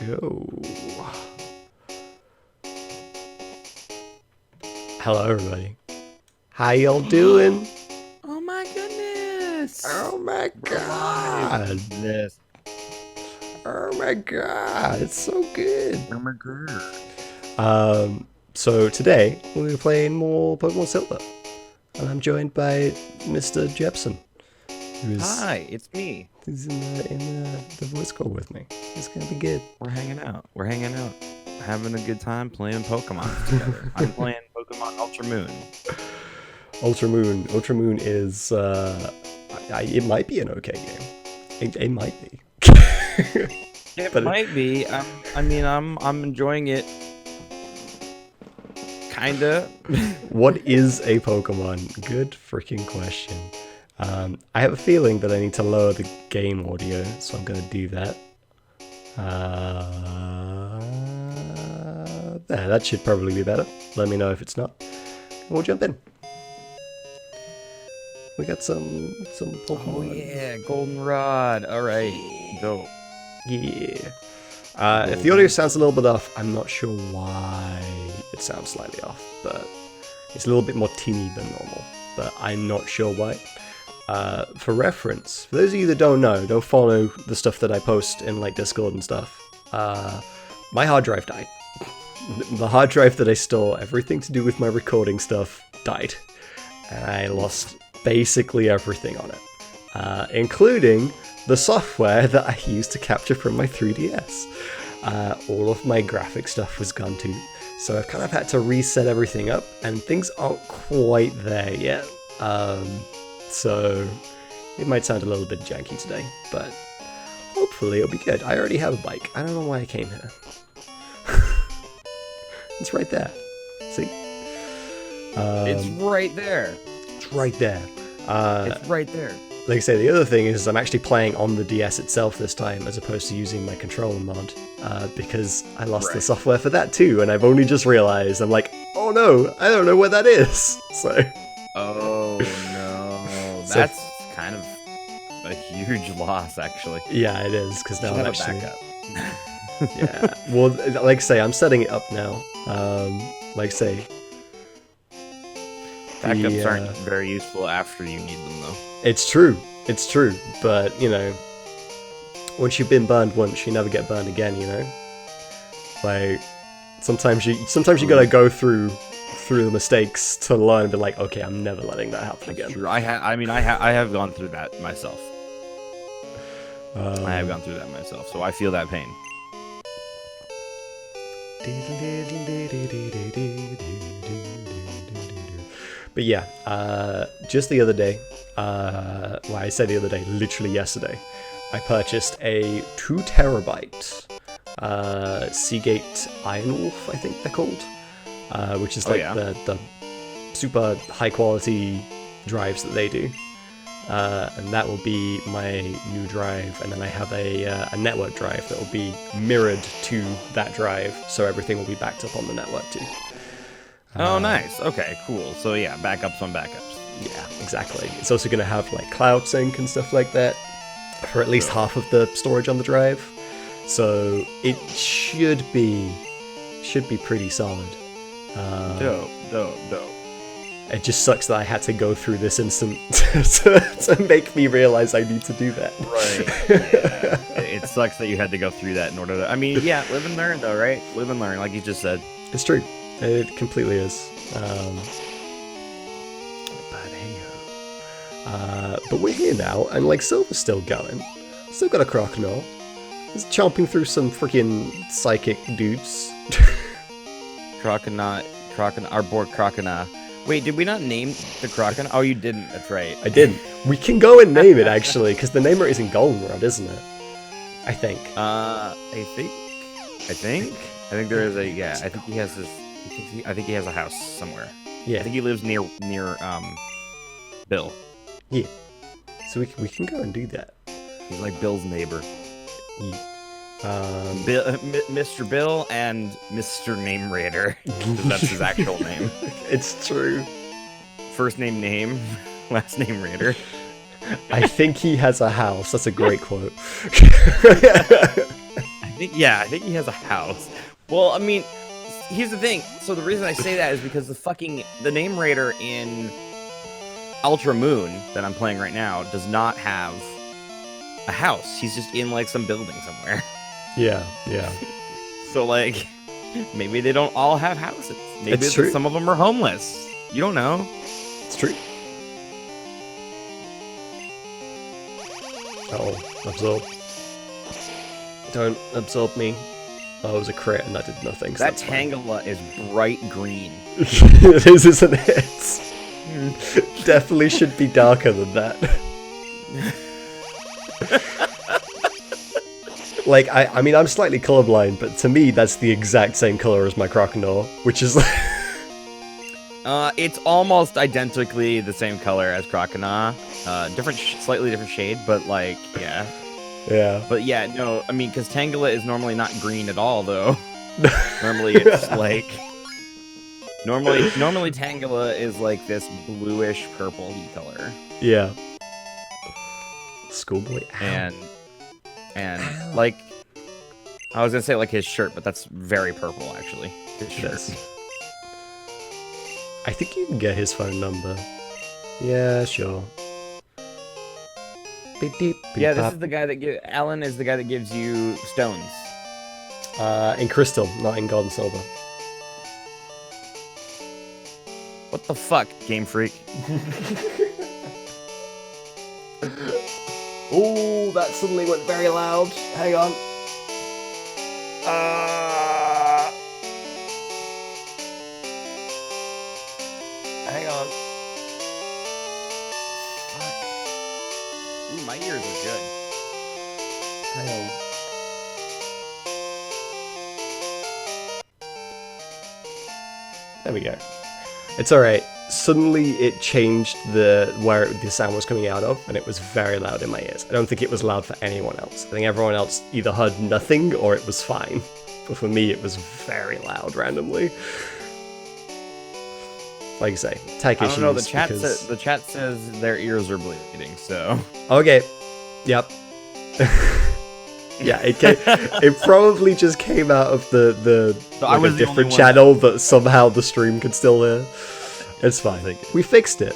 go. Hello, everybody. How y'all doing? Oh my goodness! Oh my god! This. Oh my god! It's so good. Oh my god! So today we're playing more Pokemon Silver, and I'm joined by Mr. Jepson, who's Hi, it's me. in the voice call with me. It's gonna be good. We're hanging out. Having a good time playing Pokemon together. I'm playing Pokemon Ultra Moon. Ultra Moon is it might be an okay game. It might be. It might be. I'm enjoying it. Kinda. What is a Pokemon? Good freaking question. I have a feeling that I need to lower the game audio, so I'm gonna do that. There, that should probably be better. Let me know if it's not. And we'll jump in. We got some Pokemon. Oh yeah, Goldenrod. All right, go. Yeah. If the audio sounds a little bit off, I'm not sure why it sounds slightly off, but it's a little bit more teeny than normal, but I'm not sure why. For reference, for those of you that don't know, don't follow the stuff that I post in like Discord and stuff, my hard drive died. The hard drive that I store everything to do with my recording stuff died, and I lost basically everything on it, including the software that I used to capture from my 3DS. All of my graphic stuff was gone too, so I've kind of had to reset everything up, and things aren't quite there yet. So it might sound a little bit janky today, but hopefully it'll be good. I already have a bike. I don't know why I came here. It's right there. See? It's right there. It's right there. It's right there. Like I say, the other thing is I'm actually playing on the DS itself this time as opposed to using my controller mod, because I lost the software for that too, and I've only just realized. I'm like, oh no, I don't know where that is. So. Oh no, that's kind of a huge loss, actually. Yeah, it is, because now I'm actually backup. Yeah. Well, like I say, I'm setting it up now. Like I say, backups aren't very useful after you need them, though. It's true, but you know, once you've been burned once, you never get burned again. You know, like sometimes you gotta go through the mistakes to learn. But like, okay, I'm never letting that happen again. True. I have gone through that myself. I have gone through that myself, so I feel that pain. But yeah, just the other day, well, I say the other day, literally yesterday, I purchased a 2 terabyte Seagate Iron Wolf, I think they're called, which is like the super high quality drives that they do. And that will be my new drive, and then I have a network drive that will be mirrored to that drive, so everything will be backed up on the network too. Oh, nice. Okay, cool. So yeah, backups on backups. Yeah, exactly. It's also going to have like cloud sync and stuff like that for at least half of the storage on the drive, so it should be pretty solid. Dope. It just sucks that I had to go through this instant to make me realize I need to do that. Right. Yeah. It sucks that you had to go through that in order to. I mean, yeah, live and learn, though, right? Live and learn, like you just said. It's true. It completely is. But hey, but we're here now, and like Silver's still going. Still got a Croconaw. He's chomping through some freaking psychic dudes. Croconaw, our board Croconaw. Wait, did we not name the Croconaw? Oh, you didn't. That's right. I didn't. We can go and name it, actually, because the namer isn't Goldenrod, isn't it? I think. I think there is a. Yeah, I think he has this. I think he has a house somewhere. Yeah. I think he lives near Bill. Yeah. So we can go and do that. He's like Bill's neighbor. Yeah. Mr. Bill and Mr. Name Raider. That's his actual name. It's true. First name, last name Raider. I think he has a house. That's a great quote. I I think he has a house. Well, I mean, here's the thing. So the reason I say that is because the name raider in Ultra Moon that I'm playing right now does not have a house. He's just in like some building somewhere. Yeah. So like, maybe they don't all have houses. Maybe It's true. some of them are homeless. You don't know. It's true. Oh, absorb. Don't absorb me. Oh, it was a crit and that did nothing. So That that's fine. Tangela is bright green. It is, isn't it? Definitely should be darker than that. Like, I mean, I'm slightly colorblind, but to me, that's the exact same color as my Croconaw, which is like... It's almost identically the same color as Croconaw. Slightly different shade, but like, yeah. Yeah. But yeah, no, I mean, because Tangela is normally not green at all, though. Normally it's like... Normally Tangela is like this bluish purple color. Yeah. Schoolboy. Ow. And like, I was gonna say like his shirt, but that's very purple actually. His shirt. Yes. I think you can get his phone number. Yeah, sure. Beep, beep, beep, Yeah, this bop. is the guy that Alan is the guy that gives you stones. In crystal, not in gold and silver. What the fuck, Game Freak? Oh, that suddenly went very loud. Hang on. Hang on. Ooh, my ears are good. Hang on. There we go. It's alright. Suddenly it changed where the sound was coming out of, and it was very loud in my ears. I don't think it was loud for anyone else. I think everyone else either heard nothing or it was fine. But for me, it was very loud randomly. Like I say, tech I issues. don't know. because... The chat says their ears are bleeding. So Okay. Yep. Yeah, it probably just came out of the I was a the only different one. channel that somehow the stream could still hear. It's fine. We fixed it.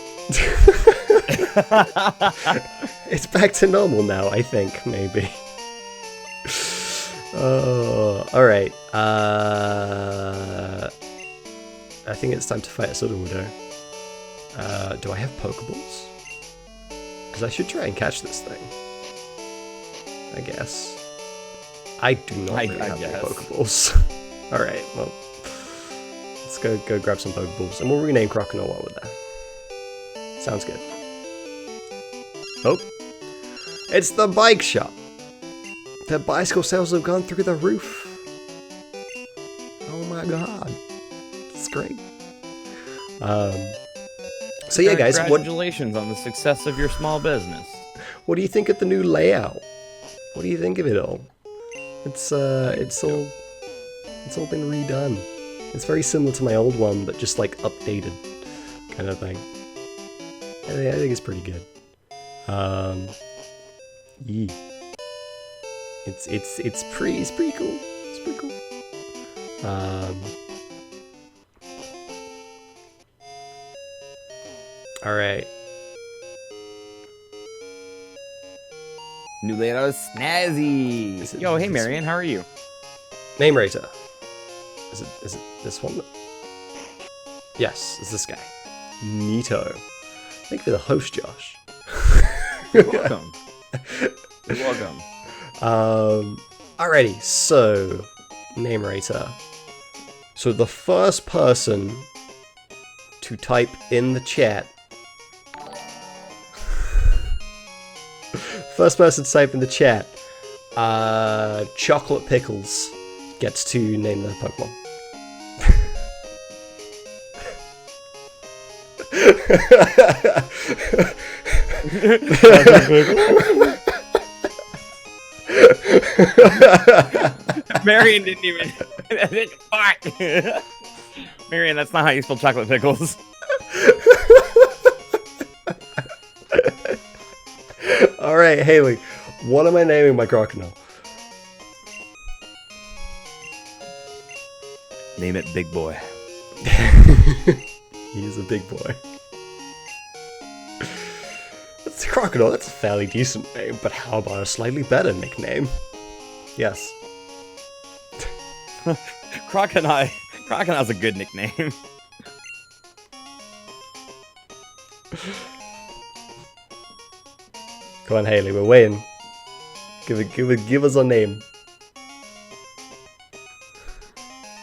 It's back to normal now, I think, maybe. Alright. I think it's time to fight a Sudowoodo. Do I have Pokeballs? Because I should try and catch this thing. I guess. I do not really have any Pokeballs. Alright, well. Let's go grab some Pokeballs. And we'll rename Croconaw while we're there. Sounds good. Oh. It's the bike shop. Their bicycle sales have gone through the roof. Oh my god. It's great. So yeah, guys, congratulations on the success of your small business. What do you think of the new layout? What do you think of it all? It's all been redone. It's very similar to my old one, but just like updated, kind of thing. I think it's pretty good. Yeah. It's pretty cool. It's pretty cool. All right. New layout is snazzy. Yo, hey Marion, how are you? Name rater. Is it this one? Yes, it's this guy. Neato. Thank you for the host, Josh. You're welcome. You're welcome. Alrighty, so name rater. So the first person to type in the chat. First person to type in the chat. Chocolate Pickles gets to name their Pokemon. Marion didn't even. Fuck. Marion, that's not how you spell chocolate pickles. Alright, Haley, what am I naming my Crocodile? Name it Big Boy. He is a big boy. That's Crocodile. That's a fairly decent name, but how about a slightly better nickname? Yes. Crocodile's a good nickname. Come on, Haley, we're waiting. Give us a name.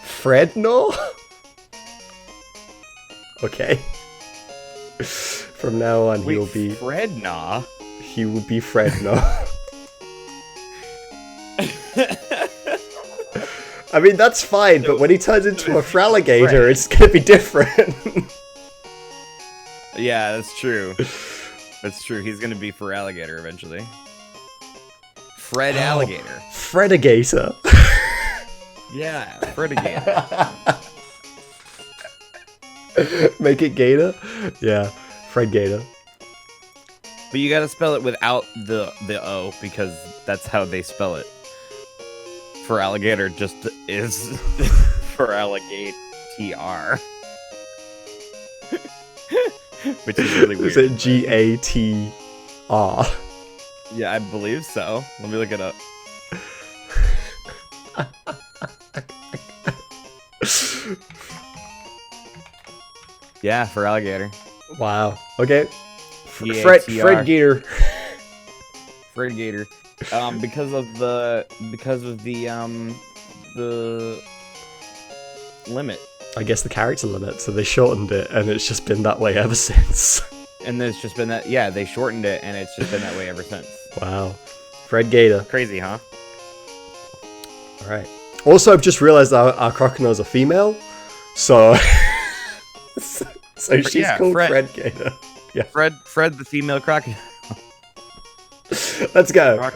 Fredno? Okay. From now on, Wait, he will be Fredna. He will be Fredno. I mean, that's fine, but when he turns into a Fralligator, it's gonna be different. Yeah, that's true. That's true. He's gonna be for alligator eventually. Fred Alligator. Fredigator. Yeah, Fredigator. Make it Gator? Yeah, Fred Gator. But you gotta spell it without the O, because that's how they spell it. For alligator just is for alligator. Which is really weird. Is it G-A-T-R? Yeah, I believe so. Let me look it up. Yeah, for alligator. Wow. Okay. G-A-T-R. Fred Gator. Fred Gator. Because of the limit. I guess the character limit, so they shortened it, and it's just been that way ever since. And there's just been that, yeah, they shortened it, and it's just been that way ever since. Wow. Fred Gator. Crazy, huh? Alright. Also, I've just realized our crocodile's a female, so... so she's yeah, called Fred Gator. Yeah. Fred the female crocodile. Let's go.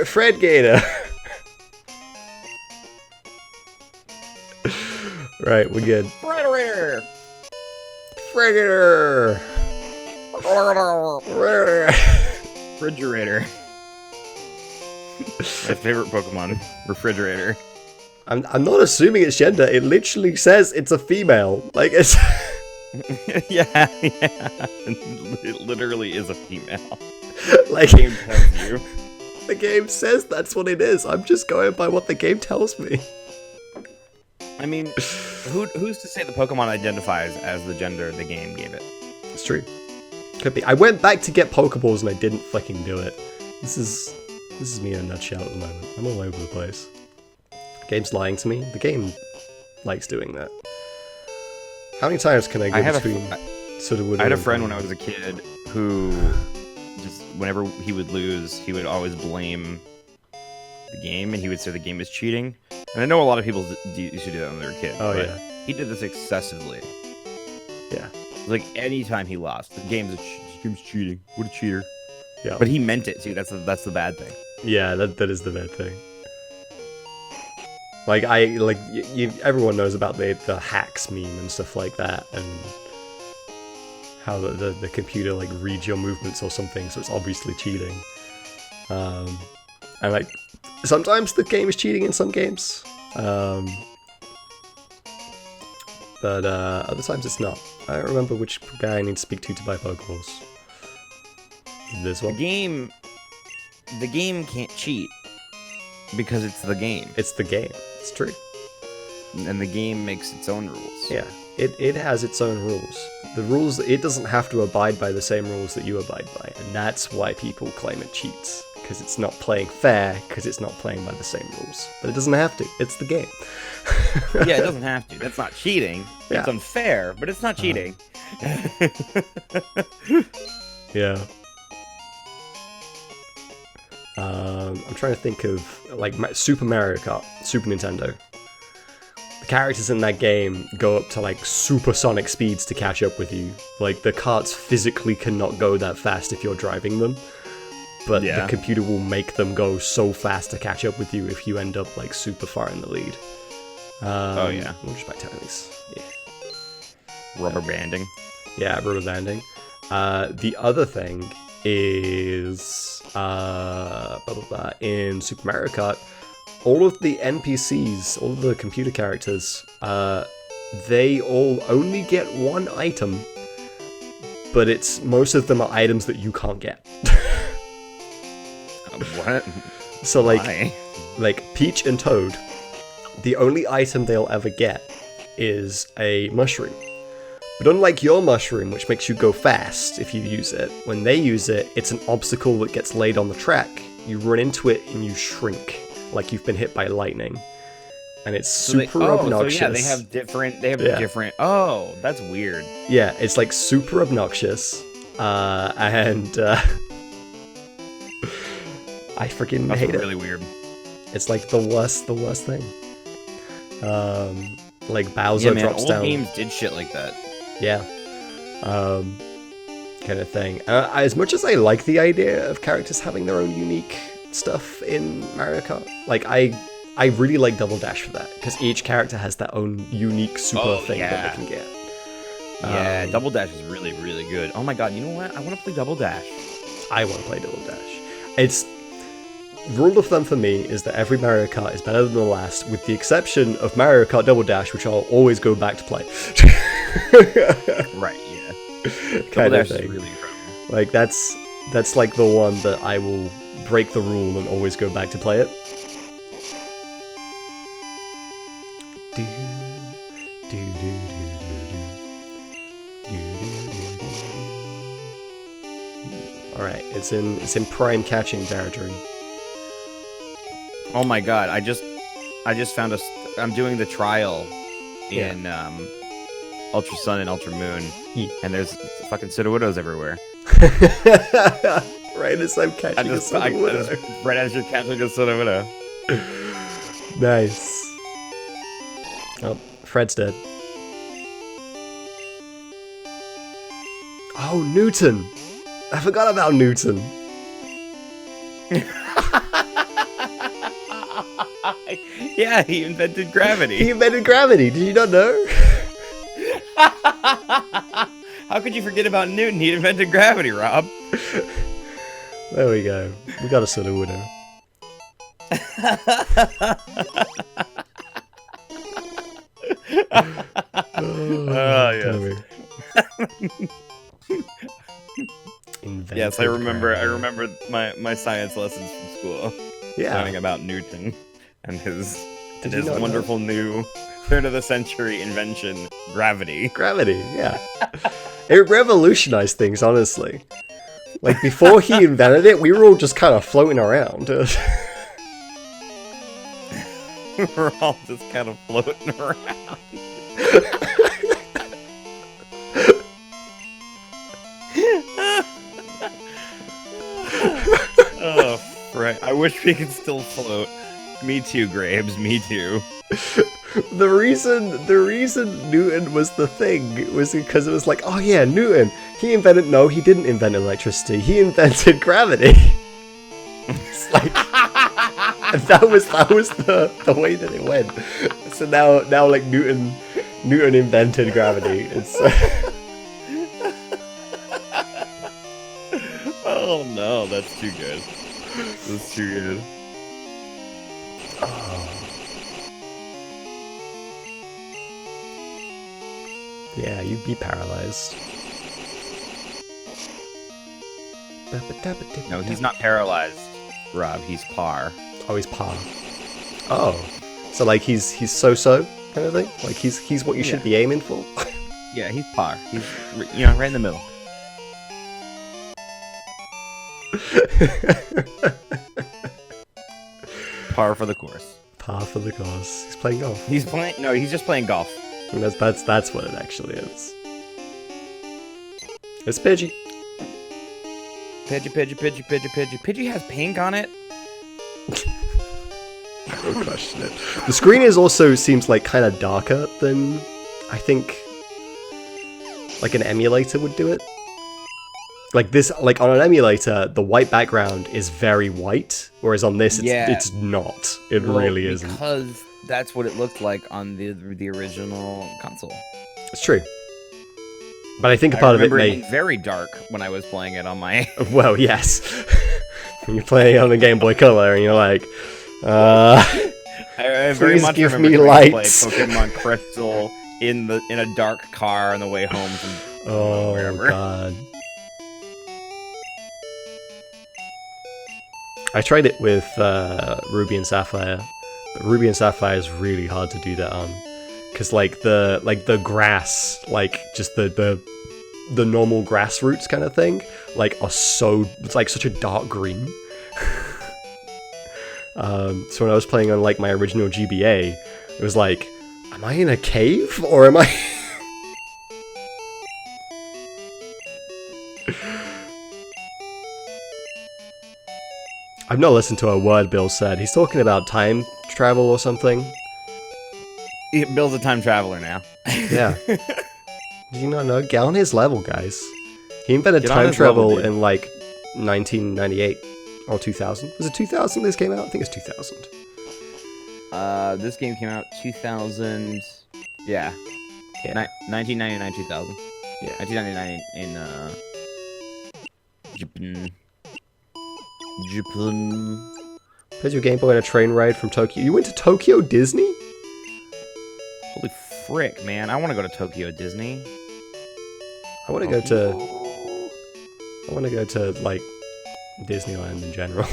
Fred Gator. Right, we're good. Frederator. Fred Refrigerator. My favorite Pokemon. Refrigerator. I'm not assuming it's gender. It literally says it's a female. Like, it's... yeah. It literally is a female. Like, The game tells you. the game says that's what it is. I'm just going by what the game tells me. I mean, who's to say the Pokemon identifies as the gender the game gave it? It's true. Could be. I went back to get Pokeballs and I didn't fucking do it. This is me in a nutshell at the moment. I'm all over the place. Game's lying to me. The game likes doing that. How many times can I go between I had a friend when I was a kid who just, whenever he would lose, he would always blame the game, and he would say the game is cheating. And I know a lot of people used to do that when they were a kid. Oh, but yeah. He did this excessively. Yeah. Like, anytime he lost, the game's cheating. What a cheater. Yeah. But he meant it, too. That's the bad thing. Yeah, that is the bad thing. Like, everyone knows about the hacks meme and stuff like that, and how the computer, like, reads your movements or something, so it's obviously cheating. And, like, sometimes the game is cheating in some games, but other times it's not. I don't remember which guy I need to speak to buy Pokeballs. This one? The game can't cheat, because it's the game. It's the game. It's true. And the game makes its own rules. Yeah, it has its own rules. The rules, it doesn't have to abide by the same rules that you abide by, and that's why people claim it cheats. Because it's not playing fair, because it's not playing by the same rules. But it doesn't have to. It's the game. Yeah, it doesn't have to. That's not cheating. Yeah. It's unfair, but it's not cheating. Yeah. I'm trying to think of, like, Super Mario Kart, Super Nintendo. The characters in that game go up to, like, supersonic speeds to catch up with you. Like, the karts physically cannot go that fast if you're driving them. But Yeah. the computer will make them go so fast to catch up with you if you end up, like, super far in the lead. Oh, yeah. We'll just back to these. Yeah. Rubber banding. Yeah, rubber banding. The other thing is in Super Mario Kart, all of the NPCs, all of the computer characters, they all only get one item, but most of them are items that you can't get. What? So Why? like Peach and Toad, the only item they'll ever get is a mushroom. But unlike your mushroom, which makes you go fast if you use it, when they use it, it's an obstacle that gets laid on the track. You run into it and you shrink, like you've been hit by lightning. And it's super obnoxious. So yeah, they have different. Oh, that's weird. Yeah, it's like super obnoxious. And I freaking That's hate really it. Weird. It's like the worst thing. Like Bowser drops old down. games did shit like that. Yeah. Kind of thing. As much as I like the idea of characters having their own unique stuff in Mario Kart, like I really like Double Dash for that, because each character has their own unique super thing that they can get. Yeah, Double Dash is really, really good. Oh my god, you know what? I want to play Double Dash. I want to play Double Dash. It's... Rule of thumb for me is that every Mario Kart is better than the last, with the exception of Mario Kart Double Dash, which I'll always go back to play. Right, yeah. Kind Double of Dash thing. is really incredible. Like, that's like the one that I will break the rule and always go back to play it. Alright, it's in prime catching territory. Oh my god, I just found I'm doing the trial in Ultra Sun and Ultra Moon, and there's fucking Sudowoodos everywhere. Right as I'm catching a Sudowoodo. Right as you're catching a Sudowoodo. Nice. Oh, Fred's dead. Oh, Newton! I forgot about Newton. Yeah, he invented gravity. He invented gravity, did you not know? How could you forget about Newton? He invented gravity, Rob. There we go. We got a Sudowoodo. Yes. Yes, I remember. I remember my science lessons from school. Yeah. Learning about Newton and his you not wonderful new turn of the century invention, gravity. Gravity, yeah. It revolutionized things, honestly. Like, before he invented it, we were all just kind of floating around. We're all just kind of floating around. Oh, right. I wish we could still float. Me too, Graves. Me too. The reason Newton was the thing was because it was like, oh yeah, Newton. He didn't invent electricity. He invented gravity. It's like, and that was the way that it went. So now like Newton invented gravity. It's. Oh no, that's too good. That's too good. Yeah, you'd be paralyzed. No, he's not paralyzed, Rob. He's par. Oh, he's par. Oh, so like he's so-so kind of thing. Like he's what you should be aiming for. Yeah, he's par. He's right in the middle. Par for the course. Par for the course. He's playing golf. He's just playing golf. And that's what it actually is. It's Pidgey. Pidgey has pink on it. Don't question it. The screen seems like kind of darker than I think like an emulator would do it. Like this, like on an emulator, the white background is very white, whereas on this, it's not. It really isn't. Because that's what it looked like on the original console. It's true. But I think a part of it may... being very dark when I was playing it on my... Well, yes. When you're playing on the Game Boy Color and you're like, I very Please much give remember me trying to lights. play Pokemon Crystal in a dark car on the way home from Oh wherever. god. I tried it with Ruby and Sapphire, but Ruby and Sapphire is really hard to do that on, because like the grass, like just the normal grass roots kind of thing, like it's like such a dark green. So when I was playing on like my original GBA, it was like, am I in a cave or am I? I've not listened to a word Bill said. He's talking about time travel or something. Bill's a time traveler now. Yeah. Did you not know? Get on his level, guys. He invented Get on time his level, travel dude. in like 1998 or 2000. Was it 2000 this came out? I think it's 2000. This game came out 2000. Yeah. Yeah. 1999, 2000. Yeah. 1999 in Japan. Japan. Plays your Game Boy on a train ride from Tokyo. You went to Tokyo Disney? Holy frick, man! I want to go to Tokyo Disney. I want to go to. I want to go to like Disneyland in general.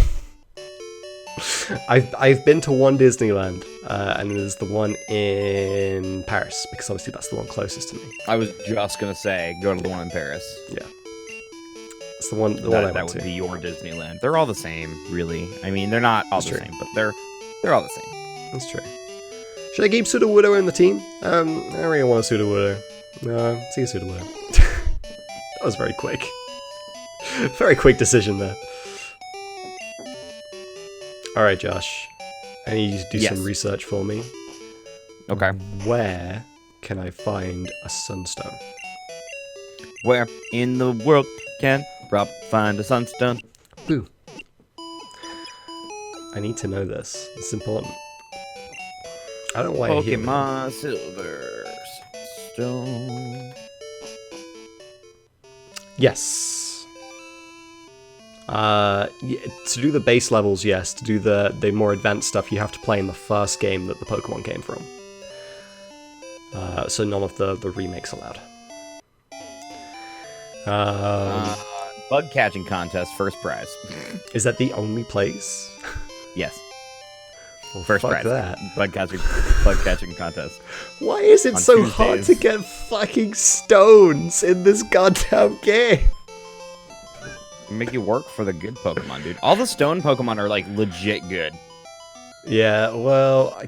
I've been to one Disneyland, and there's the one in Paris because obviously that's the one closest to me. I was just gonna say go to the one in Paris. Yeah, it's the one. The one I That went would to. be your Disneyland. They're all the same, really. I mean, they're not all That's the true. same, but they're all the same. That's true. Should I keep Sudowoodo in the team? I don't really want a Sudowoodo. No, see a Sudowoodo. That was very quick. Very quick decision there. Alright, Josh. I need you to do Yes. some research for me. Okay. Where can I find a sunstone? Where in the world can Rob find a sunstone? Boo. I need to know this. It's important. I don't know why I hear it. Pokemon Silver Stone. Yes. Yeah, to do the base levels, yes. To do the more advanced stuff, you have to play in the first game that the Pokemon came from. So none of the remakes allowed. Bug catching contest, first prize. Is that the only place? Yes, Well, first fuck prize. that. Bug catching contest. Why is it On so hard to Tuesdays. get fucking stones in this goddamn game? Make you work for the good Pokemon, dude. All the stone Pokemon are like legit good. Yeah, well,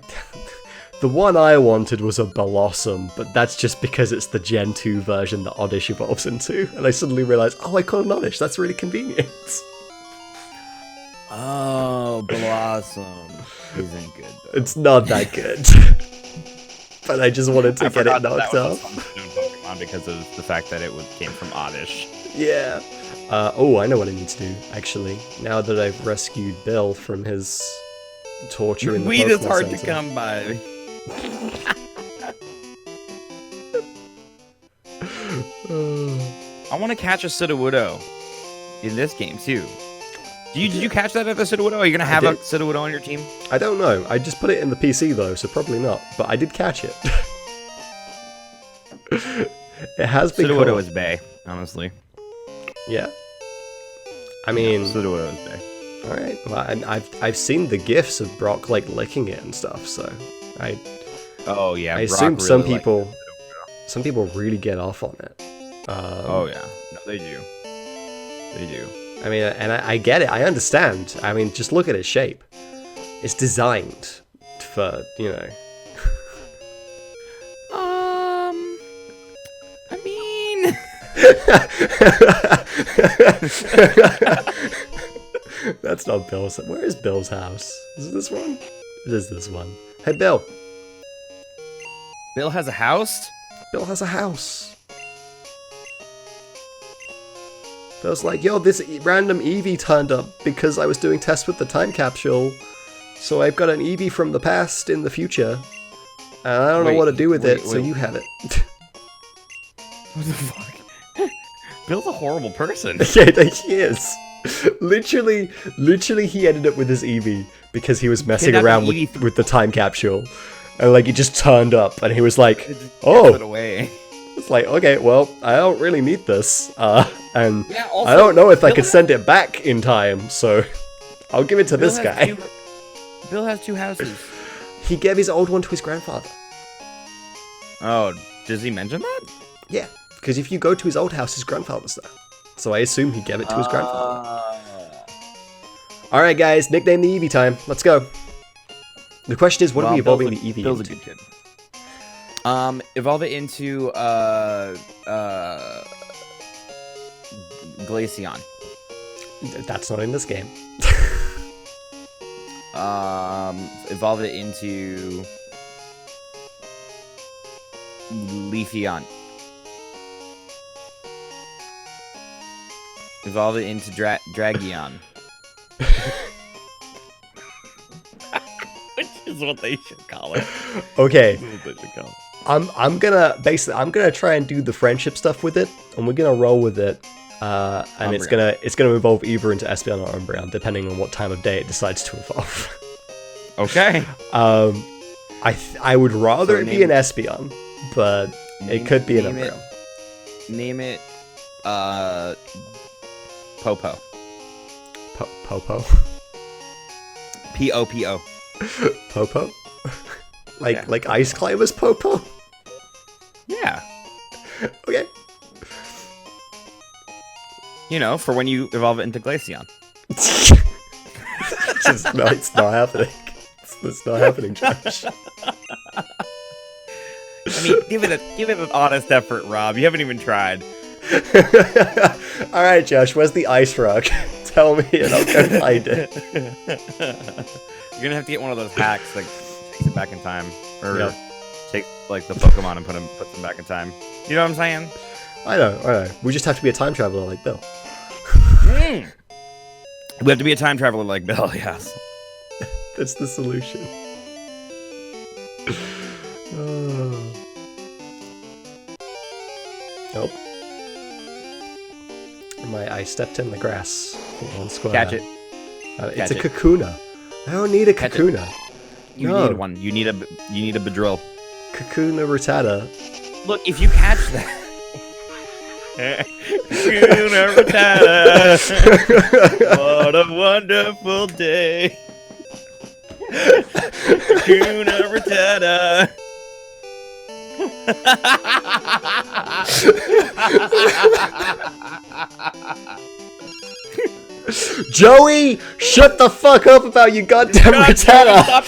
the one I wanted was a Blossom, but that's just because it's the Gen 2 version that Oddish evolves into, and I suddenly realized, oh, I caught an Oddish, that's really convenient. Oh, Blossom isn't good though. It's not that good. But I just wanted to I get it forgot that knocked was off. a stone Pokemon because of the fact that it came from Oddish. Yeah. Oh, I know what I need to do, actually. Now that I've rescued Bill from his torture in the Weed is Pokemon hard Center. to come by. I want to catch a Sudowoodo in this game too. Did you catch that other Sudowoodo? Are you gonna have a did. Sudowoodo on your team? I don't know. I just put it in the PC though, so probably not. But I did catch it. It has been Sudowoodo caught. is bae, honestly. Yeah. I mean, Sudowoodo is bae. all right. Well, I've seen the gifs of Brock like licking it and stuff, so I Oh yeah. I Brock assume really some likes people Sudowoodo. some people really get off on it. Oh yeah. No, they do. They do. I mean, and I get it. I understand. I mean, just look at its shape. It's designed for, you know. I mean, That's not Bill's. Where is Bill's house? Is it this one? It is this one. Hey, Bill. Bill has a house. Bill has a house. Bill's like, yo, this random Eevee turned up because I was doing tests with the time capsule. So I've got an Eevee from the past in the future. And I don't know what to do with it, so wait. you have it. What the fuck? Bill's a horrible person. Yeah, he is. literally, he ended up with his Eevee because he was messing Kidnapped around Eevee with the time capsule. And like, it just turned up and he was like, It just oh, it away. it's like, okay, well, I don't really need this. And Yeah, also, I don't know if I Bill could has- send it back in time, so I'll give it to Bill this has guy. Bill has 2 houses. He gave his old one to his grandfather. Oh, does he mention that? Yeah, because if you go to his old house, his grandfather's there. So I assume he gave it to his grandfather. Alright guys, nickname the Eevee time. Let's go. The question is, what are we evolving the Eevee Bill's into? a good kid. Evolve it into Glaceon. That's not in this game. Evolve it into Leafeon. Evolve it into Dragion. Which is what they should call it. Okay, That's what they should call it. I'm gonna try and do the friendship stuff with it, and we're gonna roll with it. And it's gonna evolve either into Espeon or Umbreon, depending on what time of day it decides to evolve. Okay. I would rather So it be an Espeon, but it could be an name Umbreon. Name it Popo. Popo? Popo. Popo? Yeah. Like Ice Climbers Popo? Yeah. Okay. You know, for when you evolve it into Glaceon. No, it's not happening. It's not happening, Josh. I mean, give it an honest effort, Rob. You haven't even tried. Alright, Josh, where's the ice rock? Tell me and I'll go find it. You're gonna have to get one of those hacks, like takes it back in time, or Yep. take like the Pokemon and put them back in time. You know what I'm saying? I know. We just have to be a time traveler like Bill. We have to be a time traveler like Bill. Yes. That's the solution. Oh. I stepped in the grass. One square. Catch it. It's Catch a it. Kakuna. I don't need a Catch it. Kakuna. You No. need one. You need a Bedrill. Kakuna Rattata. Look, if you catch that. Kakuna Rattata. What a wonderful day. Kakuna Rattata. Joey, shut the fuck up about your goddamn Rattata.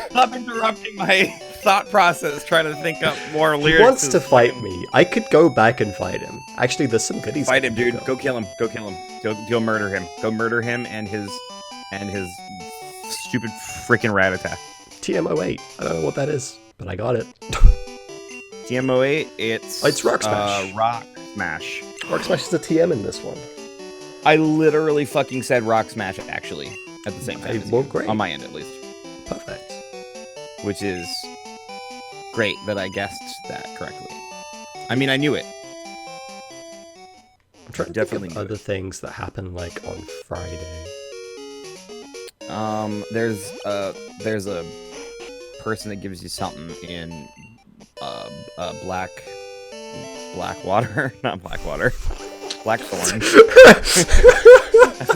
Stop interrupting my thought process, trying to think up more lyrics. He wants to fight me. I could go back and fight him. Actually, there's some goodies. Fight him, dude. Go kill him. Go kill him. Go murder him. Go murder him and his stupid freaking Rattata. TMO8. I don't know what that is, but I got it. TMO8, it's Rock Smash. Rock Smash. Rock Smash is a TM in this one. I literally fucking said Rock Smash actually at the same time. as Well, you, great. on my end at least, Perfect. which is great that I guessed that correctly. I mean, I knew it. I'm trying to Definitely think of other things that happen like on Friday. There's a person that gives you something in black water, not black water, Blackthorn.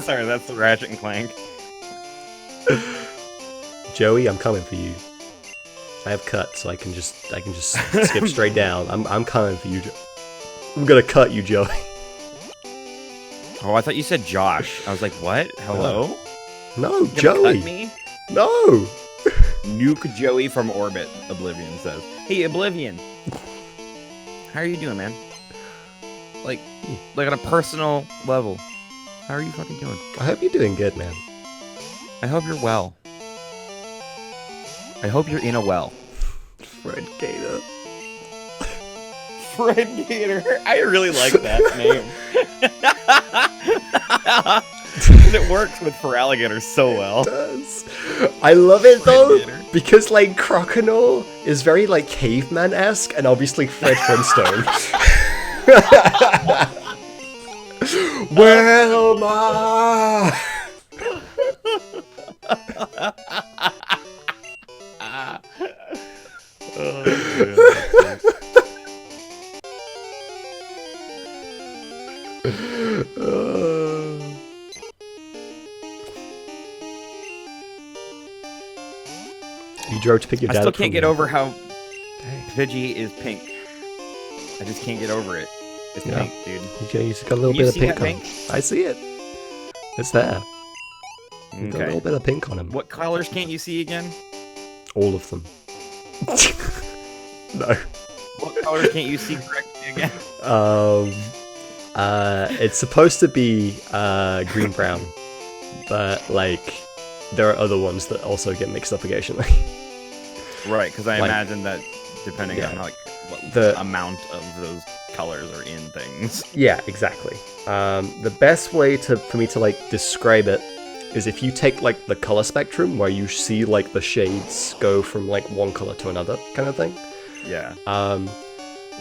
Sorry, that's the Ratchet and Clank. Joey, I'm coming for you. I have cut, so I can just skip straight down. I'm coming for you. I'm gonna cut you, Joey. Oh, I thought you said Josh. I was like, what? Hello? No, You gonna Joey. cut me? No. Nuke Joey from orbit, Oblivion says. Hey, Oblivion. How are you doing, man? Like on a personal level. How are you fucking doing? I hope you're doing good, man. I hope you're well. I hope you're in a well. Fred Gator. Fred Gator. I really like that name. It works with for alligators so well. Does. I love it though, Gator. because like Croconaw is very like caveman-esque, and obviously Fred Flintstone. Wilma! You drove to pick your I dad still up can't from get the- over how Dang. Pidgey is pink. I just can't get over it. It's Yeah. pink, dude. He's got a little You bit of see pink that on him. I see it. It's there. He's got a little Okay. bit of pink on him. What colors can't you see again? All of them. No. What colors can't you see correctly again? It's supposed to be green brown, but like there are other ones that also get mixed up occasionally. Right, because I Like- imagine that depending Yeah. on like what The- amount of those colors are in things. Yeah, exactly. The best way for me to like describe it is if you take like the color spectrum where you see like the shades go from like one color to another kind of thing. Yeah.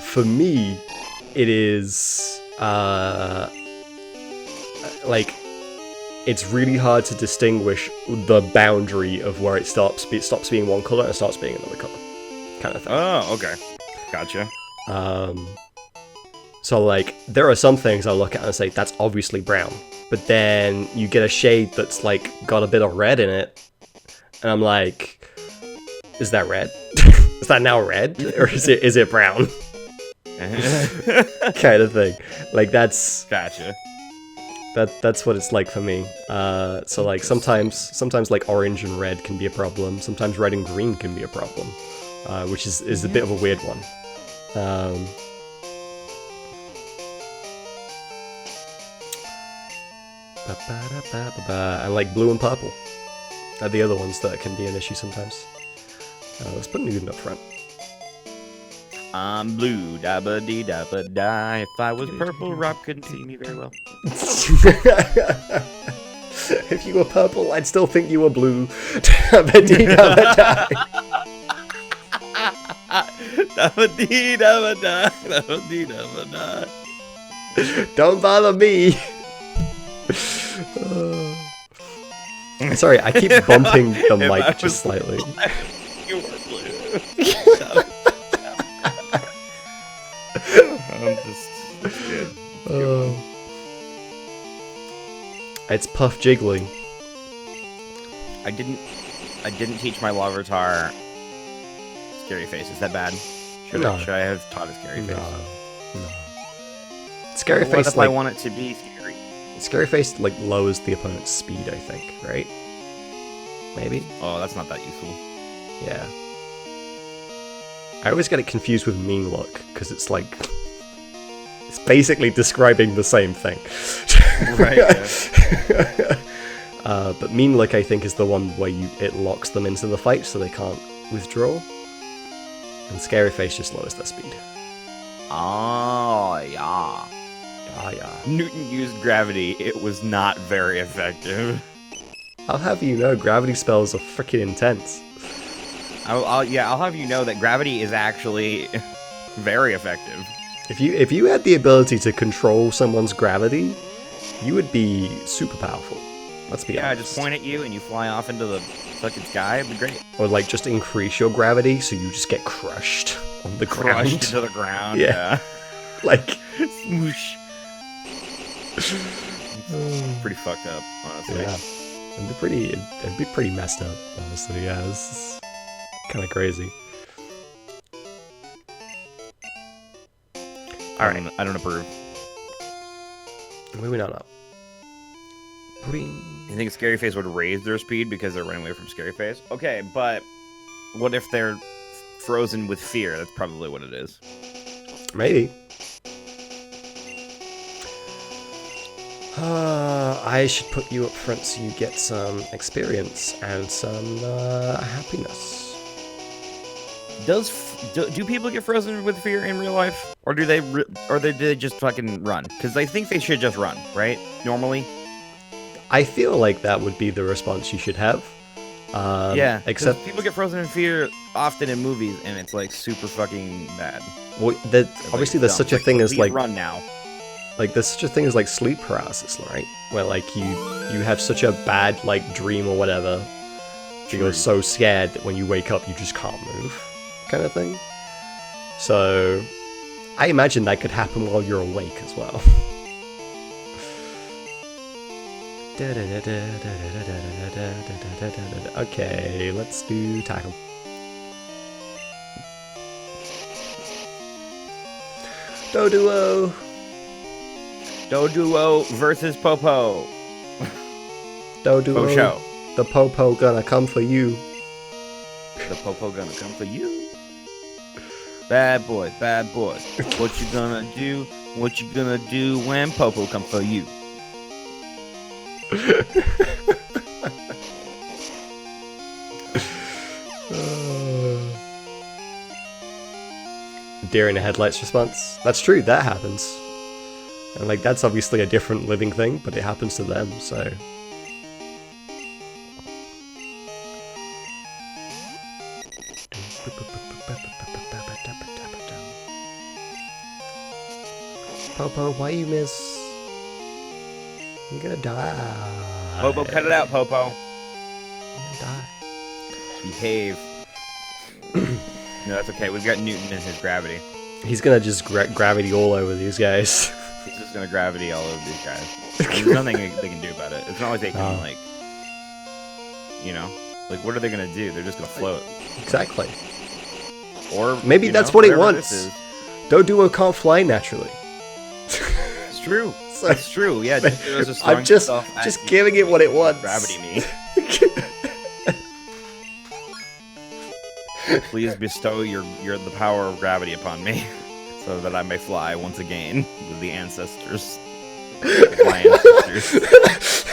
For me, it is like it's really hard to distinguish the boundary of where it stops being one color and starts being another color, kind of thing. Oh, okay. Gotcha. So like there are some things I look at and say that's obviously brown, but then you get a shade that's like got a bit of red in it, and I'm like, is that red? Is that now red, or is it brown? Kind of thing. Like that's Gotcha. that's what it's like for me. So like sometimes like orange and red can be a problem. Sometimes red and green can be a problem, which is a bit of a weird one. And like blue and purple are the other ones that can be an issue sometimes. Let's put Newton up front. I'm blue, dabba dee dabba die. If I was purple, Rob couldn't see me very well. If you were purple, I'd still think you were blue. Dabba dee dabba die. Dabba dee dabba die. Dabba dee dabba die. Don't bother me. Sorry, I keep bumping the If I mic was just slightly. You were blue. I'm just good. It's Puff Jiggly. I didn't teach my Larvitar scary face. Is that bad? Should No. I have taught a scary face? No. Scary What face if I like want it to be scary? scary face like lowers the opponent's speed, I think, right? Maybe? Oh, that's not that useful. Yeah. I always get it confused with mean look, because it's like it's basically describing the same thing. Right. Yeah. But mean look, I think, is the one where it locks them into the fight so they can't withdraw. And scary face just lowers their speed. Oh yeah. Yeah. Newton used gravity. It was not very effective. I'll have you know, gravity spells are freaking intense. I'll have you know that gravity is actually very effective. If you had the ability to control someone's gravity, you would be super powerful. Let's be Yeah, I honest. just point at you and you fly off into the fucking sky. It'd be great. Or like just increase your gravity so you just get crushed on the Crushed ground. into the ground. Yeah. Like Smoosh. Pretty fucked up, honestly. yeah. It'd be pretty messed up, honestly. Yeah, this is kind of crazy. Alright. I don't approve. Moving on up. Boing. You think Scary Face would raise their speed because they're running away from Scary Face? Okay, but what if they're frozen with fear? That's probably what it is. Maybe. I should put you up front so you get some experience and some happiness. Do people get frozen with fear in real life, or do they just fucking run? Because I think they should just run, right? Normally. I feel like that would be the response you should have. Yeah. 'cause Except, people get frozen in fear often in movies, and it's like super fucking bad. well, They're, obviously like, there's dumb. such a Like, thing as "Please like run now." like there's such a thing as like sleep paralysis, right? Where like you have such a bad like dream or whatever, you're so scared that when you wake up you just can't move, kind of thing. So I imagine that could happen while you're awake as well. Okay, let's do tackle. Doduo! Doduo versus Popo. Doduo, Show. the Popo gonna come for you. The Popo gonna come for you. Bad boy, bad boy. What you gonna do? What you gonna do when Popo come for you? Deer in the headlights response. That's true, that happens. And like that's obviously a different living thing, but it happens to them, so. Popo, why you miss? You're gonna die. Popo, cut it out, Popo. You're gonna die. Behave. No, that's okay. We've got Newton in his gravity. He's gonna just gravity all over these guys. He's just gonna gravity all over these guys. There's nothing they can do about it. It's not like they can, like, you know, like, what are they gonna do? They're just gonna float. Exactly. Or maybe that's what he wants. Doduo can't fly naturally. It's true. So, that's true. Yeah. I'm just giving it what it wants. Gravity me. Please bestow the power of gravity upon me, so that I may fly once again with the ancestors. My ancestors.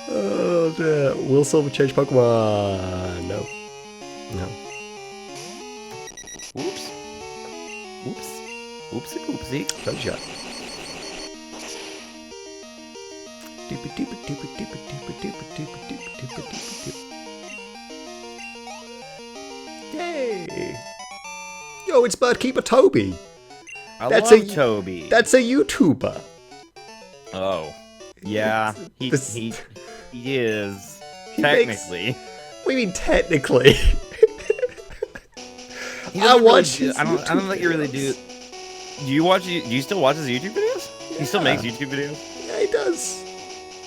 Oh dear. Will Silver change Pokemon? No. No. Oops. Oops. Oopsie oopsie. Good shot. Yay! Yo, it's Birdkeeper Toby. That's love Toby. That's a YouTuber. Oh, yeah. He is technically. What do you mean technically? I watch. I don't think you really do. Do you still watch his YouTube videos? Yeah. He still makes YouTube videos. Yeah, he does.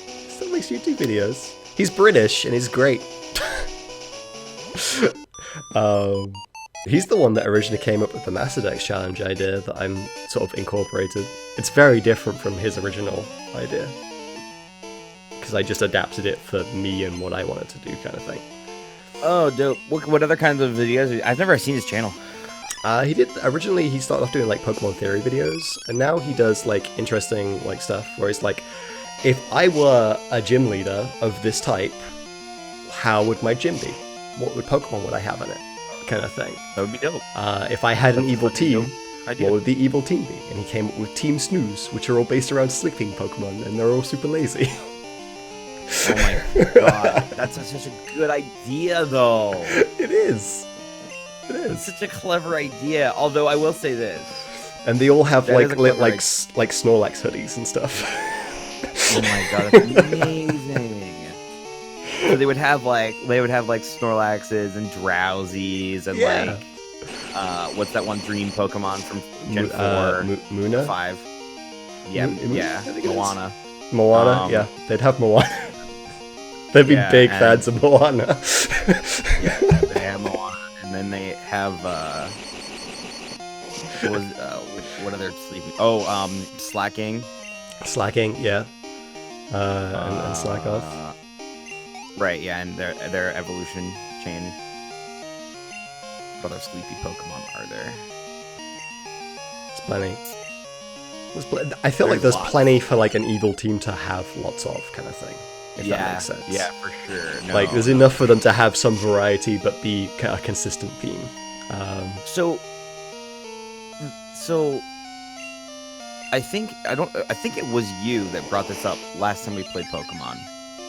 He still makes YouTube videos. He's British and he's great. He's the one that originally came up with the Masterdex challenge idea that I'm sort of incorporated. It's very different from his original idea. Because I just adapted it for me and what I wanted to do, kind of thing. Oh, dope. What other kinds of videos? I've never seen his channel. Originally he started off doing like Pokemon theory videos, and now he does like interesting like stuff where he's like, if I were a gym leader of this type, how would my gym be? What Pokemon would I have in it? Kind of thing. That would be dope. If I had an evil team, what would the evil team be? And he came up with Team Snooze, which are all based around sleeping Pokemon, and they're all super lazy. Oh my god, that's such a good idea, though. It is. It is. It's such a clever idea. Although I will say this, and they all have like Snorlax hoodies and stuff. Oh my god, that's amazing. So they would have Snorlaxes and Drowsies and what's that one dream Pokemon from Gen 4? Muna? 5. Yeah, Moana. Moana, yeah. They'd have Moana. They'd be big fans of Moana. Yeah, they have Moana. And then they have, what are their sleeping? Oh, Slacking. Slacking, yeah. And Slack Off. Right, yeah, and their evolution chain. What other sleepy Pokemon are there? It's plenty. I feel like there's plenty for like an evil team to have lots of, kind of thing. If that makes sense. Yeah, for sure. Like there's enough for them to have some variety, but be a consistent theme. So I think it was you that brought this up last time we played Pokemon.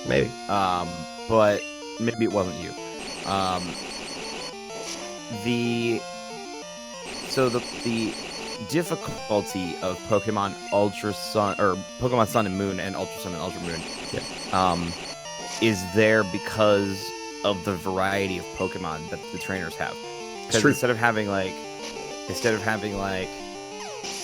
Maybe. But maybe it wasn't you. The difficulty of Pokemon Ultra Sun or Pokemon Sun and Moon and Ultra Sun and Ultra Moon is there because of the variety of Pokemon that the trainers have. Because instead of having like,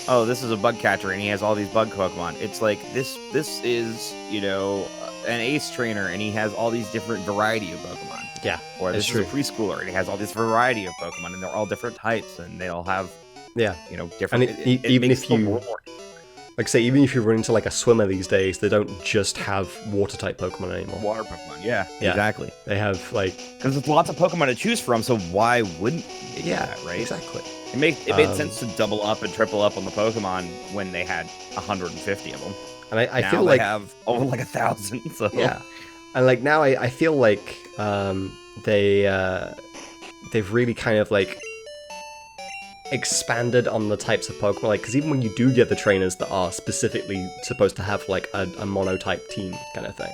oh, this is a bug catcher and he has all these bug Pokemon, it's like this is, you know, an ace trainer and he has all these different variety of Pokemon. Yeah. Or this is a preschooler and he has all this variety of Pokemon and they're all different types and they all have, you know, different. And even if you, like say, even if you run into like a swimmer these days, they don't just have water type Pokemon anymore. Water Pokemon, yeah, exactly. They have like, because there's lots of Pokemon to choose from, so why wouldn't they do that, right? Exactly. It made sense to double up and triple up on the Pokemon when they had 150 of them. And I now feel they like have over like 1,000. So yeah, and like now I feel like they've really kind of like expanded on the types of Pokemon, like because even when you do get the trainers that are specifically supposed to have like a monotype team kind of thing,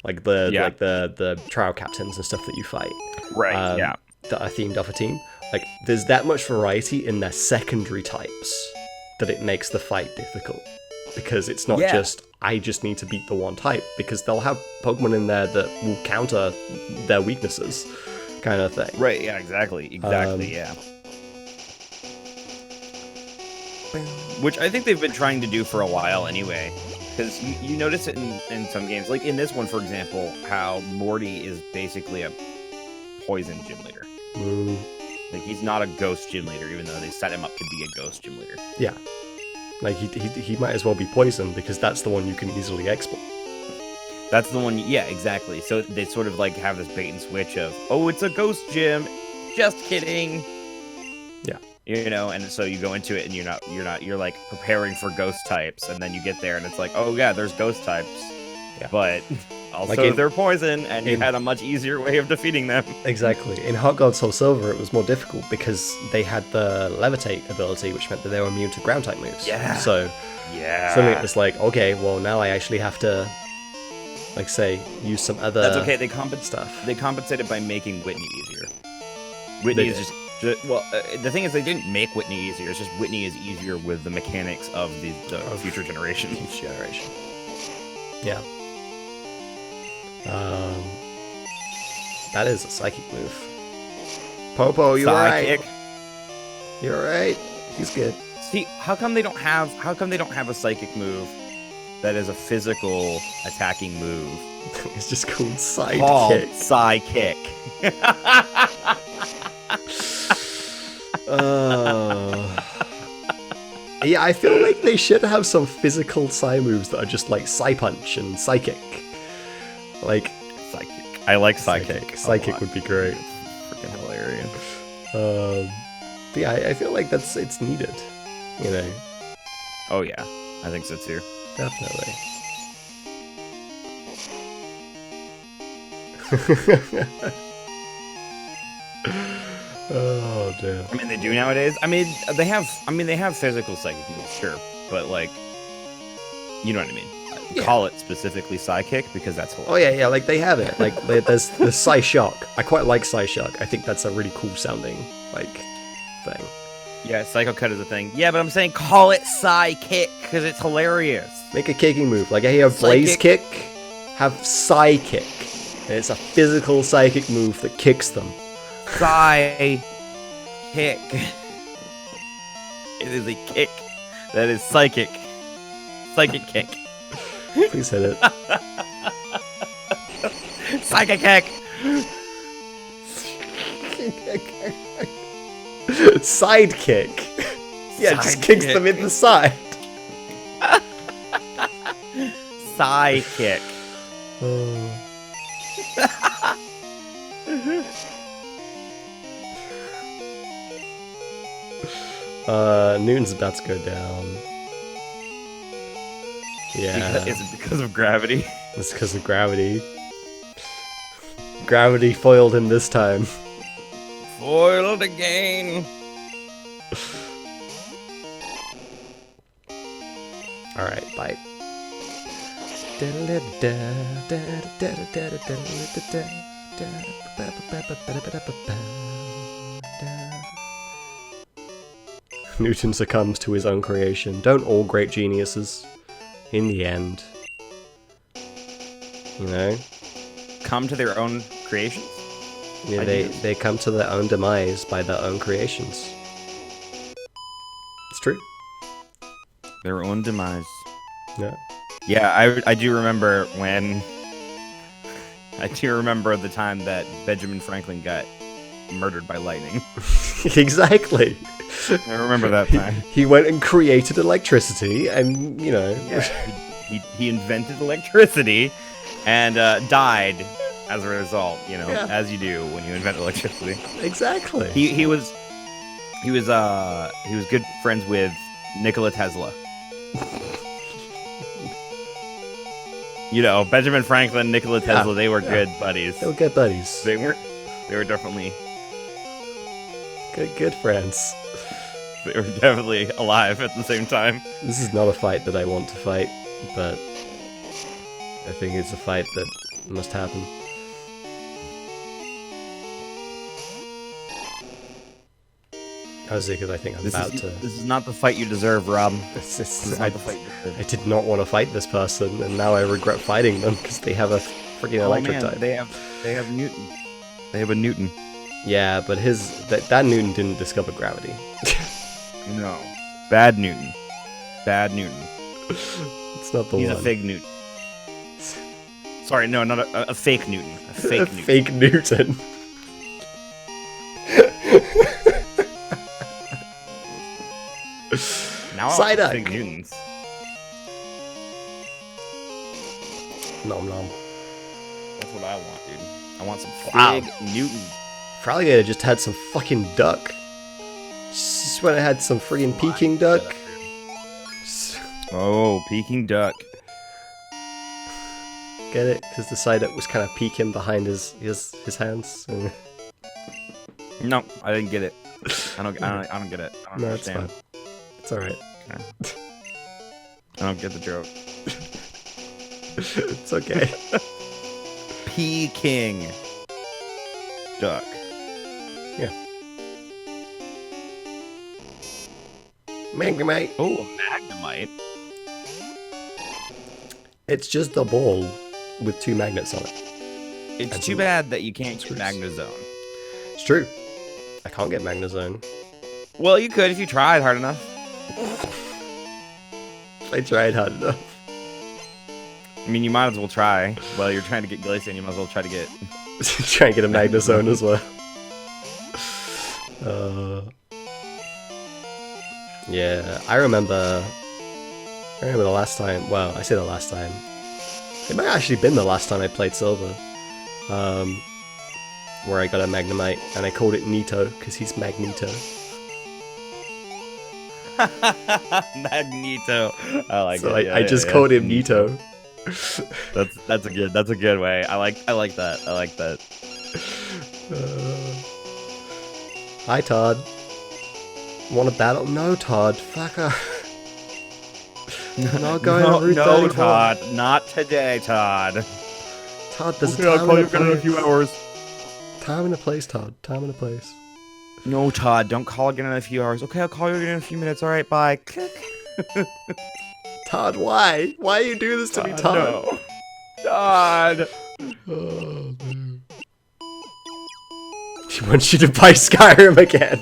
like the trial captains and stuff that you fight, right? That are themed off a team. Like there's that much variety in their secondary types that it makes the fight difficult. Because it's not just, I just need to beat the one type, because they'll have Pokemon in there that will counter their weaknesses, kind of thing. Right, yeah, exactly, yeah. Which I think they've been trying to do for a while anyway. Because you notice it in some games, like in this one, for example, how Morty is basically a poison gym leader. Like, he's not a ghost gym leader, even though they set him up to be a ghost gym leader. Yeah. Like, he might as well be poison, because that's the one you can easily export. That's the one, yeah, exactly. So they sort of, like, have this bait and switch of, oh, it's a ghost gym, just kidding. Yeah. You know, and so you go into it, and you're, like, preparing for ghost types, and then you get there, and it's like, oh, yeah, there's ghost types. Yeah. But also, like they're poison, and you had a much easier way of defeating them. Exactly. In Heart Gold Soul Silver, it was more difficult because they had the Levitate ability, which meant that they were immune to ground-type moves. Yeah. So, suddenly it was like, okay, well, now I actually have to, like, say, use some other That's okay, they compensated by making Whitney easier. Whitney is just... Well, the thing is, they didn't make Whitney easier, it's just Whitney is easier with the mechanics of the future generation. Each generation. Yeah. That is a psychic move. Popo, you're right. You're right. He's good. See, how come they don't have a psychic move that is a physical attacking move? It's just called sidekick. Psychic. Yeah, I feel like they should have some physical Psy moves that are just like Psy Punch and Psychic. Like Psychic. I like Psychic. Psychic would be great. Freaking hilarious. But yeah, I feel like it's needed. You know. Oh yeah, I think so too. Definitely. Oh damn. I mean, they do nowadays. I mean, they have physical psychic moves, sure, but like, you know what I mean. Yeah. Call it specifically Psychic because that's hilarious. Oh yeah, like they have it. Like there's the Psy Shock. I quite like Psy Shock. I think that's a really cool sounding like thing. Yeah, Psycho Cut is a thing. Yeah, but I'm saying call it Psychic because it's hilarious. Make a kicking move. Like I hear Blaze Kick, have Psy Kick. And it's a physical psychic move that kicks them. Psy Kick. It is a kick that is psychic. Psychic kick. Please hit it. Psychic kick. Sidekick. Yeah, just kicks them in the side. Sidekick. Newton's about to go down. Yeah. Is it because of gravity? It's because of gravity. Gravity foiled him this time. Foiled again. Alright, bite. Newton succumbs to his own creation. Don't all great geniuses? In the end. You know? Come to their own creations? Yeah, they come to their own demise by their own creations. It's true. Their own demise. Yeah. Yeah, I do remember when... I do remember the time that Benjamin Franklin got murdered by lightning. Exactly. I remember that time. He went and created electricity, and, you know... Yeah, he invented electricity, and died as a result, you know, as you do when you invent electricity. Exactly. He was good friends with Nikola Tesla. You know, Benjamin Franklin, Nikola Tesla, they were good buddies. They were good buddies. They were definitely good friends. They were definitely alive at the same time. This is not a fight that I want to fight, but I think it's a fight that must happen. Because I think I'm about to... This is not the fight you deserve, Rob. This is not the fight you deserve. I did not want to fight this person, and now I regret fighting them because they have a freaking electric type. They have Newton. They have a Newton. Yeah, but that Newton didn't discover gravity. No, bad Newton. Bad Newton. It's not the one. He's a fake Newton. Sorry, no, not a fake Newton. A fake Newton. Fake Newton. Now Psyduck. Fake Newtons. Nom nom. That's what I want, dude. I want some fake Newton. Fraligator just had some fucking duck. Just when it had some friggin' Peking duck. Oh, Peking duck. Get it? Because the Psyduck was kind of peeking behind his hands. No, I didn't get it. I don't get it. I don't understand. It's fine. It's alright. Okay. I don't get the joke. It's okay. Peking duck. Yeah. Magnemite. Oh, Magnemite. It's just a ball with 2 magnets on it. It's too bad that you can't get Magnezone. It's true. I can't get Magnezone. Well, you could if you tried hard enough. I tried hard enough. I mean, you might as well try. While you're trying to get Glaceon, you might as well try to get... Try and get a Magnezone as well. Yeah, I remember the last time, well, I say the last time. It might have actually been the last time I played Silver. Where I got a Magnemite, and I called it Nito, because he's Magneto. Magneto. I like so it. I just called him Nito. That's a good way. I like that. Hi Todd. Want to battle? No, Todd. Fuck off. Not going to Route 34. Todd. Not today, Todd. Todd, there's okay, a time I'll call you and in a few hours. Time and a place, Todd. Time and a place. No, Todd, don't call again in a few hours. Okay, I'll call you again in a few minutes. All right, bye. Todd, why? Why you do this to me, Todd? No. Todd. Oh, man. She wants you to buy Skyrim again.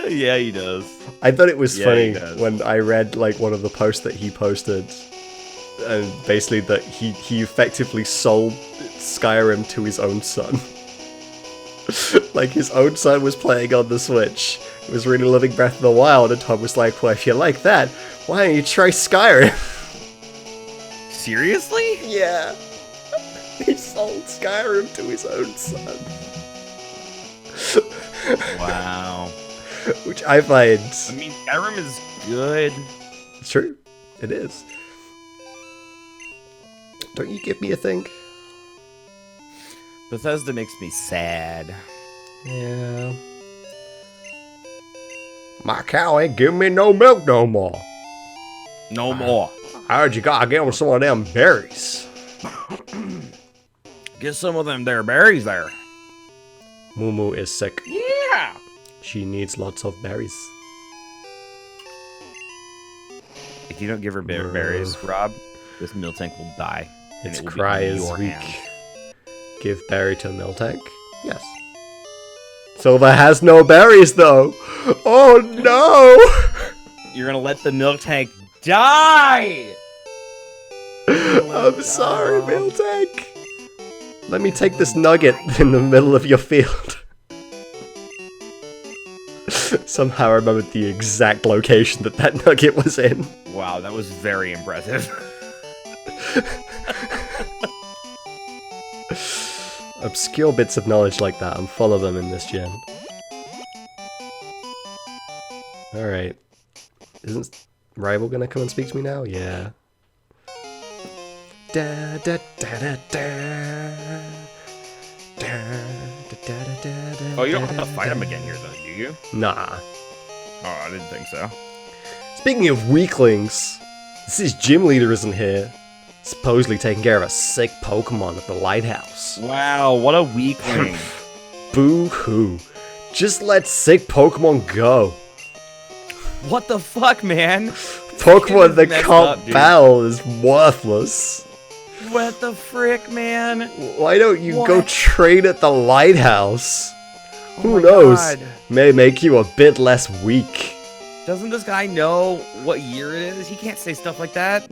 Yeah, he does. I thought it was funny when I read like one of the posts that he posted, and basically that he effectively sold Skyrim to his own son. Like his own son was playing on the Switch, was really loving Breath of the Wild, and Tom was like, "Well, if you like that, why don't you try Skyrim?" Seriously? Yeah. He sold Skyrim to his own son. Wow. Which I find... I mean, Skyrim is good. It's true. It is. Don't you give me a thing? Bethesda makes me sad. Yeah. My cow ain't giving me no milk no more. No more. I heard you gotta get on some of them berries. Get some of them there berries there. Moo is sick. Yeah. She needs lots of berries. If you don't give her berries, Rob, this milk tank will die. Its it will cry be in is your weak. hands. Give berry to milk tank? Yes. Silver has no berries though. Oh no! You're gonna let the milk tank die! I'm sorry, milk tank. Let me take this nugget in the middle of your field. Somehow I remembered the exact location that nugget was in. Wow, that was very impressive. Obscure bits of knowledge like that, I'm full of them in this gen. Alright. Isn't Rival gonna come and speak to me now? Yeah. Da da da da da. Da, da, da, da, da, Oh, you don't have to fight him again here, though, do you? Nah. Oh, I didn't think so. Speaking of weaklings, this is Gym Leader isn't here. Supposedly taking care of a sick Pokemon at the lighthouse. Wow, what a weakling. Boo-hoo. Just let sick Pokemon go. What the fuck, man? Pokemon that messed can't up, dude. battle is worthless. What the frick, man? Why don't you go What? train at the lighthouse? Who my knows? God. May make you a bit less weak. Doesn't this guy know what year it is? He can't say stuff like that.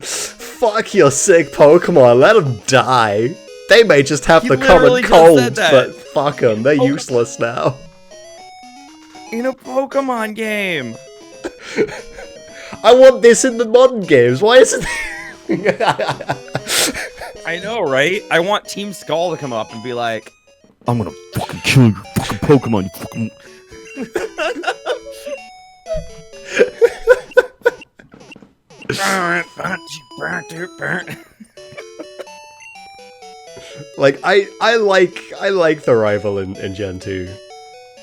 Fuck your sick Pokemon, let them die. They may just have He the literally common just said cold, that. but fuck them, they're useless now. In a Pokemon game. I want this in the modern games, why isn't I know, right? I want Team Skull to come up and be like, I'm gonna fucking kill your fucking Pokemon, you fucking... Like, I like the rival in Gen 2.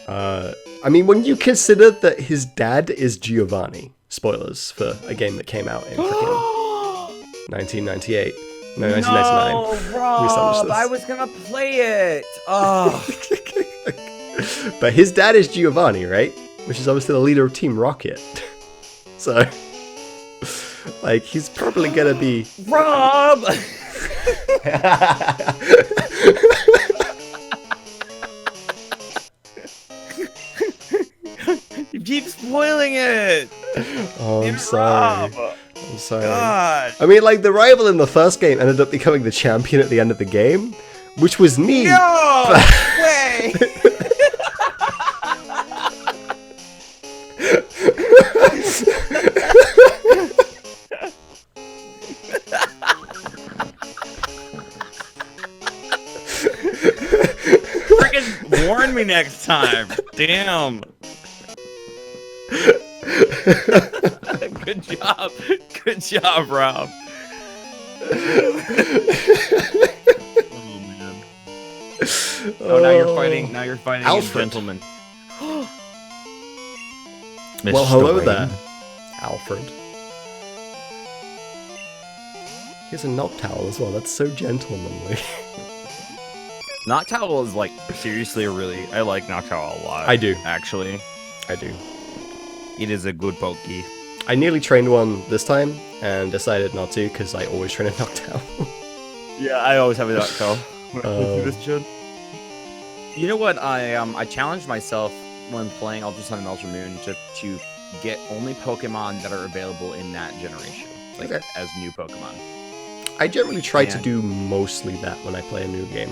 I mean, when you consider that his dad is Giovanni, spoilers for a game that came out in freaking 1998. No, 1999. No, We established Rob, this. I was gonna play it. Oh, But his dad is Giovanni, right? Which is obviously the leader of Team Rocket. So, like, he's probably gonna be... Rob! You keep spoiling it. Oh, I'm Damn it, sorry. Rob. I'm sorry. God. I mean, like, the rival in the first game ended up becoming the champion at the end of the game, which was neat. No way. Freaking warn me next time. Damn. Good job. Good job, Rob. Oh man. Oh, now you're fighting. Now you're fighting Alfred. a gentleman. Well, hello there, Alfred. He has a Noctowl as well, that's so gentlemanly. Noctowl is like seriously I like Noctowl a lot. I do. Actually. I do. It is a good pokey. I nearly trained one this time, and decided not to, because I always train a Noctowl. Yeah, I always have a Noctowl. Oh. You know what? I challenged myself when playing Ultra Sun and Ultra Moon to get only Pokemon that are available in that generation, like Okay. as new Pokemon. I generally try to Man. do mostly that when I play a new game.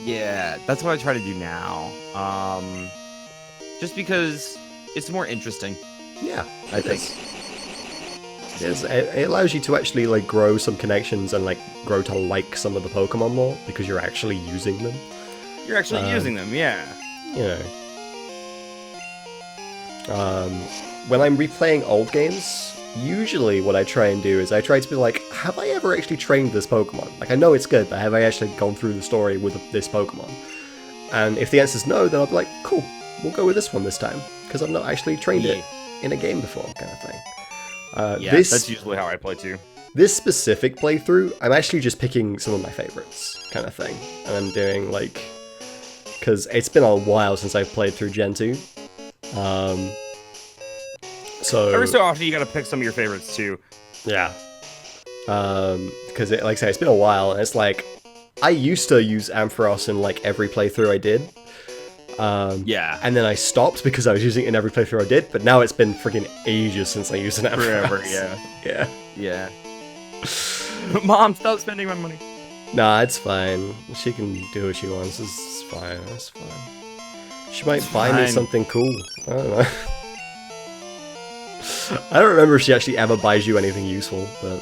Yeah, that's what I try to do now. Just because it's more interesting. Yeah, I think. It allows you to actually like grow some connections and like grow to like some of the Pokemon more because you're actually using them. You're actually using them, yeah. You know. When I'm replaying old games, usually what I try and do is I try to be like, have I ever actually trained this Pokemon? Like, I know it's good, but have I actually gone through the story with this Pokemon? And if the answer's no, then I'll be like, cool, we'll go with this one this time, because I've not actually trained it in a game before, kind of thing. Yeah, this that's usually how I play too. this specific playthrough, I'm actually just picking some of my favorites, kind of thing, and I'm doing like, because it's been a while since I've played through Gen 2. So Every so often you gotta pick some of your favorites too. yeah, because like I say, it's been a while, and it's like I used to use Ampharos in like every playthrough I did. Yeah. And then I stopped because I was using it in every playthrough I did, but now it's been freaking ages since I used an Ampharos. Forever, yeah. Yeah. Yeah. Mom, stop spending my money. Nah, it's fine. She can do what she wants. It's fine. It's fine. She might buy me something cool. I don't know. I don't remember if she actually ever buys you anything useful, but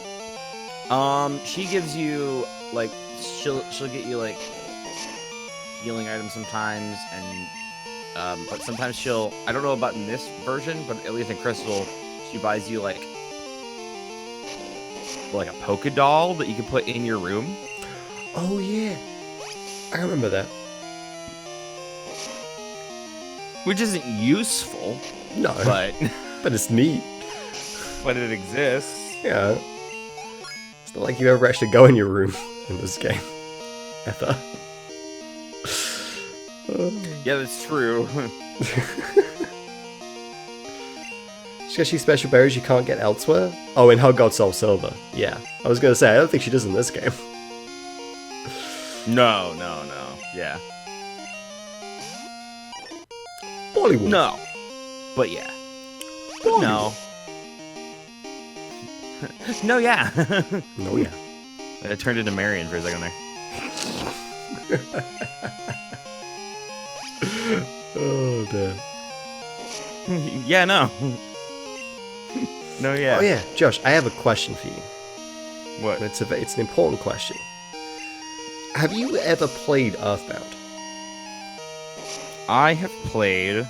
she gives you like she'll get you like healing items sometimes, and but sometimes she'll, I don't know about in this version, but at least in Crystal, she buys you like a polka doll that you can put in your room. oh yeah, I remember that. Which isn't useful, No, but but it's neat. but it exists. Yeah. It's not like you ever actually go in your room in this game. Ever. Yeah, that's true. She got you special berries you can't get elsewhere? Oh, in Her God Soul Silver. Yeah. I was gonna say, I don't think she does in this game. No. Yeah. Bollywood. No. But yeah. Bollywood. No. No, yeah. No, yeah. I turned into Marion for a second there. Oh, dear. Yeah, no. No, yeah. Oh, yeah. Josh, I have a question for you. What? It's an important question. Have you ever played Earthbound? I have played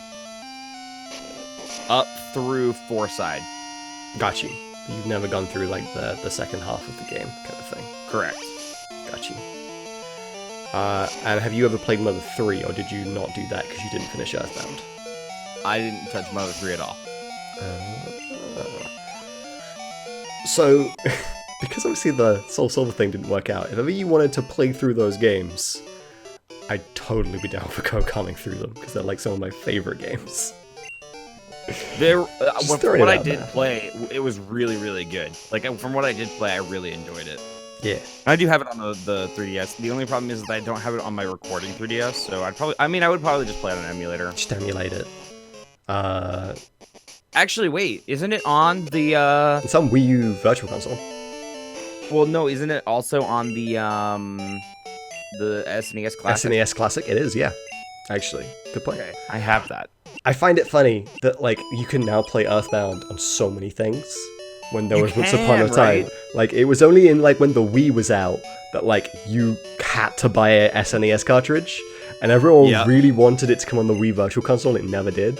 up through Foreside. Got you. You've never gone through, like, the second half of the game kind of thing. Correct. Got you. And have you ever played Mother 3, or did you not do that because you didn't finish Earthbound? I didn't touch Mother 3 at all. So, because obviously the Soul Silver thing didn't work out, if ever you wanted to play through those games, I'd totally be down for coming through them, because they're like some of my favorite games. From what I did there. play, it was really, really good. Like, from what I did play, I really enjoyed it. Yeah. I do have it on the 3DS. The only problem is that I don't have it on my recording 3DS, so I would probably just play it on an emulator. Just emulate it. Actually, wait, isn't it on the, It's on Wii U Virtual Console. well, no, isn't it also on the SNES Classic? SNES Classic? It is, yeah. Actually, good point. Okay, I have that. I find it funny that, like, you can now play Earthbound on so many things, when there was once upon a time. Right? Like, it was only in, like, when the Wii was out that, like, you had to buy a SNES cartridge, and everyone really wanted it to come on the Wii Virtual Console, and it never did.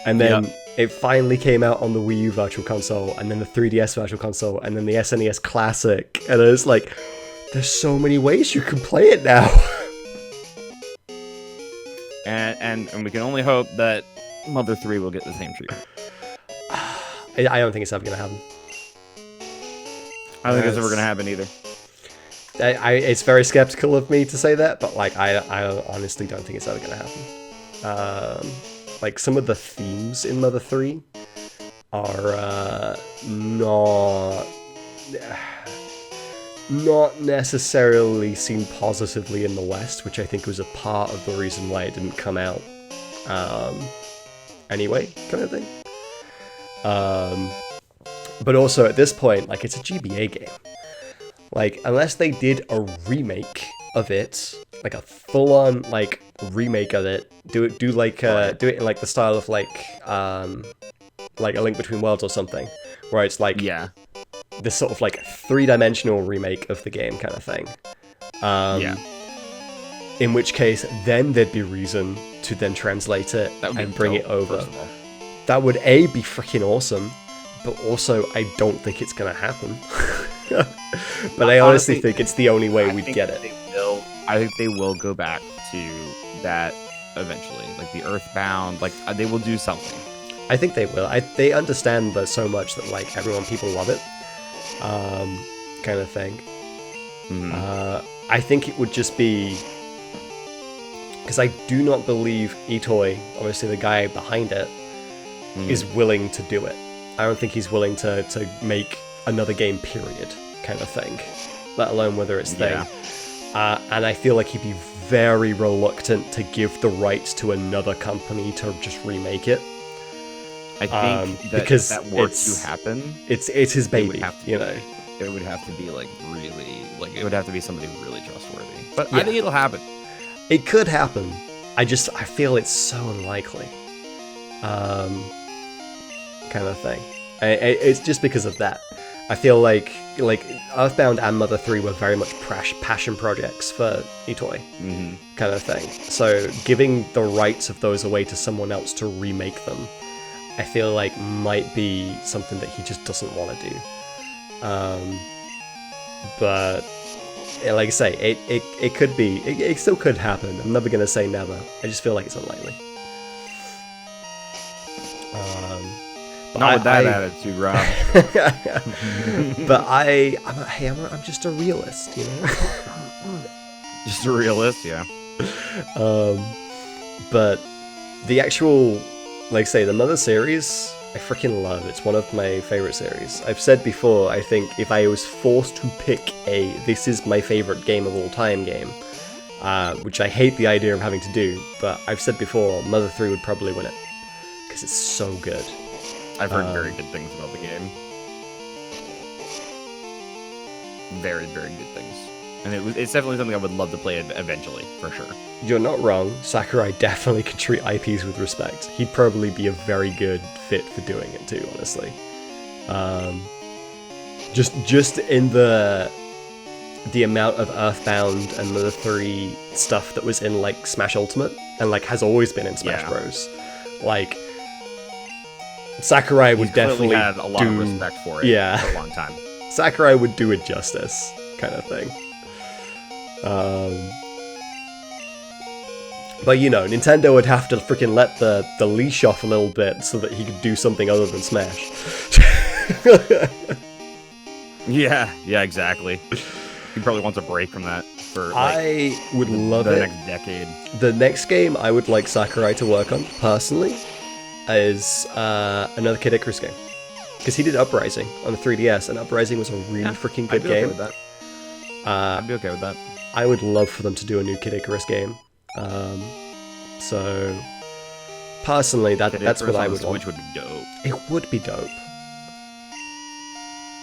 And then it finally came out on the Wii U Virtual Console, and then the 3DS Virtual Console, and then the SNES Classic, and it's like, there's so many ways you can play it now. And we can only hope that Mother 3 will get the same treatment. I don't think it's ever gonna happen. I don't think it's ever going to happen either. It's very skeptical of me to say that, but like I honestly don't think it's ever gonna happen. Like some of the themes in Mother 3 are not necessarily seen positively in the West, which I think was a part of the reason why it didn't come out anyway, kind of thing. But also at this point, like, it's a GBA game. Like, unless they did a remake of it, like a full-on like remake of it, do it in like the style of like A Link Between Worlds or something, where it's like this sort of like 3-dimensional remake of the game kind of thing. In which case, then there'd be reason to then translate it and bring it over. That would be freaking awesome, but also I don't think it's gonna happen. But I honestly think it's the only way we'd get it. I think they will go back to that eventually, like the Earthbound. Like they will do something. I think they will. They understand that so much that like people love it, kind of thing. I think it would just be because I do not believe Itoi, obviously the guy behind it, is willing to do it. I don't think he's willing to make another game, period, kind of thing, let alone whether it's thing. And I feel like he'd be very reluctant to give the rights to another company to just remake it. I think because that were to happen, it's his baby, you know. It would have to be like really, like it would have to be somebody really trustworthy. But I think it'll happen. It could happen. I feel it's so unlikely. Kind of thing. It's just because of that. I feel like Earthbound and Mother 3 were very much passion projects for Itoi, kind of thing. So giving the rights of those away to someone else to remake them, I feel like might be something that he just doesn't want to do. But like I say, it could be, it still could happen. I'm never gonna say never. I just feel like it's unlikely. Not with that attitude, Rob. But I'm just a realist, you know. Just a realist, yeah. But the actual, like I say, the Mother series, I freaking love. It's one of my favorite series. I've said before, I think if I was forced to pick this is my favorite game of all time game, which I hate the idea of having to do, but I've said before, Mother 3 would probably win it because it's so good. I've heard very good things about the game. Very, very good things. And it's definitely something I would love to play eventually, for sure. You're not wrong. Sakurai definitely can treat IPs with respect. He'd probably be a very good fit for doing it too, honestly. Just in the amount of Earthbound and Mother 3 stuff that was in like Smash Ultimate and like has always been in Smash Bros. Like Sakurai would definitely had a lot of respect for it for a long time. Sakurai would do it justice, kind of thing. But you know, Nintendo would have to freaking let the leash off a little bit so that he could do something other than Smash. Yeah, exactly. He probably wants a break from that for like, I would love the it. next decade. The next game I would like Sakurai to work on, personally, is another Kid Icarus game. Because he did Uprising on the 3DS, and Uprising was a really freaking good game. Okay with that. I'd be okay with that. I would love for them to do a new Kid Icarus game. So, personally, that's what I would want. Which would be dope. It would be dope.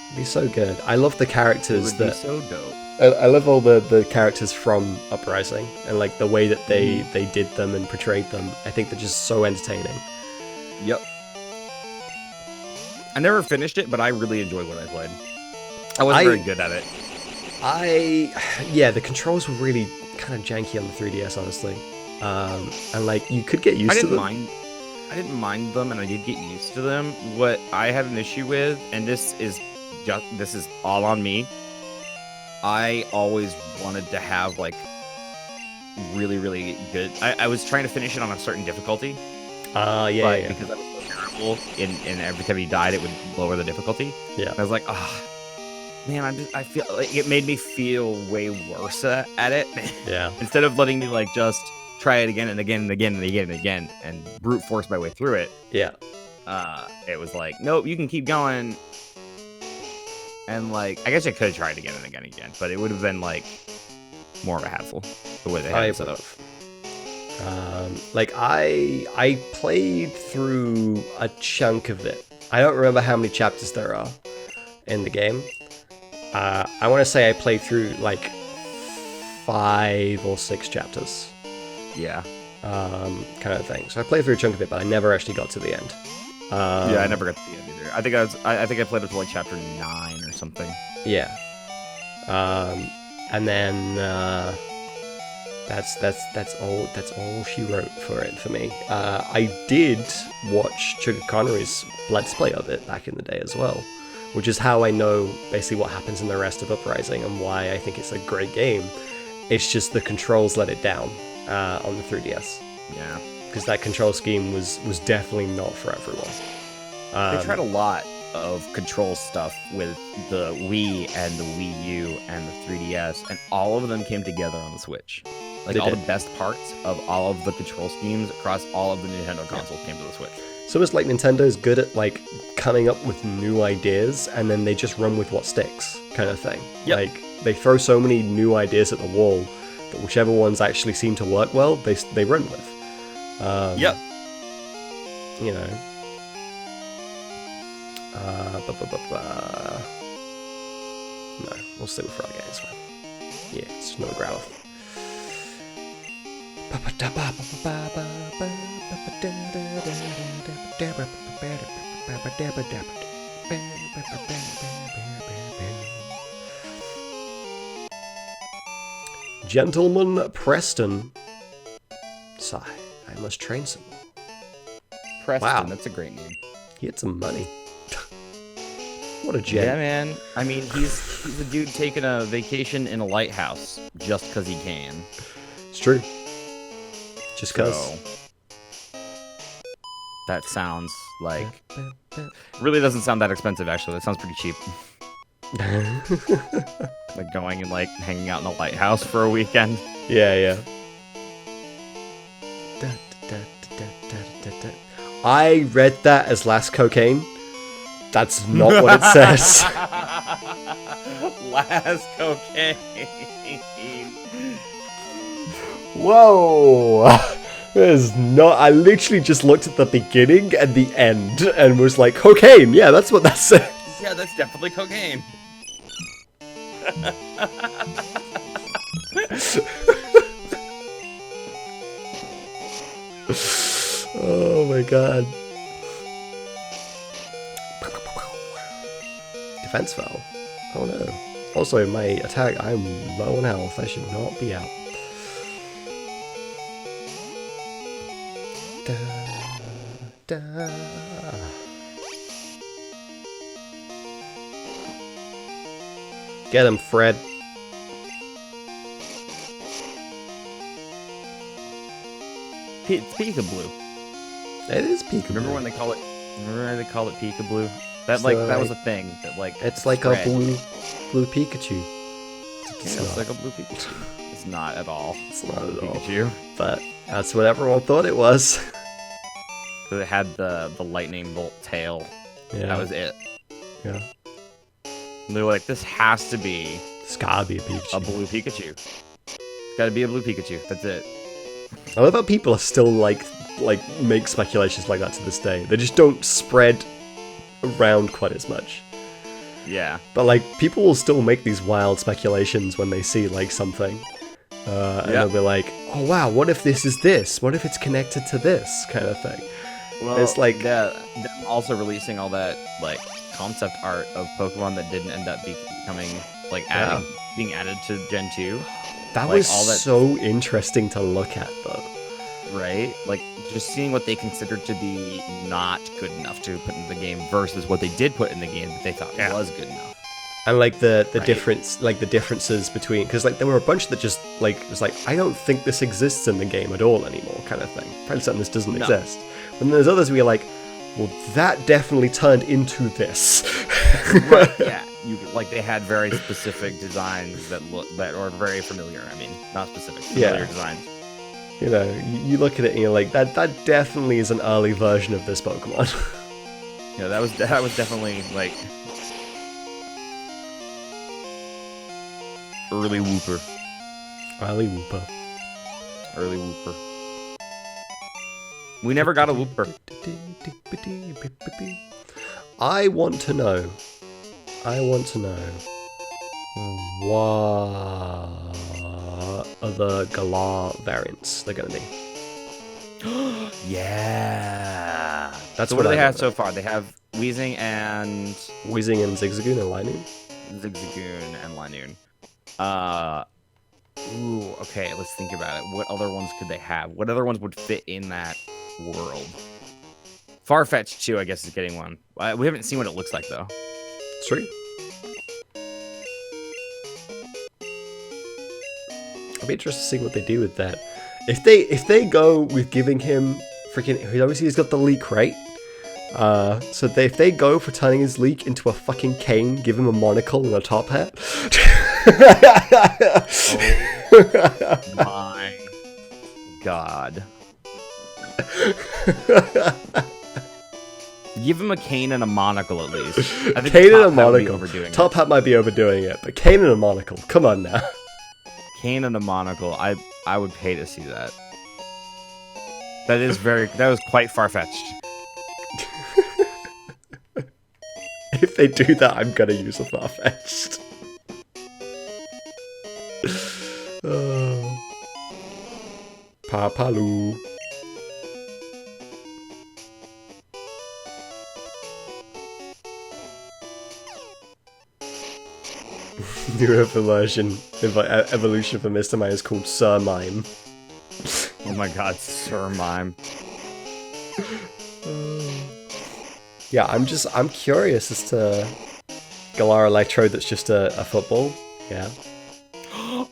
It'd be so good. I love the characters It would be so dope. I love all the characters from Uprising, and like the way that they did them and portrayed them. I think they're just so entertaining. Yep. I never finished it, but I really enjoyed what I played. I wasn't very good at it. The controls were really kind of janky on the 3DS, honestly. And like you could get used to them. I didn't mind them, and I did get used to them. What I had an issue with, and this is all on me. I always wanted to have like really, really good. I was trying to finish it on a certain difficulty. Because I was so terrible, and every time he died, it would lower the difficulty. Yeah. And I was like, man, I feel like it made me feel way worse at it. Yeah. Instead of letting me like just try it again and again and again and again and again and brute force my way through it. Yeah. It was like, nope, you can keep going. And like, I guess I could have tried again and again and again, but it would have been like more of a hassle the way they had it set up. I played through a chunk of it. I don't remember how many chapters there are in the game. I want to say I played through like 5 or 6 chapters. Yeah. Kind of thing. So I played through a chunk of it, but I never actually got to the end. I never got to the end either. I think I played up to like chapter 9 or something. Yeah. And then that's all she wrote for it for me. I did watch Sugar Connery's Let's Play of it back in the day as well, which is how I know basically what happens in the rest of Uprising and why I think it's a great game. It's just the controls let it down on the 3DS. Yeah. because that control scheme was definitely not for everyone. They tried a lot of control stuff with the Wii and the Wii U and the 3DS, and all of them came together on the Switch. Like, They all did. the best parts of all of the control schemes across all of the Nintendo consoles came to the Switch. So it's like Nintendo's good at like coming up with new ideas, and then they just run with what sticks, kind of thing. Yep. Like they throw so many new ideas at the wall that whichever ones actually seem to work well, they run with. Yep. You know. No, we'll stay with Froggy. It's fine. Yeah, it's just another growler. Gentleman Preston. Sigh, I must train some more. Preston, Wow. that's a great name. He had some money. What a gent. Yeah, man. I mean, he's a dude taking a vacation in a lighthouse just because he can. It's true. Just cause. So, that sounds like... Really doesn't sound that expensive, actually. That sounds pretty cheap. Like going and like hanging out in a lighthouse for a weekend. Yeah. I read that as last cocaine. That's not what it says. Last cocaine. Whoa! There's not. I literally just looked at the beginning and the end and was like, cocaine. Yeah, that's what that says. Yeah, that's definitely cocaine. Oh my god. Defense fell. Oh no. Also, my attack, I'm low on health. I should not be out. Da, da. Get him, Fred. It's peekaboo. It is peekaboo. Remember when they call it? Remember when they called it peekaboo? That So, like that was a thing. That like It's like spread. a blue Pikachu. Yeah, It's it's not. like a blue Pikachu. It's not at all. It's not at all. Pikachu. But that's what everyone thought it was. Because it had the lightning bolt tail. Yeah. That was it. Yeah. And they were like, this has to be It's gotta be a Pikachu. a blue Pikachu. It's gotta be a blue Pikachu. That's it. I love how people are still like make speculations like that to this day. They just don't spread around quite as much. Yeah. But like people will still make these wild speculations when they see like something. And Yeah. they'll be like, oh wow, what if this is this? What if it's connected to this kind of thing? Well, It's like- them also releasing all that like concept art of Pokemon that didn't end up becoming like being added to Gen 2, That Like, was all that- so interesting to look at though. right? Like just seeing what they considered to be not good enough to put in the game versus what they did put in the game that they thought Yeah. was good enough. And like the Right. difference, like the differences between, because like there were a bunch that just like it was like, I don't think this exists in the game at all anymore, kind of thing. Probably something this doesn't No. exist. But then there's others where you're like, well, that definitely turned into this. Right, yeah. You like they had very specific designs that are very familiar. I mean, not specific, familiar Yeah. designs. You know, you look at it and you're like, that definitely is an early version of this Pokemon. Yeah, that was definitely like early Wooper. Early Wooper. Early Wooper. We never got a Wooper. I want to know what other Galar variants they're going to be. Yeah. That's So what do I they have don't so far? They have Weezing and know. Whizzing and Zigzagoon and Lightning. Zigzagoon and Lanoon. Ooh, okay, let's think about it. What other ones could they have? What other ones would fit in that world? Farfetch'd too, I guess, is getting one. We haven't seen what it looks like though. It's true. I'd be interested to see what they do with that. If they go with giving him he's got the leek, right? So if they go for turning his leek into a fucking cane, give him a monocle and a top hat. Oh my god. Give him a cane and a monocle at least. I think Cane and a top hat would be monocle. overdoing Top hat might be overdoing it, but cane and a monocle. Come on now. Cane and a monocle. I would pay to see that. That was quite far-fetched. If they do that, I'm gonna use a far-fetched. Papalu. New evolution for Mr. Mime is called Sir Mime. Oh my god, Sir Mime. Yeah, I'm curious as to Galar Electro that's just a football. Yeah.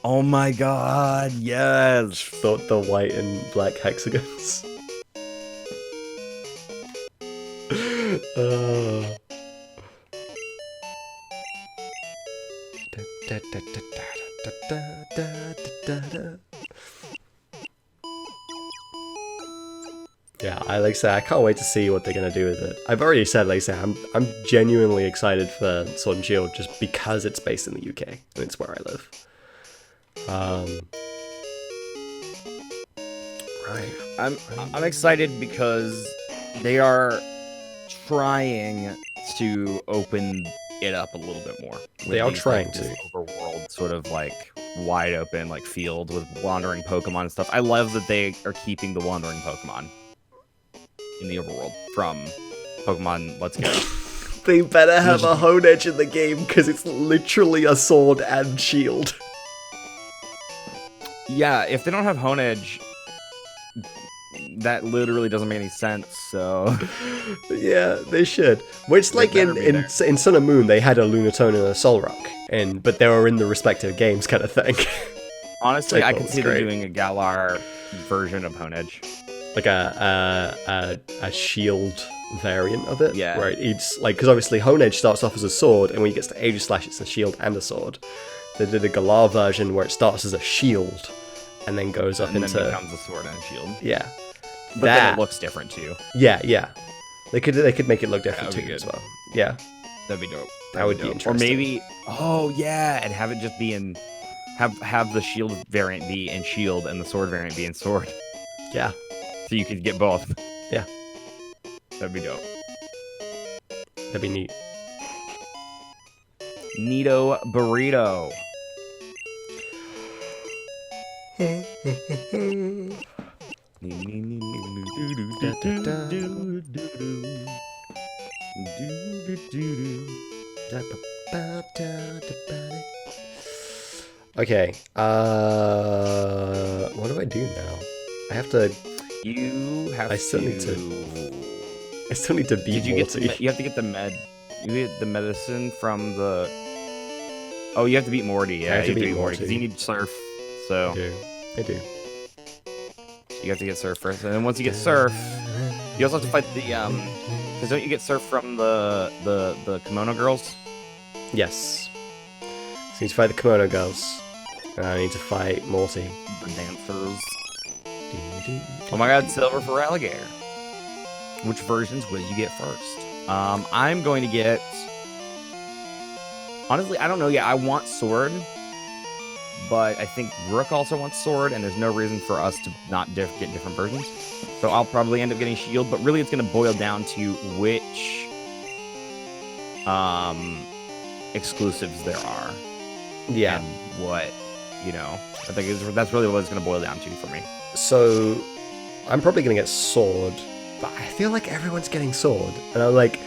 Oh my god, yes! The white and black hexagons. Yeah, I can't wait to see what they're gonna do with it. I've already said, I'm genuinely excited for Sword and Shield just because it's based in the UK and it's where I live. Right. I'm excited because they are trying to open it up a little bit more. They are trying to. This overworld sort of wide open field with wandering Pokemon and stuff. I love that they are keeping the wandering Pokemon in the overworld from Pokemon Let's Go. They better have a Honedge in the game because it's literally a sword and shield. Yeah, if they don't have Honedge, that literally doesn't make any sense, so... Yeah, they should. Which, in Sun and Moon, they had a Lunatone and a Solrock, but they were in the respective games kind of thing. Honestly, I could see them doing a Galar version of Honedge. Like a shield variant of it? Yeah. Where it's, because obviously Honedge starts off as a sword, and when you get to Aegislash, it's a shield and a sword. They did a Galar version where it starts as a shield, and then goes up into... then becomes a sword and shield. Yeah. But then it looks different too. Yeah. They could make it look different too as well. Yeah. That'd be dope. That would be interesting. Or maybe, and have it just be in, have the shield variant be in shield and the sword variant be in sword. Yeah. So you could get both. Yeah. That'd be dope. That'd be neat. Neato burrito. Okay, what do I do now? I have to... I still need to beat Morty. You have to get the you get the medicine from the... Oh, you have to beat Morty, yeah. I have to beat Morty. Because you need Surf, so... I do. You have to get Surf first, and then once you get Surf, you also have to fight the, because don't you get Surf from the Kimono Girls? Yes. So I need to fight the Kimono Girls. And I need to fight Morty. The dancers. Oh my god, Silver for Alligator. Which versions will you get first? I'm going to get... Honestly, I don't know yet. I want Sword, but I think Rook also wants Sword, and there's no reason for us to not get different versions. So I'll probably end up getting Shield, but really it's going to boil down to which exclusives there are. Yeah. And what, I think that's really what it's going to boil down to for me. So, I'm probably going to get Sword, but I feel like everyone's getting Sword. And I'm like,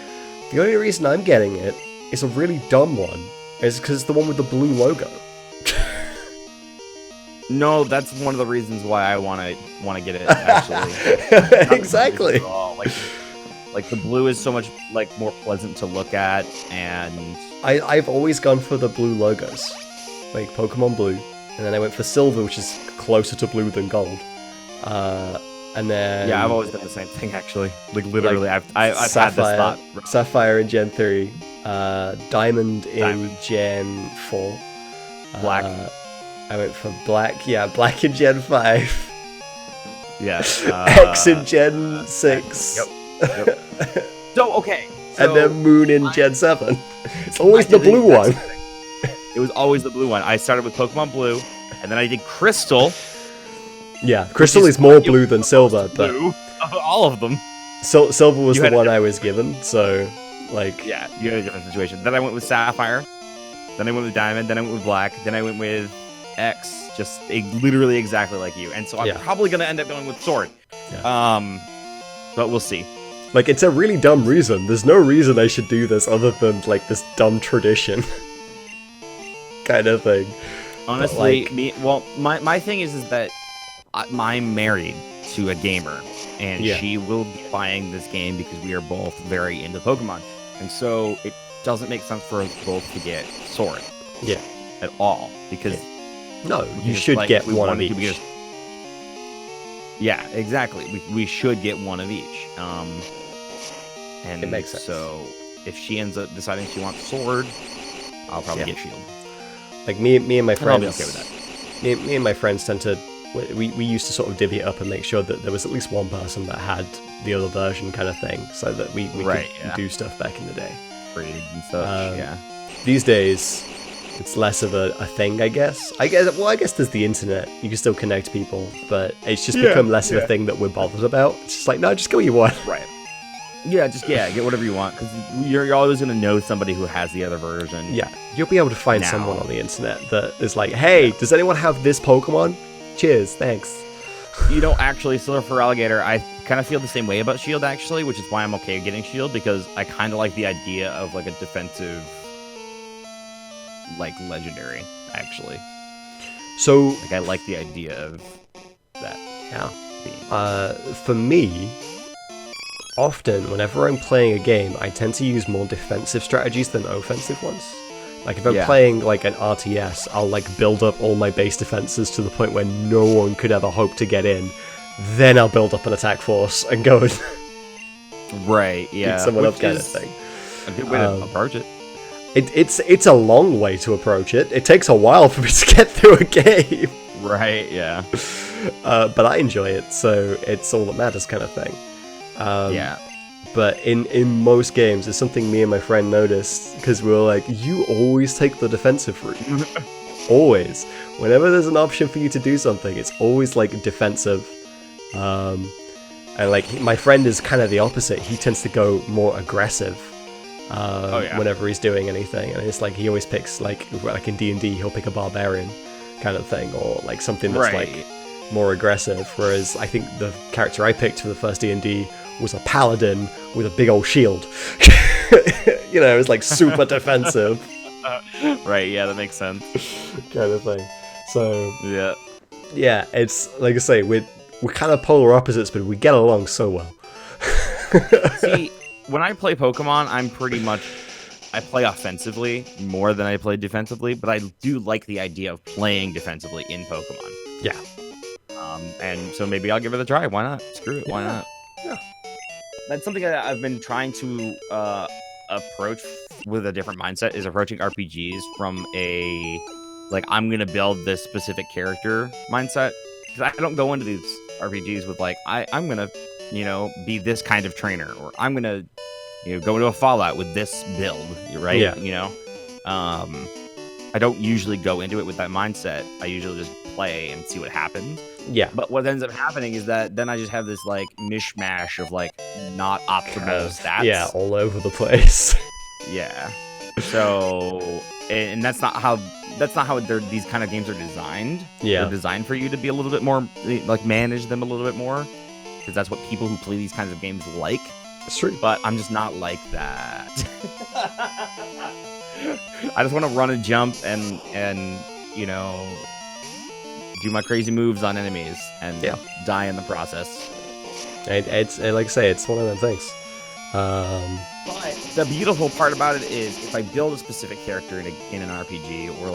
the only reason I'm getting it is a really dumb one. Is because the one with the blue logo. No, that's one of the reasons why I want to get it, actually. Exactly. Like the blue is so much more pleasant to look at, and I've always gone for the blue logos, like Pokemon Blue, and then I went for Silver, which is closer to blue than gold, And then Yeah, I've always done the same thing actually. Like literally, Like, I've had this thought. Sapphire in Gen 3, Diamond in Diamond. Gen 4. Black. I went for Black, Black in Gen 5. Yeah. X in Gen 6. Yep. So okay. And then Moon in Gen 7. It's always the blue one. It was always the blue one. I started with Pokemon Blue, and then I did Crystal. Yeah, Crystal is more blue than Silver, but Blue of all of them. Silver was the one I was given, so like Yeah, you had a different situation. Then I went with Sapphire. Then I went with Diamond. Then I went with Black. Then I went with X. Just literally exactly like you. And so I'm probably gonna end up going with Sword. Yeah. But we'll see. Like, it's a really dumb reason. There's no reason I should do this other than like this dumb tradition kind of thing. Honestly, like, my thing is that I'm married to a gamer, and she will be buying this game because we are both very into Pokemon, and so it doesn't make sense for us both to get Sword. Yeah. At all, because no, you should get one of each. Yeah, exactly. We should get one of each. And it makes sense. So if she ends up deciding she wants Sword, I'll probably get Shield. Like me and my friends. I'll be okay with that. Me and my friends tend to. We used to sort of divvy it up and make sure that there was at least one person that had the other version, kind of thing, so that we could do stuff back in the day. Breed and stuff. These days, it's less of a thing, I guess. I guess there's the internet. You can still connect people, but it's just become less of a thing that we're bothered about. It's just like, no, just get what you want. Right. Yeah, get whatever you want, because you're always going to know somebody who has the other version. Yeah, you'll be able to find someone on the internet that is like, hey, does anyone have this Pokemon? Cheers, thanks. You know, actually, Silver for Alligator, I kind of feel the same way about Shield, actually, which is why I'm okay getting Shield, because I kind of like the idea of, like, a defensive, like, legendary, actually. So... Like, I like the idea of that. Yeah. For me... Often, whenever I'm playing a game, I tend to use more defensive strategies than offensive ones. Like, if I'm playing, like, an RTS, I'll, like, build up all my base defenses to the point where no one could ever hope to get in. Then I'll build up an attack force and go and... beat someone up kind of thing. A good way to approach it. It's a long way to approach it. It takes a while for me to get through a game. Right, yeah. But I enjoy it, so it's all that matters kind of thing. But in most games, it's something me and my friend noticed, because we were like, you always take the defensive route. Always. Whenever there's an option for you to do something, it's always like defensive. And like, my friend is kind of the opposite. He tends to go more aggressive whenever he's doing anything. And it's like, he always picks, like in D&D, he'll pick a barbarian kind of thing, or like something that's like more aggressive. Whereas I think the character I picked for the first D&D was a paladin with a big old shield. You know, it was like super defensive. Right, yeah, that makes sense. Kind of thing. So yeah, it's like I say, we're kind of polar opposites, but we get along so well. See, when I play Pokemon, I play offensively more than I play defensively, but I do like the idea of playing defensively in Pokemon. Yeah. And so maybe I'll give it a try. Why not? Screw it. Why not? Yeah. That's something that I've been trying to approach with a different mindset, is approaching RPGs from a, like, I'm going to build this specific character mindset. Because I don't go into these RPGs with, like, I'm going to, you know, be this kind of trainer, or I'm going to, you know, go into a Fallout with this build, right? Yeah. You know? I don't usually go into it with that mindset. I usually just play and see what happens. Yeah. But what ends up happening is that then I just have this, like, mishmash of, like, not optimal stats. Yeah, all over the place. Yeah. So, and that's not how these kind of games are designed. Yeah. They're designed for you to be a little bit more, like, manage them a little bit more, because that's what people who play these kinds of games like. That's true. But I'm just not like that. I just want to run and jump and you know, do my crazy moves on enemies and die in the process. It's like I say, it's one of them things. But the beautiful part about it is, if I build a specific character in an RPG, or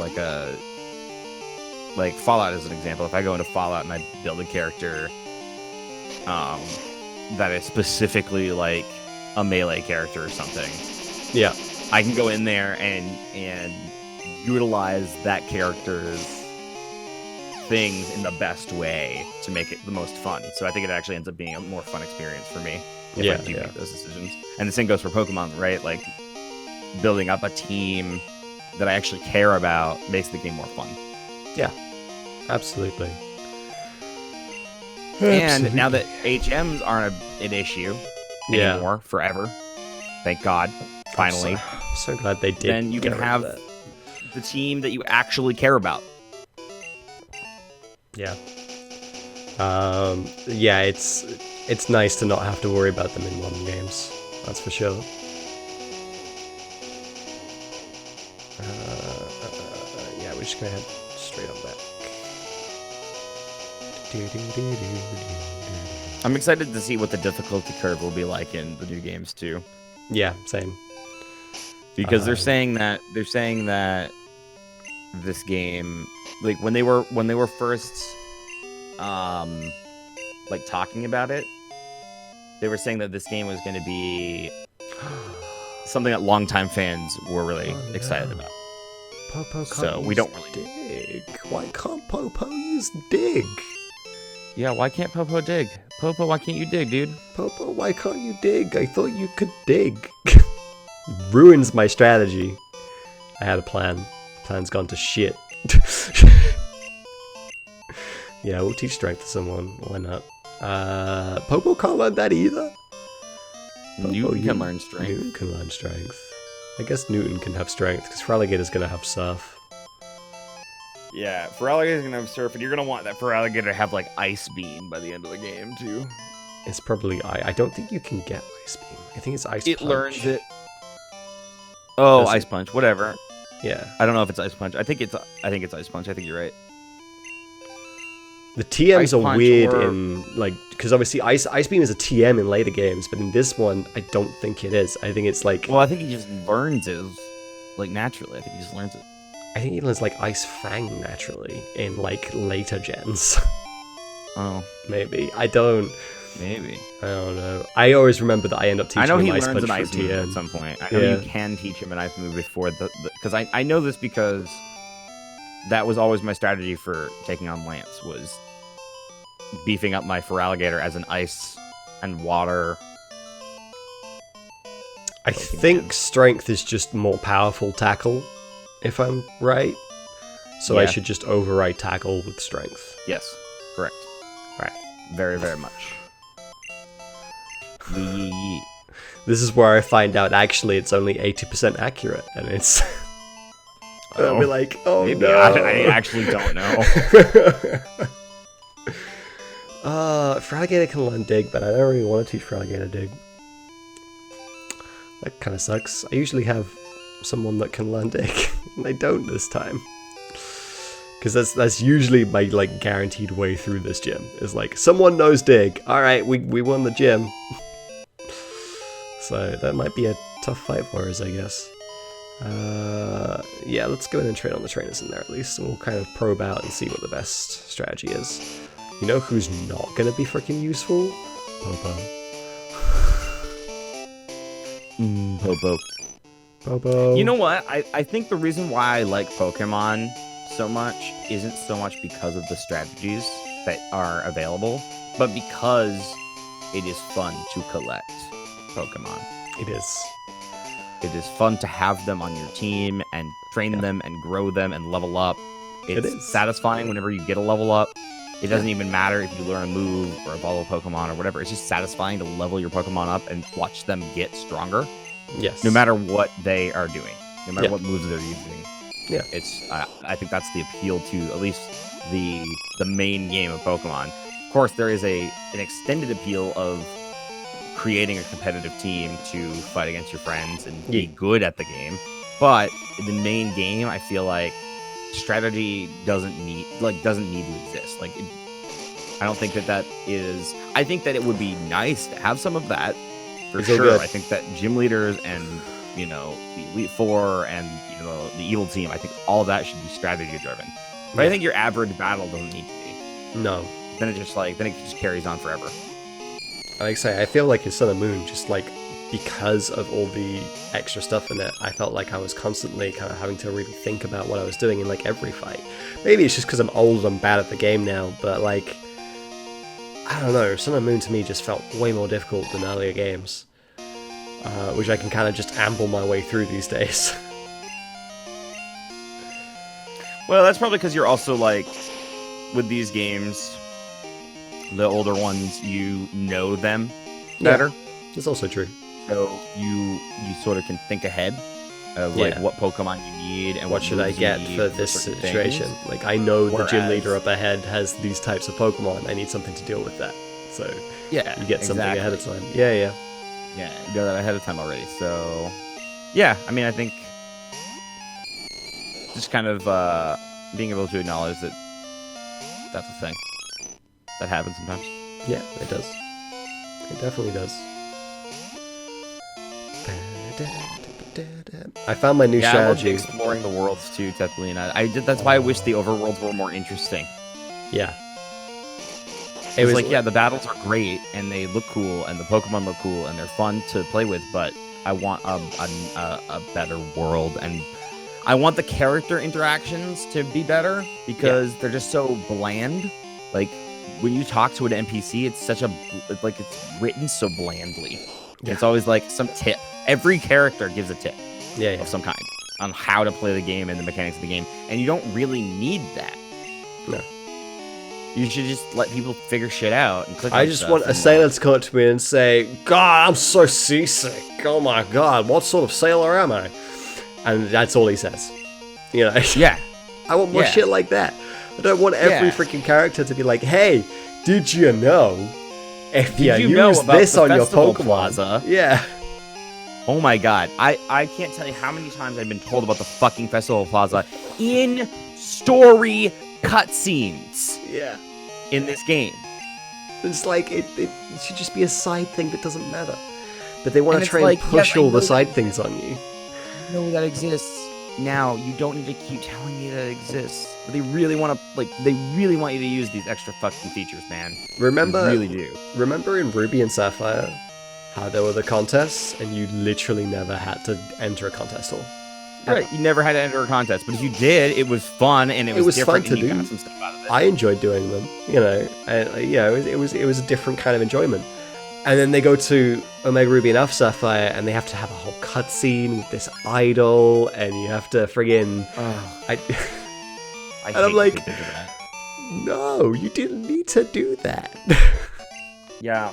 like Fallout as an example, if I go into Fallout and I build a character, that is specifically like a melee character or something. Yeah. I can go in there and utilize that character's things in the best way to make it the most fun. So I think it actually ends up being a more fun experience for me if I do make those decisions. And the same goes for Pokemon, right? Like building up a team that I actually care about makes the game more fun. Yeah, absolutely. And now that HMs aren't an issue anymore forever, thank God, finally. I'm so glad they did. Then you can have the team that you actually care about. Yeah. Yeah, it's nice to not have to worry about them in modern games. That's for sure. Yeah, we're just gonna head straight on back. I'm excited to see what the difficulty curve will be like in the new games too. Yeah, same. Because they're saying that this game, like when they were first like talking about it, they were saying that this game was going to be something that longtime fans were really excited about. Popo can't so we don't really dig. Why can't Popo use dig? Yeah, why can't Popo dig? Popo, why can't you dig, dude? Popo, why can't you dig? I thought you could dig. Ruins my strategy. I had a plan. Plan's gone to shit. Yeah, we'll teach strength to someone. Why not? Popo can't learn that either. Newton can learn strength. Newton can learn strength. I guess Newton can have strength, because Feraligator's gonna have surf. Yeah, Feraligator's gonna have surf, and you're gonna want that Feraligator to have, like, Ice Beam by the end of the game, too. It's probably I don't think you can get Ice Beam. I think it's Ice Punch. It learns it. Oh, Ice Punch, whatever. Yeah. I don't know if it's Ice Punch. I think it's Ice Punch. I think you're right. The TMs are weird in, like, because obviously Ice Beam is a TM in later games, but in this one, I don't think it is. I think it's like... Well, I think he just learns it, like, naturally. I think he just learns it. I think he learns, like, Ice Fang naturally in, like, later gens. Oh. Maybe. Maybe. I don't know. I always remember that I end up teaching him Ice Punch an Ice move TM. at some point. I know you can teach him an Ice move before because I know this because that was always my strategy for taking on Lance, was beefing up my Feraligator as an Ice and Water. I think Strength is just more powerful tackle, if I'm right. So I should just override tackle with Strength. Yes, correct. Right. Very, very much. This is where I find out actually it's only 80% accurate, and it's... I'll be like, oh maybe. no. I actually don't know. Feraligator can learn Dig, but I don't really want to teach Feraligator Dig. That kind of sucks. I usually have someone that can learn Dig, and I don't this time. Because that's usually my, like, guaranteed way through this gym. Is like, someone knows Dig. Alright, we won the gym. So that might be a tough fight for us, I guess. Yeah, let's go in and train on the trainers in there at least, and we'll kind of probe out and see what the best strategy is. You know who's not gonna be freaking useful? Popo. Popo. Popo. You know what? I think the reason why I like Pokemon so much isn't so much because of the strategies that are available, but because it is fun to collect Pokemon. It is. It is fun to have them on your team and train them and grow them and level up. It's satisfying whenever you get a level up. It doesn't even matter if you learn a move or evolve a Pokemon or whatever. It's just satisfying to level your Pokemon up and watch them get stronger. Yes. No matter what they are doing, no matter what moves they're using. Yeah. It's. I think that's the appeal to at least the main game of Pokemon. Of course, there is an extended appeal of creating a competitive team to fight against your friends and be good at the game. But in the main game, I feel like strategy doesn't need to exist. Like, I don't think that is. I think that it would be nice to have some of that for sure. I think that gym leaders and the Elite Four and the Evil Team, I think all of that should be strategy driven. But I think your average battle doesn't need to be. No. Then it just carries on forever. like I say, I feel like in Sun and Moon, just like because of all the extra stuff in it, I felt like I was constantly kind of having to really think about what I was doing in like every fight. Maybe it's just because I'm old and bad at the game now, but like, I don't know, Sun and Moon to me just felt way more difficult than earlier games, which I can kind of just amble my way through these days. Well, that's probably because you're also like, with these games, the older ones, you know them better. Yeah, that's also true. So you sort of can think ahead of like what Pokemon you need and what should I get for this situation. Like I know the gym leader up ahead has these types of Pokemon. I need something to deal with that. So yeah, you get something ahead of time. Yeah, you know that ahead of time already. So yeah, I mean, I think just kind of being able to acknowledge that that's a thing that happens sometimes. Yeah, it does. It definitely does. I found my new strategy. I love exploring the worlds too, Tethelina. That's why I wish the overworlds were more interesting. Yeah. It was like, the battles are great and they look cool and the Pokemon look cool and they're fun to play with, but I want a better world, and I want the character interactions to be better because they're just so bland. Like when you talk to an NPC, it's written so blandly. Yeah. It's always like some tip. Every character gives a tip of some kind on how to play the game and the mechanics of the game, and you don't really need that. No. You should just let people figure shit out and click. I just want a sailor to come up to me and say, "God, I'm so seasick. Oh my God, what sort of sailor am I?" And that's all he says. You know? Yeah. I want more shit like that. I don't want every freaking character to be like, "Hey, did you know? If you use this on your Pokemon Plaza?" Yeah. Oh my God. I can't tell you how many times I've been told about the fucking Festival Plaza in story cutscenes. Yeah. In this game. It's like, it should just be a side thing that doesn't matter. But they want to try and push all the side things on you. I know that exists. Now, you don't need to keep telling me that it exists. But they really want to, they really want you to use these extra fucking features, man. Remember? They really do. Remember in Ruby and Sapphire, how there were the contests, and you literally never had to enter a contest hall? Right, you never had to enter a contest, but if you did, it was fun, and it was different, fun to do. Got some stuff out of it. I enjoyed doing them, you know, and it was a different kind of enjoyment. And then they go to Omega Ruby and Alpha Sapphire, and they have to have a whole cutscene with this idol, and you have to friggin'. And I'm like, no, you didn't need to do that. Yeah,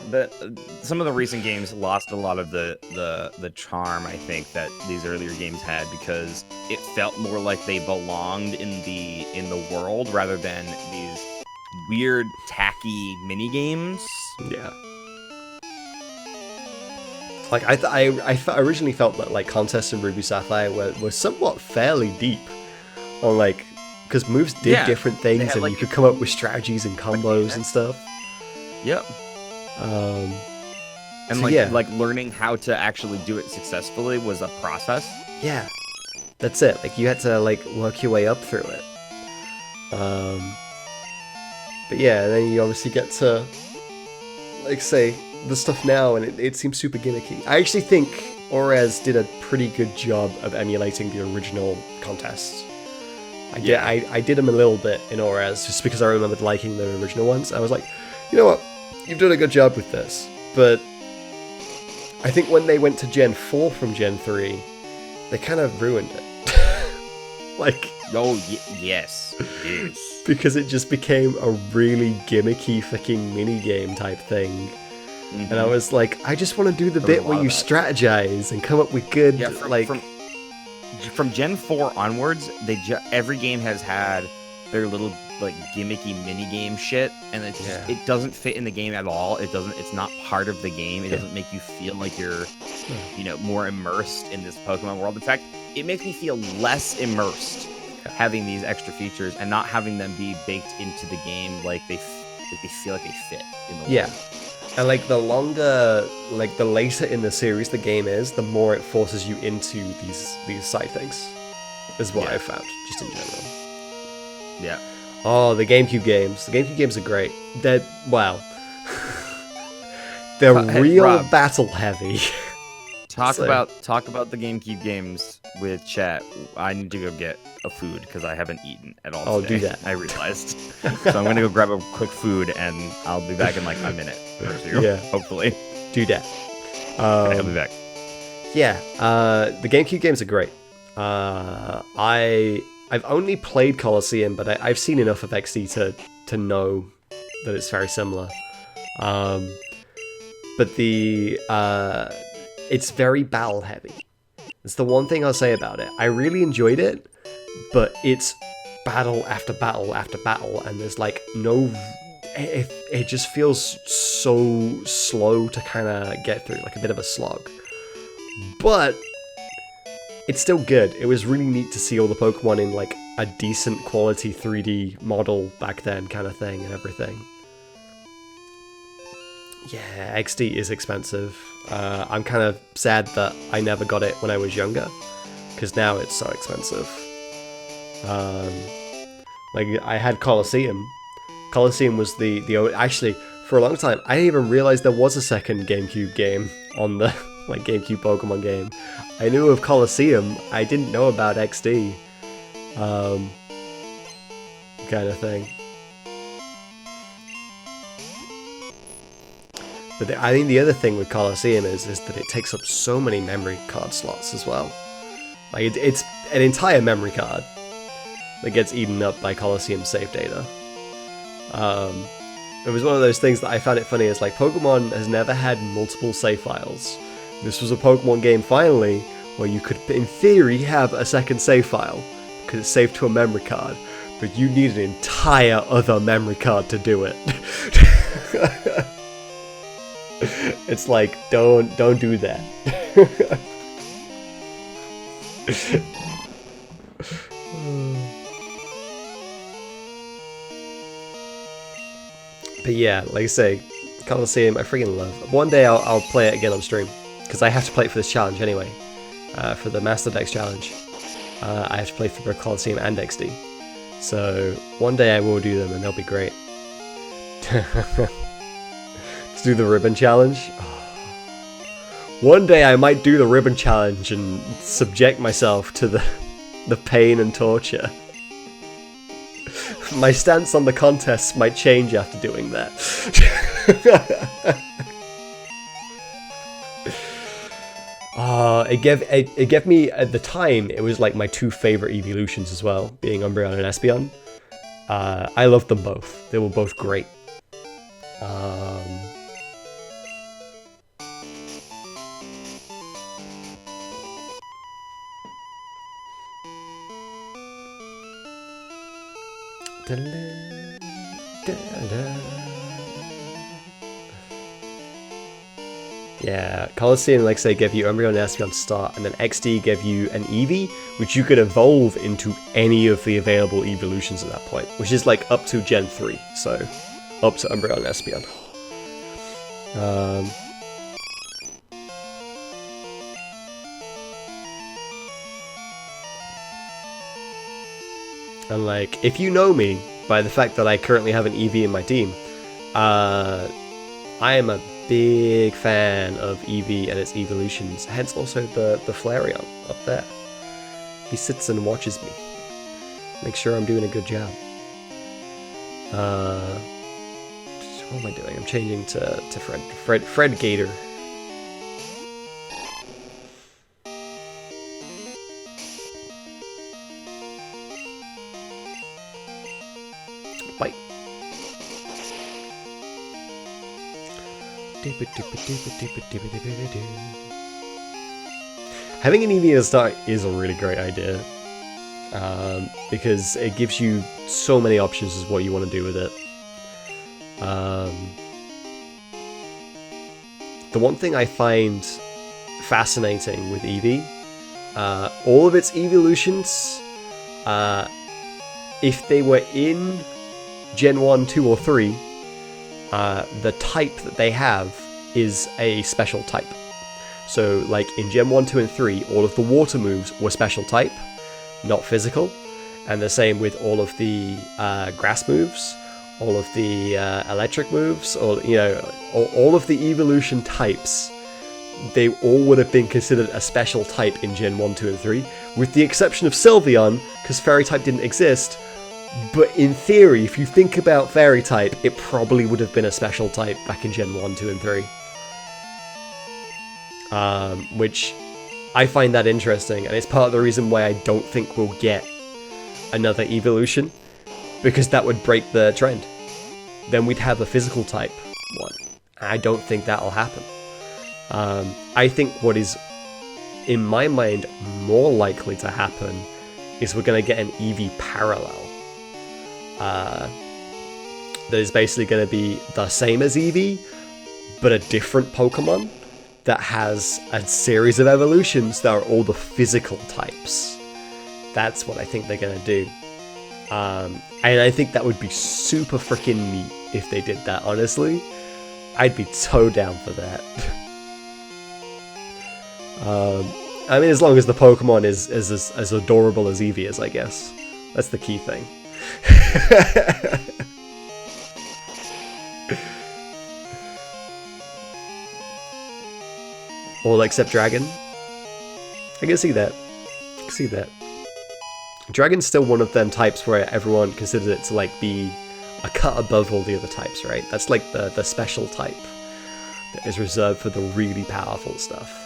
some of the recent games lost a lot of the charm, I think, that these earlier games had, because it felt more like they belonged in the world rather than these weird, tacky mini games. Yeah. Like I originally felt that like contests in Ruby Sapphire were somewhat fairly deep, on like, because moves did different things, and you could come up with strategies and combos and stuff. Yep. And like learning how to actually do it successfully was a process. Yeah, that's it. Like you had to like work your way up through it. But yeah, then you obviously get to like say the stuff now, and it seems super gimmicky. I actually think Orez did a pretty good job of emulating the original contests. I did them a little bit in Orez just because I remembered liking the original ones. I was like, you know what? You've done a good job with this, but I think when they went to Gen 4 from Gen 3, they kind of ruined it. Like, yes. Because it just became a really gimmicky fucking minigame type thing. Mm-hmm. And I was like, I just want to do the bit where you strategize and come up with good, From Gen 4 onwards, every game has had their little like gimmicky minigame shit, and it doesn't fit in the game at all. It's not part of the game. It doesn't make you feel like you're, more immersed in this Pokemon world. In fact, it makes me feel less immersed having these extra features and not having them be baked into the game like they feel like they fit in the world. Yeah. And like the longer, like the later in the series the game is, the more it forces you into these side things, is what I found, just in general. Yeah. Oh, the GameCube games. The GameCube games are great. Wow. they're Hey, real Rob. battle heavy. Talk So- about the GameCube games with chat. I need to go get a food because I haven't eaten at all Oh, today. do that. I realized. So I'm gonna go grab a quick food and I'll be back in like a minute or two. Yeah. Hopefully. Do that. Okay, I'll be back. Yeah, the GameCube games are great. I've only played Colosseum, but I've seen enough of XD to know that it's very similar. But it's very battle heavy. It's the one thing I'll say about it. I really enjoyed it, but it's battle after battle after battle, and there's like no. It just feels so slow to kind of get through, like a bit of a slog. But it's still good. It was really neat to see all the Pokemon in like a decent quality 3D model back then, kind of thing, and everything. Yeah, XD is expensive. I'm kind of sad that I never got it when I was younger, because now it's so expensive. Like I had Colosseum. Colosseum was actually for a long time I didn't even realize there was a second GameCube game on the like GameCube Pokemon game. I knew of Colosseum. I didn't know about XD. Kind of thing. But I think the other thing with Colosseum is that it takes up so many memory card slots as well. Like it's an entire memory card that gets eaten up by Colosseum save data. It was one of those things that I found it funny. Is like Pokemon has never had multiple save files. This was a Pokemon game finally where you could, in theory, have a second save file because it's saved to a memory card, but you need an entire other memory card to do it. It's like, don't do that. But yeah, like I say, Colosseum, I freaking love. One day I'll play it again on stream, because I have to play it for this challenge anyway. For the Master Dex challenge, I have to play for both Colosseum and XD. So one day I will do them, and they'll be great. To do the ribbon challenge. One day I might do the ribbon challenge and subject myself to the pain and torture. My stance on the contests might change after doing that. It gave me, at the time, it was like my two favorite evolutions as well, being Umbreon and Espeon. I loved them both. They were both great. Yeah, Colosseum, like I say, gave you Umbreon and Espeon to start, and then XD gave you an Eevee, which you could evolve into any of the available evolutions at that point, which is like up to Gen 3, so up to Umbreon and Espeon. And like, if you know me by the fact that I currently have an Eevee in my team, I am a big fan of Eevee and its evolutions, hence also the Flareon up there. He sits and watches me. Make sure I'm doing a good job. What am I doing? I'm changing to Fred Gator. Bite. Having an Eevee at the start is a really great idea, because it gives you so many options as what you want to do with it. The one thing I find fascinating with Eevee, all of its evolutions, if they were in Gen 1, 2, or 3, the type that they have is a special type. So, like in Gen 1, 2, and 3, all of the water moves were special type, not physical. And the same with all of the grass moves. all of the electric moves, or all of the evolution types, they all would have been considered a special type in Gen 1, 2, and 3, with the exception of Sylveon, because Fairy type didn't exist. But in theory, if you think about Fairy type, it probably would have been a special type back in Gen 1, 2, and 3. Which I find that interesting, and it's part of the reason why I don't think we'll get another evolution, because that would break the trend. Then we'd have a physical type one. I don't think that'll happen. I think what is, in my mind, more likely to happen is we're going to get an Eevee parallel. That is basically going to be the same as Eevee, but a different Pokemon that has a series of evolutions that are all the physical types. That's what I think they're going to do. And I think that would be super freaking neat if they did that, honestly. I'd be so down for that. I mean, as long as the Pokemon is as adorable as Eevee is, I guess. That's the key thing. All except Dragon. I can see that. I can see that. Dragon's still one of them types where everyone considers it to like be a cut above all the other types, right? That's like the special type that is reserved for the really powerful stuff.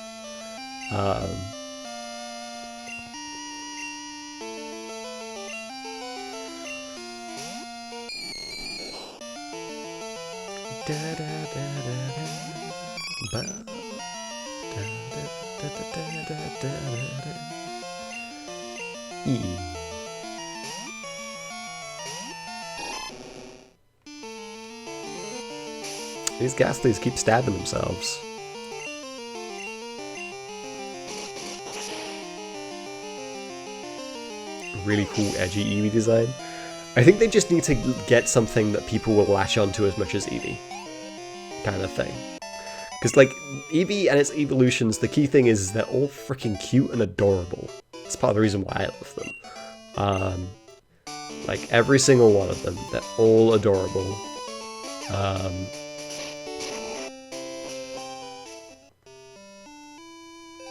These Ghastlies keep stabbing themselves. Really cool, edgy Eevee design. I think they just need to get something that people will latch onto as much as Eevee. Kind of thing. Because, like, Eevee and its evolutions, the key thing is they're all freaking cute and adorable. It's part of the reason why I love them. Like, every single one of them, they're all adorable.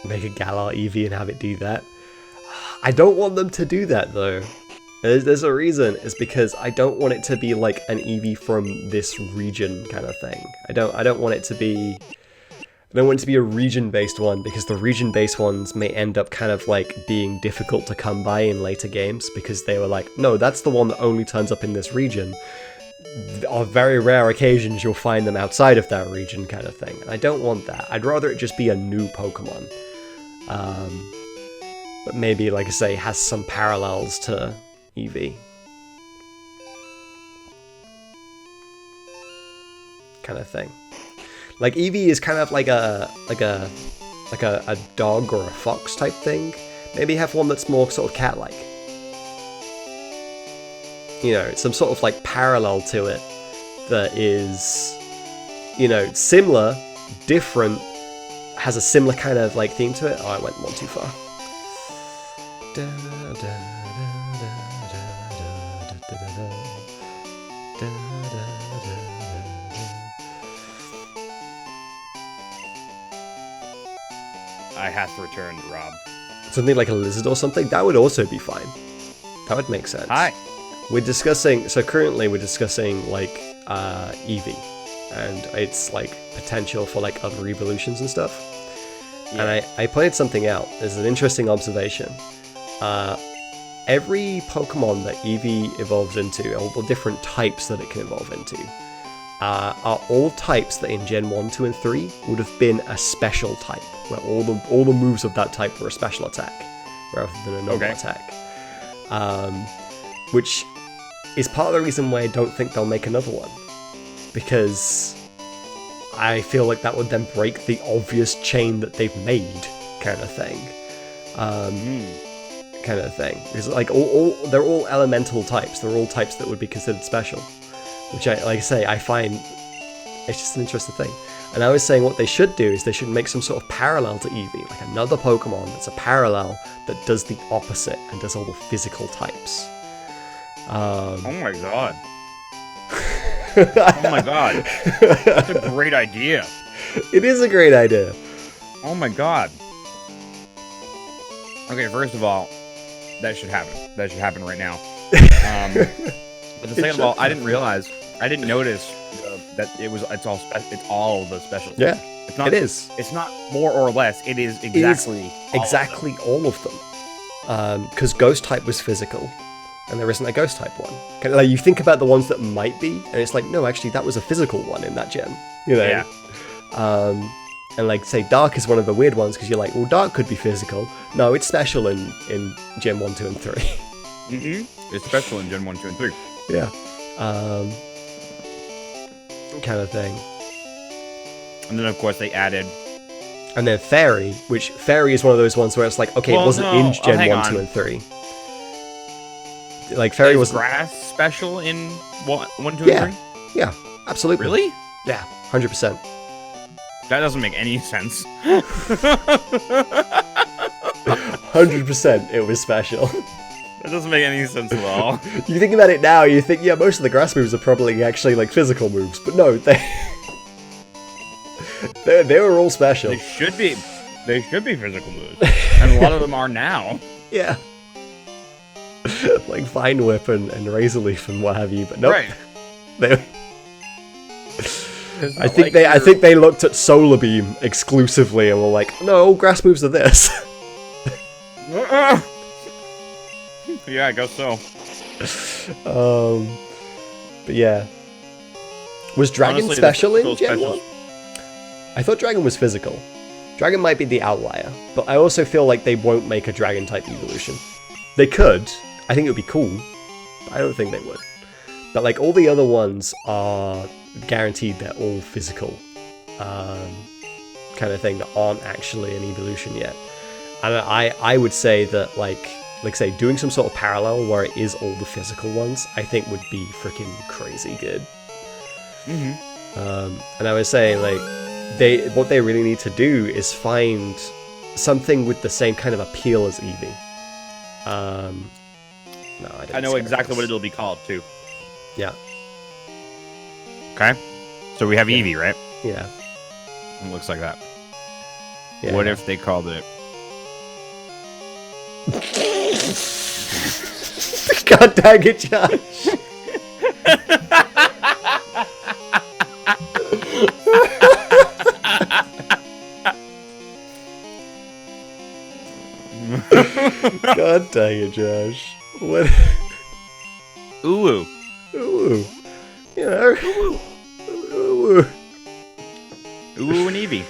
Make a Galar Eevee and have it do that. I don't want them to do that, though. There's a reason. It's because I don't want it to be like an Eevee from this region kind of thing. I don't want it to be... I don't want it to be a region-based one, because the region-based ones may end up kind of like being difficult to come by in later games, because they were like, no, that's the one that only turns up in this region. On very rare occasions, you'll find them outside of that region kind of thing. And I don't want that. I'd rather it just be a new Pokemon. But maybe, like I say, has some parallels to Eevee. Kind of thing. Like, Eevee is kind of like a dog or a fox type thing. Maybe have one that's more sort of cat-like. You know, some sort of like parallel to it that is, you know, similar, different, has a similar kind of like theme to it. Oh, I went one too far. I have to return, Rob. Something like a lizard or something? That would also be fine. That would make sense. Hi. We're discussing, so currently we're discussing like Eevee and its like potential for like other evolutions and stuff. Yeah. And I pointed something out. There's an interesting observation. Every Pokemon that Eevee evolves into, all the different types that it can evolve into, are all types that in Gen 1, 2, and 3 would have been a special type, where all the moves of that type were a special attack, rather than a normal attack. Which is part of the reason why I don't think they'll make another one, because I feel like that would then break the obvious chain that they've made, kind of thing. Kind of thing. Because like they're all elemental types. They're all types that would be considered special, which I find it's just an interesting thing. And I was saying what they should do is they should make some sort of parallel to Eevee, like another Pokemon that's a parallel that does the opposite and does all the physical types. Oh my god. Oh my god. That's a great idea. It is a great idea. Oh my god. Okay, first of all, that should happen. That should happen right now. But the second of all, I didn't notice that it's all the specials. Yeah, it's not, it is. It's not more or less. It is exactly all of them. Because ghost type was physical, and there isn't a ghost type one. Like, you think about the ones that might be, and it's like, no, actually, that was a physical one in that gen. You know? Yeah. And like, say, dark is one of the weird ones because you're like, well, dark could be physical. No, it's special in Gen 1, 2, and 3. Mm-hmm. It's special in Gen 1, 2, and 3. Yeah. Kind of thing. And then, of course, they added... And then Fairy, which Fairy is one of those ones where it's like, okay, it wasn't in Gen 1, 2, and 3. Like, Fairy was grass special in 1, 2, and 3? Yeah, absolutely. Really? Yeah, 100%. That doesn't make any sense. 100% it was special. That doesn't make any sense at all. You think about it now, you think, yeah, most of the grass moves are probably actually like physical moves, but no, they were all special. They should be physical moves, and a lot of them are now. Yeah. Like Vine Whip and Razor Leaf and what have you, but nope. Right. I think they looked at Solar Beam exclusively and were like, no, all grass moves are this. Yeah, I guess so. But yeah. Was Dragon Honestly, special in Gen 1? I thought Dragon was physical. Dragon might be the outlier, but I also feel like they won't make a Dragon type evolution. They could. I think it would be cool, but I don't think they would. But like all the other ones are guaranteed they're all physical kind of thing that aren't actually an evolution yet. And I would say that like say doing some sort of parallel where it is all the physical ones, I think would be freaking crazy good. And I would say like what they really need to do is find something with the same kind of appeal as Eevee. No, I know exactly what it'll be called too. Yeah. Okay. So we have Eevee, right? Yeah. It looks like that. Yeah. What if they called it? God dang it, Josh. God dang it, Josh. What? Ooh. Ooh. You know. Ooh. Ooh and Eevee.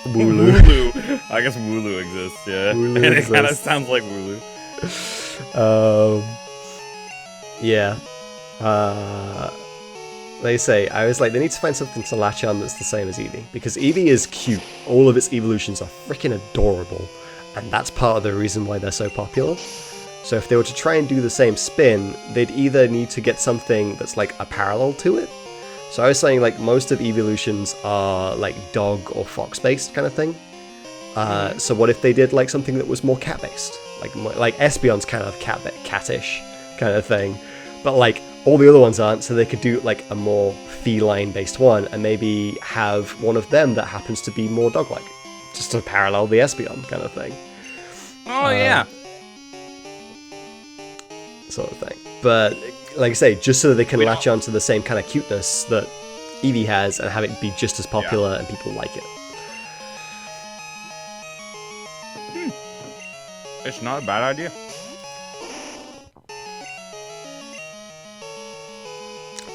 Wooloo. I guess Wooloo exists, yeah. Wooloo and it exists. kind of sounds like Wooloo. Yeah. They say, I was like, they need to find something to latch on that's the same as Eevee. Because Eevee is cute. All of its evolutions are freaking adorable. And that's part of the reason why they're so popular. So if they were to try and do the same spin, they'd either need to get something that's like a parallel to it. So I was saying like most of evolutions are like dog or fox based kind of thing. So what if they did like something that was more cat based? Like Espeon's kind of cattish kind of thing. But like all the other ones aren't, so they could do like a more feline based one and maybe have one of them that happens to be more dog like. Just to parallel the Espeon kind of thing. Oh yeah. Sort of thing. But like I say, just so that they can latch on to the same kind of cuteness that Eevee has and have it be just as popular and people like it. It's not a bad idea.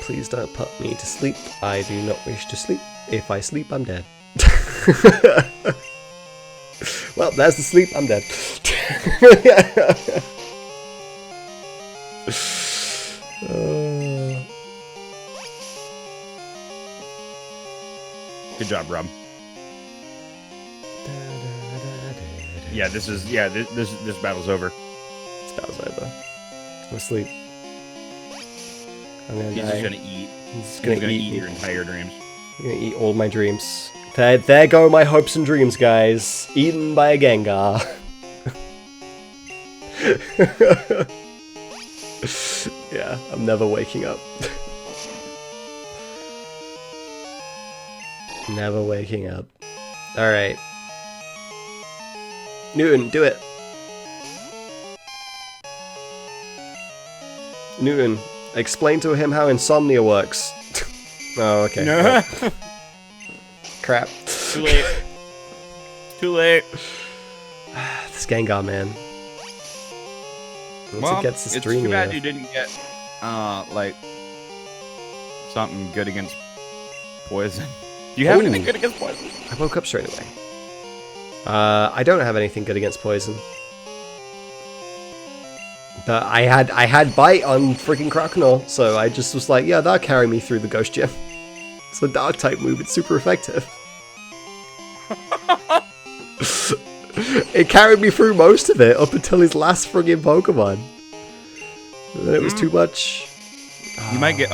Please don't put me to sleep. I do not wish to sleep. If I sleep, I'm dead. Well, there's the sleep. I'm dead. Good job, Rob. Yeah, this battle's over. This battle's over. I'm asleep. I'm gonna He's die. just gonna eat. He's gonna eat your entire dreams. I'm gonna eat all my dreams. There go my hopes and dreams, guys. Eaten by a Gengar. Yeah, I'm never waking up. Never waking up. Alright. Newton, do it. Newton, explain to him how insomnia works. Oh, okay. No. Crap. Too late. Too late. This Gengar, man. Once it gets this it's dreamy too bad enough. you didn't get, like, something good against poison. Do you have anything good against poison? I woke up straight away. I don't have anything good against poison. But I had bite on freaking Croconaw, so I just was like, yeah, that'll carry me through the Ghost Gym. It's a dark type move, it's super effective. It carried me through most of it up until his last friggin' Pokemon. And then it was too much. You might get.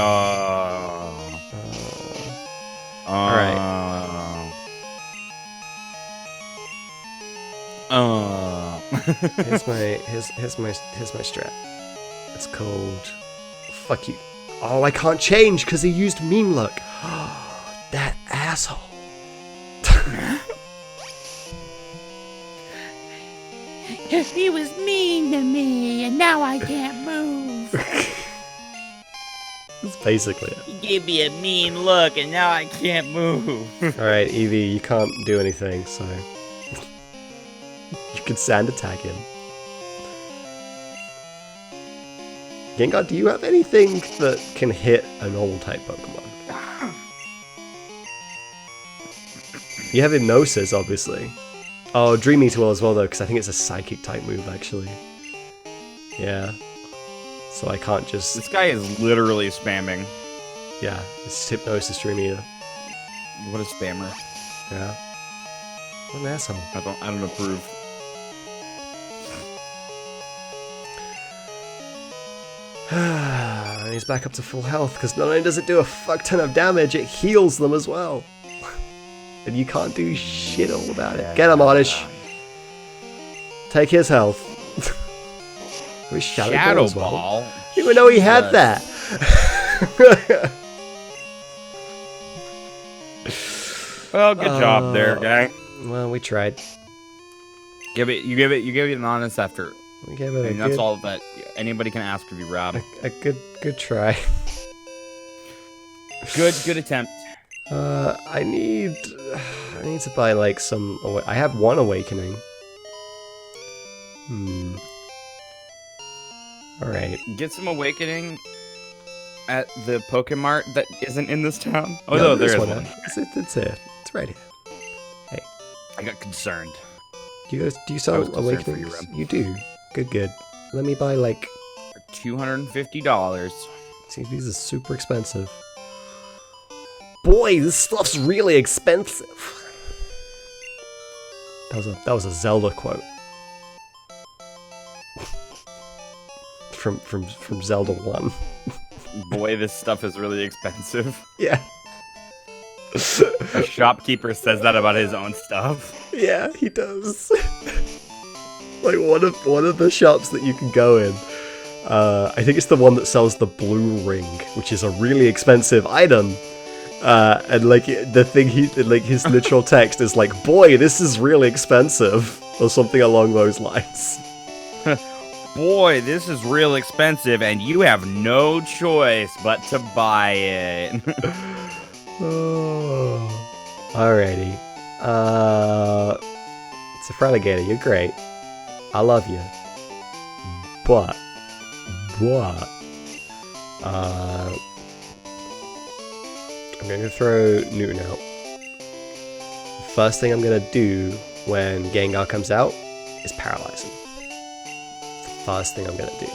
Alright. Here's my strat. It's called fuck you. Oh, I can't change because he used Mean Look. That asshole. He was mean to me, and now I can't move. That's basically it. He gave me a mean look, and now I can't move. Alright, Eevee, you can't do anything, so you can sand attack him. Gengar, do you have anything that can hit a normal type Pokemon? You have Hypnosis, obviously. Oh, Dream Eater will as well, though, because I think it's a Psychic type move, actually. Yeah. So I can't just... This guy is literally spamming. Yeah, it's Hypnosis Dream Eater. What a spammer. Yeah. What an asshole. I don't approve. And he's back up to full health, because not only does it do a fuck ton of damage, it heals them as well. And you can't do shit all about it. Get him, Oddish. Take his health. With Shadow Ball as well. Ball? You didn't even know he had that. Well, good job there, guy. Well, we tried. You gave it an honest effort. We gave it I mean, that's all that anybody can ask of you, Rob. a good try. Good attempt. I need to buy like some. I have one awakening. All right. Get some awakening at the Pokemart that isn't in this town. Oh No, no, there there's is one. It's here. It's right here. Hey. I got concerned. Do you I sell was concerned for awakenings? you, Rob. You do. Good. Let me buy like. $250. See, these are super expensive. Boy, this stuff's really expensive. That was a Zelda quote. from Zelda 1. Boy, this stuff is really expensive. Yeah. A shopkeeper says that about his own stuff. Yeah, he does. Like one of the shops that you can go in. I think it's the one that sells the blue ring, which is a really expensive item. And like the thing his literal text is like, "Boy, this is really expensive," or something along those lines. Boy, this is real expensive, and you have no choice but to buy it. Oh. Alrighty. It's a Fraligator, you're great. I love you. But I'm going to throw Newton out. First thing I'm going to do when Gengar comes out is paralyze him. It's the first thing I'm going to do.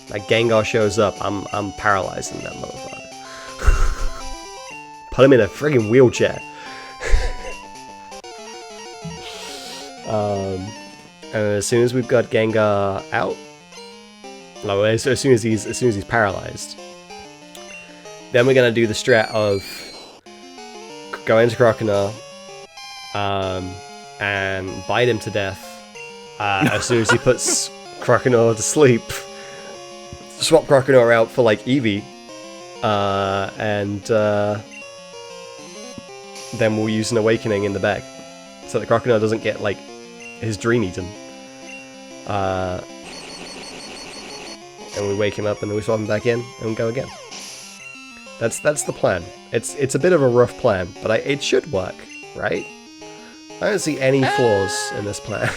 Like Gengar shows up, I'm paralyzing that motherfucker. Put him in a friggin' wheelchair. And as soon as we've got Gengar out, no, as soon as he's paralyzed, then we're gonna do the strat of go into Croconaw, and bite him to death. As soon as he puts Croconaw to sleep. Swap Croconaw out for like Eevee. And then we'll use an Awakening in the bag. So the Croconaw doesn't get like his dream eaten. And we wake him up and then we swap him back in and we go again. That's the plan. It's a bit of a rough plan, but it should work, right? I don't see any flaws in this plan.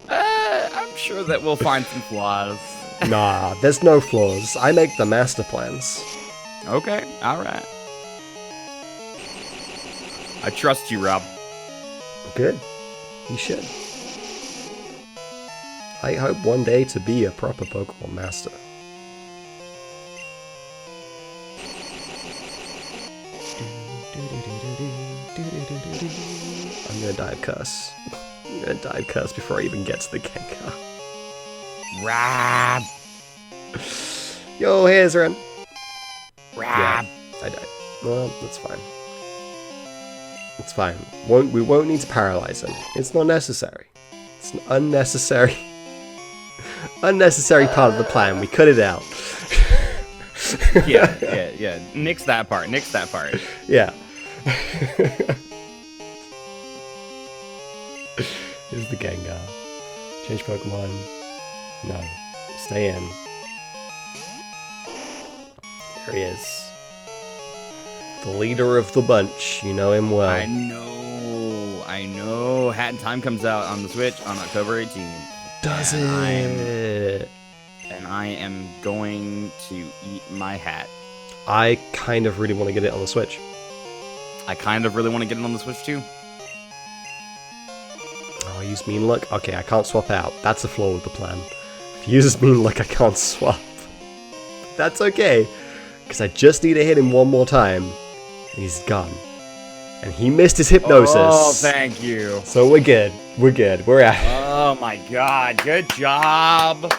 I'm sure that we'll find some flaws. Nah, there's no flaws. I make the master plans. Okay, alright. I trust you, Rob. Good. You should. I hope one day to be a proper Pokemon master. I'm gonna dive curse. I'm gonna dive curse before I even get to the Gengar. Rob! Yo, here's Ren. Rob! I died. Well, that's fine. It's fine. We won't need to paralyze him. It's not necessary. It's an unnecessary part of the plan. We cut it out. yeah. Nix that part. Yeah. Here's the Gengar. Change Pokemon. No. Stay in. There he is. The leader of the bunch. You know him well. I know. Hat in Time comes out on the Switch on October 18th. Does it? And I am going to eat my hat. I kind of really want to get it on the Switch. I kind of really want to get it on the Switch too. Oh, I use Mean Look? Okay, I can't swap out. That's a flaw with the plan. If he uses Mean Look, I can't swap. That's okay, because I just need to hit him one more time, and he's gone. And he missed his hypnosis. Oh, thank you. So we're good. We're out. Oh my god, good job.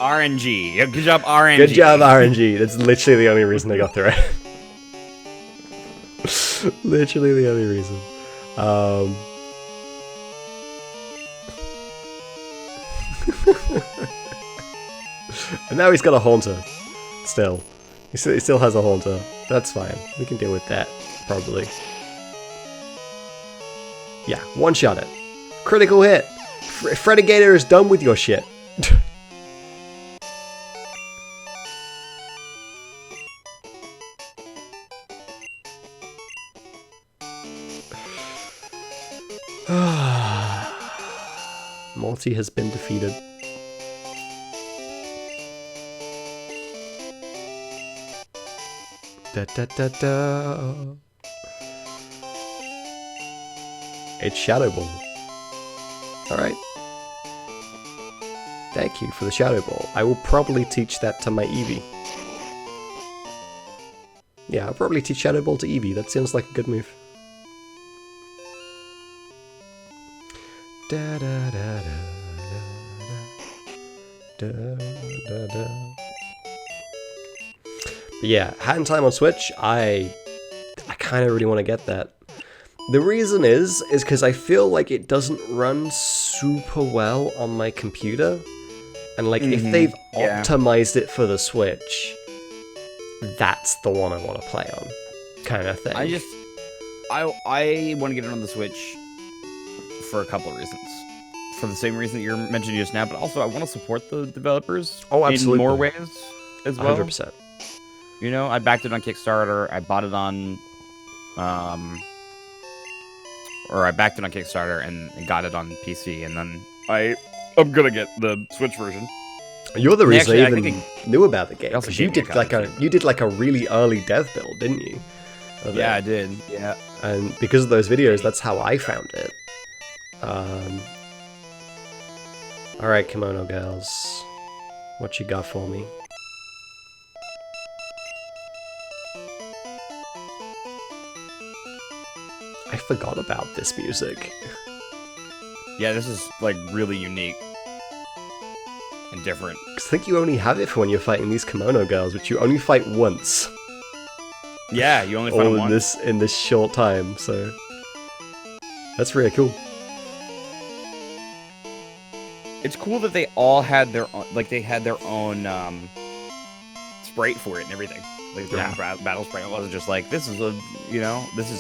RNG. Good job, RNG. Good job, RNG. That's literally the only reason I got through it. Literally the only reason. And now he's got a Haunter. Still. He still has a Haunter. That's fine. We can deal with that, probably. Yeah, one-shot it. Critical hit. Fredigator is done with your shit. Morty has been defeated. Da da da da. It's Shadow Ball. Alright. Thank you for the Shadow Ball. I will probably teach that to my Eevee. Yeah, I'll probably teach Shadow Ball to Eevee. That sounds like a good move. Da da da da da da da. But yeah, Hat in Time on Switch, I kind of really want to get that. The reason is because I feel like it doesn't run super well on my computer. And like, if they've optimized it for the Switch, that's the one I want to play on. Kind of thing. I want to get it on the Switch for a couple of reasons. For the same reason that you're mentioning just now, but also I want to support the developers in more ways as well. 100%. You know, I backed it on Kickstarter. I bought it on, or I backed it on Kickstarter and got it on PC, and then I'm gonna get the Switch version. You're the reason I even knew about the game. Also Because you did like a really early dev build, didn't you? Yeah, I did. Yeah. And because of those videos, that's how I found it. Alright, Kimono Girls. What you got for me? I forgot about this music. Yeah, this is like really unique and different. Because I think you only have it for when you're fighting these Kimono Girls, which you only fight once. Yeah, you only fight them once. In this short time, so that's really cool. it's cool that they all had their own, like they had their own sprite for it and everything. Like their own battle sprite. It wasn't just like this is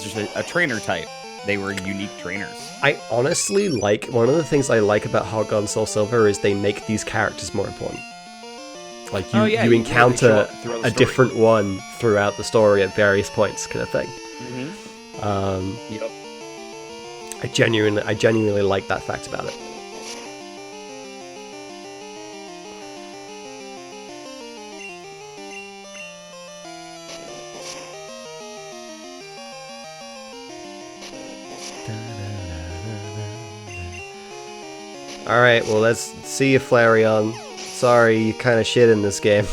just a trainer type. They were unique trainers. I honestly like, one of the things I like about Heart Gold and Soul Silver is they make these characters more important. Like you encounter a different one throughout the story at various points, kind of thing. Yep. I genuinely like that fact about it. Alright, well, let's see you, Flareon. Sorry, you kind of shit in this game.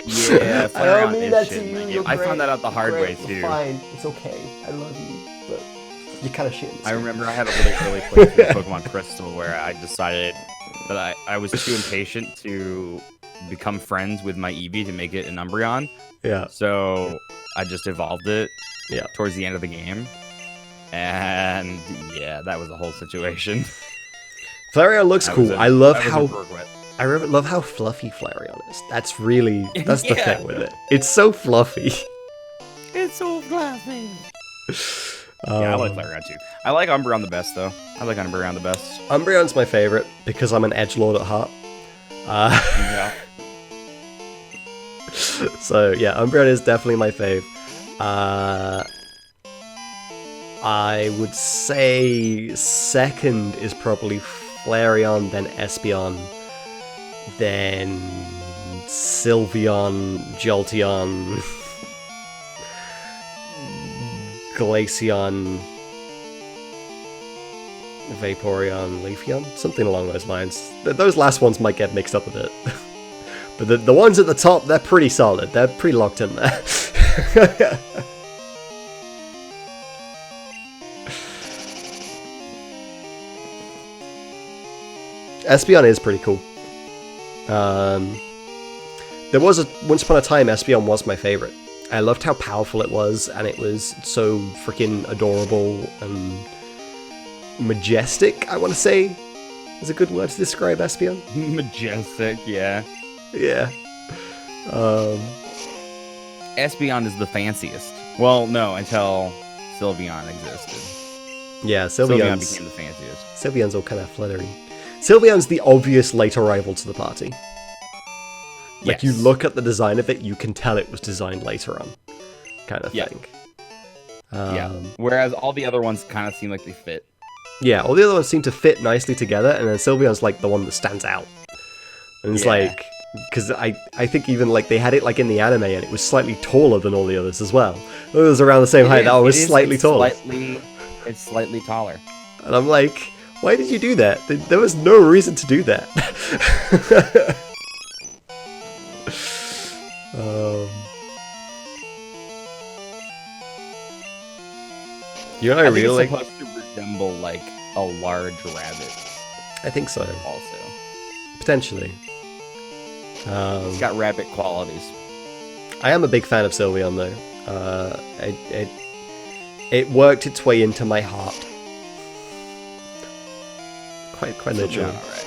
Yeah, I don't Flareon mean is that shit to in that you. game. I found that out the hard way, too. Fine, it's okay. I love you, but you kind of shit in this I game. remember I had a really early playthrough of Pokemon Crystal where I decided that I was too impatient to become friends with my Eevee to make it an Umbreon. Yeah. So I just evolved it towards the end of the game. And yeah, that was the whole situation. Flareon looks cool. I love how fluffy Flareon is. That's the thing with it. It's so fluffy. It's so fluffy. Yeah, I like Flareon too. I like Umbreon the best though. I like Umbreon the best. Umbreon's my favorite because I'm an edgelord at heart. Yeah. So yeah, Umbreon is definitely my fave. I would say second is probably Flareon, then Espeon, then Sylveon, Jolteon, Glaceon, Vaporeon, Leafeon, something along those lines. Those last ones might get mixed up a bit. But the ones at the top, they're pretty solid. They're pretty locked in there. Espeon is pretty cool. There was once upon a time Espeon was my favorite. I loved how powerful it was, and it was so freaking adorable and majestic, I want to say is a good word to describe Espeon. Majestic, yeah. Yeah. Espeon is the fanciest. Well, no, until Sylveon existed. Yeah, Sylveon became the fanciest. Sylveon's all kind of fluttery. Sylveon's the obvious late arrival to the party. Like, you look at the design of it, you can tell it was designed later on, kind of thing. Yeah. Whereas all the other ones kind of seem like they fit. Yeah, all the other ones seem to fit nicely together, and then Sylveon's like the one that stands out. And it's like, because I think even like they had it like in the anime, and it was slightly taller than all the others as well. It was around the same height. That one was slightly taller. It's slightly taller. And I'm like, why did you do that? There was no reason to do that. You know what I really like? It's supposed to resemble like a large rabbit. I think so. Also, potentially. It's got rabbit qualities. I am a big fan of Sylveon though. It worked its way into my heart. Quite literally. Alright.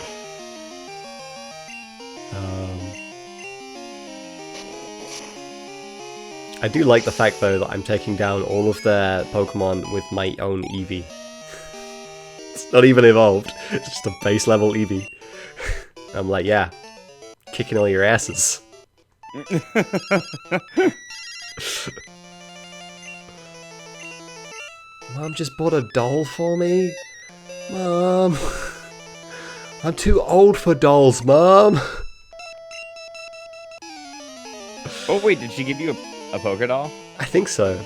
I do like the fact though that I'm taking down all of their Pokemon with my own Eevee. It's not even evolved. It's just a base level Eevee. I'm like, yeah, kicking all your asses. Mom just bought a doll for me? Mom. I'm too old for dolls, Mom. Oh wait, did she give you a Pokédoll? I think so.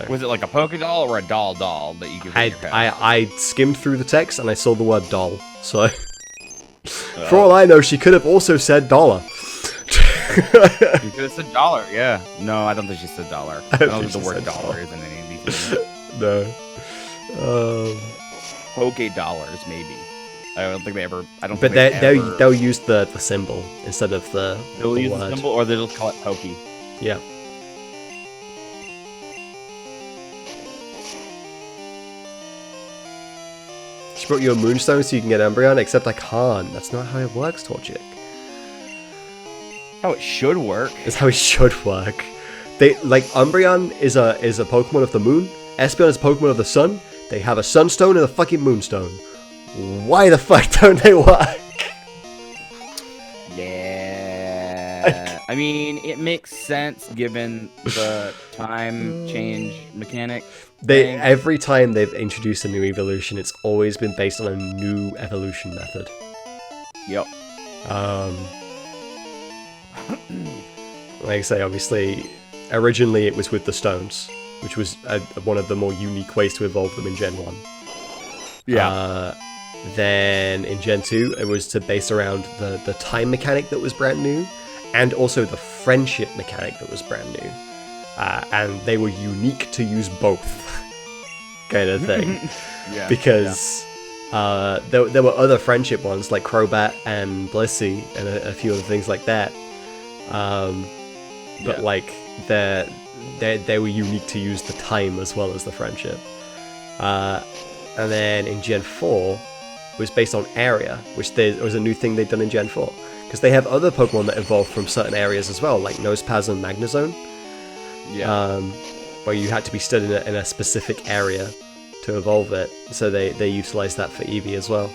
Was it like a Pokédoll or a doll that you could put in your house? I skimmed through the text and I saw the word doll, so... For all I know, she could have also said dollar. You could have said dollar, yeah. No, I don't think she said dollar. I don't think the word dollar is in any of these. No. Poké dollars, maybe. I don't think they ever. I don't. But think they'll use the symbol instead of the They'll use word. the symbol, or they'll just call it Pokey. Yeah. She brought you a Moonstone so you can get Umbreon, except I can't. That's not how it works, Torchic. How it should work. That's how it should work. They like Umbreon is a Pokemon of the Moon. Espeon is a Pokemon of the Sun. They have a Sunstone and a fucking Moonstone. Why the fuck don't they work? Yeah. I mean, it makes sense given the time change mechanic. Every time they've introduced a new evolution, it's always been based on a new evolution method. Yep. Like I say, obviously, originally it was with the stones, which was one of the more unique ways to evolve them in Gen 1. Yeah. Then in Gen 2, it was to base around the time mechanic that was brand new, and also the friendship mechanic that was brand new. And they were unique to use both, kind of thing. Yeah. Because there were other friendship ones, like Crobat and Blissey, and a few other things like that. But like, they were unique to use the time as well as the friendship. And then in Gen 4, it was based on area, which was a new thing they'd done in Gen 4. Because they have other Pokemon that evolve from certain areas as well, like Nosepass and Magnezone. Yeah. Where you had to be stood in a specific area to evolve it. So they utilized that for Eevee as well.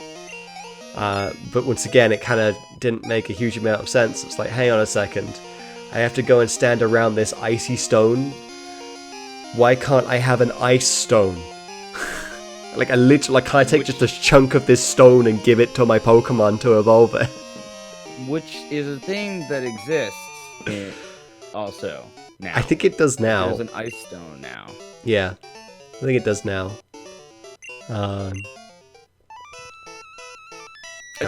But once again, it kind of didn't make a huge amount of sense. It's like, hang on a second. I have to go and stand around this icy stone. Why can't I have an ice stone? Like, can I take just a chunk of this stone and give it to my Pokemon to evolve it? Which is a thing that exists also now. I think it does now. There's an ice stone now. Yeah, I think it does now. At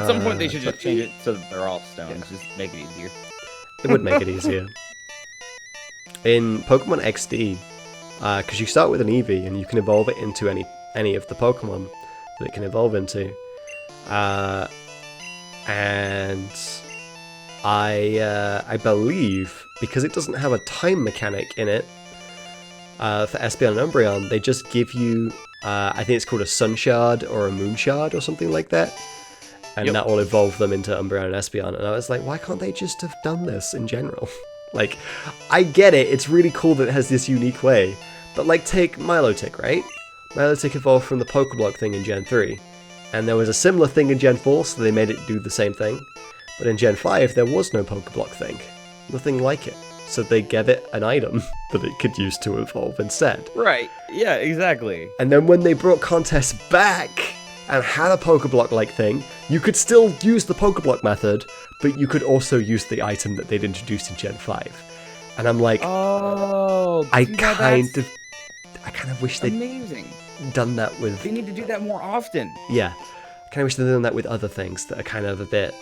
some point, they should just change it so that they're all stones. Just make it easier. It would make it easier. In Pokemon XD, because you start with an Eevee and you can evolve it into any of the Pokemon that it can evolve into. And I believe, because it doesn't have a time mechanic in it, for Espeon and Umbreon, they just give you, I think it's called a Sun Shard or a Moon Shard or something like that. And that will evolve them into Umbreon and Espeon. And I was like, why can't they just have done this in general? Like, I get it, it's really cool that it has this unique way. But like, take Milotic, right? Milotic evolved from the Pokeblock thing in Gen 3. And there was a similar thing in Gen 4, so they made it do the same thing. But in Gen 5, there was no Pokeblock thing. Nothing like it. So they gave it an item that it could use to evolve instead. Right, yeah, exactly. And then when they brought contests back and had a Pokeblock-like thing, you could still use the Pokeblock method, but you could also use the item that they'd introduced in Gen 5. And I'm like, oh, I kind of wish they'd amazing. Done that with... They need to do that more often. Yeah. I kind of wish they'd done that with other things that are kind of a bit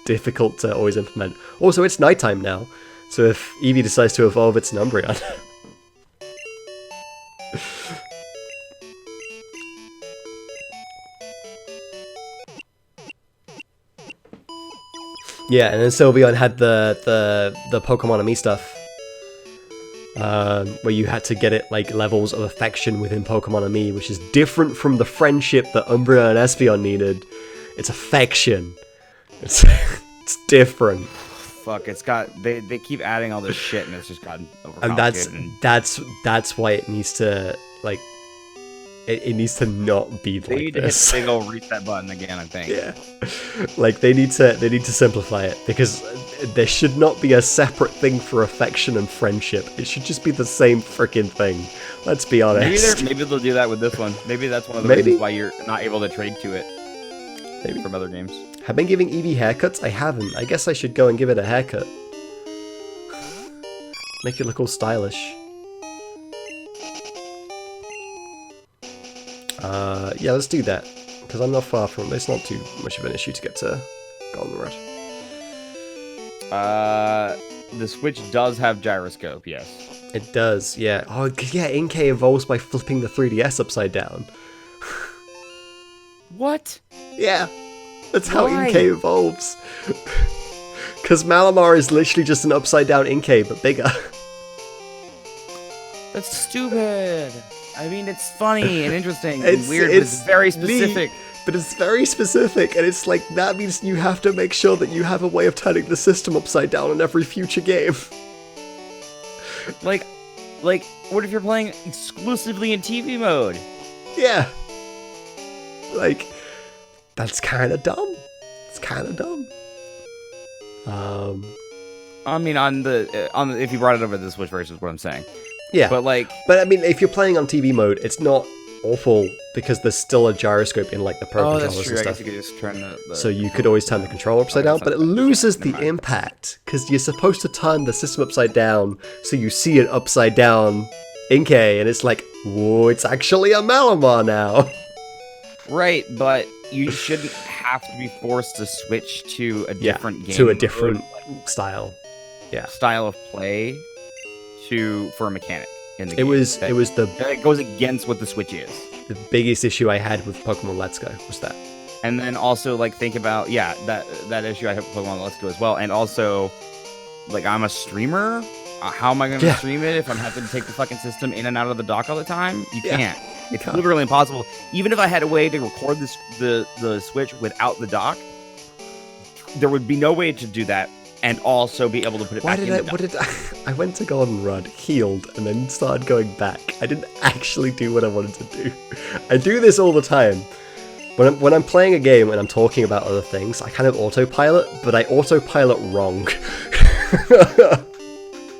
difficult to always implement. Also, it's nighttime now, so if Eevee decides to evolve, it's an Umbreon. Yeah, and then Sylveon had the Pokemon-Ami stuff, where you had to get it like levels of affection within Pokemon-Ami, which is different from the friendship that Umbreon and Espeon needed. It's affection. It's different. Fuck, it's got they keep adding all this shit and it's just gotten And overcomplicated. that's why it needs to like it needs to not be They like need to this. hit the big old reset button again, I think. Yeah, like they need to simplify it, because there should not be a separate thing for affection and friendship. It should just be the same freaking thing. Let's be honest. Maybe they'll do that with this one. Maybe that's one of the reasons why you're not able to trade to it. Maybe from other games. Have been giving Eevee haircuts? I haven't. I guess I should go and give it a haircut. Make it look all stylish. Yeah, let's do that. Because I'm not far from it. It's not too much of an issue to get to Goldenrod. The Switch does have gyroscope, yes. It does, yeah. Oh, yeah, Inkay evolves by flipping the 3DS upside down. What? Yeah, that's how Why? Inkay evolves. Because Malamar is literally just an upside down Inkay, but bigger. That's stupid. I mean, it's funny and interesting It's- and weird, it's but it's very neat. specific. But it's very specific, and it's like, that means you have to make sure that you have a way of turning the system upside down in every future game. Like, what if you're playing exclusively in TV mode? Yeah. Like, that's kind of dumb. It's kind of dumb. I mean, on the if you brought it over to the Switch version is what I'm saying. Yeah. But like, But I mean, if you're playing on TV mode, it's not awful because there's still a gyroscope in like the Pro oh, controllers that's true. and I guess stuff. you could just turn the So you could always turn the controller upside down, but it loses the Never mind. impact because you're supposed to turn the system upside down so you see it upside down in K, and it's like, whoa, it's actually a Malamar now. Right, but you shouldn't have to be forced to switch to a different game to a mode, different style. Yeah, style of play for a mechanic in the it game. was the It goes against what the Switch is. biggest issue I had with Pokemon Let's Go was that. And then also like think about that issue I have with Pokemon Let's Go as well. And also like I'm a streamer. How am I going to Yeah. stream it if I'm having to take the fucking system in and out of the dock all the time? You Yeah. can't. It's can't. literally impossible. Even if I had a way to record the Switch without the dock, there would be no way to do that and also be able to put it back in the dock. What did I went to Golden Run, healed, and then started going back. I didn't actually do what I wanted to do. I do this all the time. When I'm playing a game and I'm talking about other things, I kind of autopilot, but I autopilot wrong.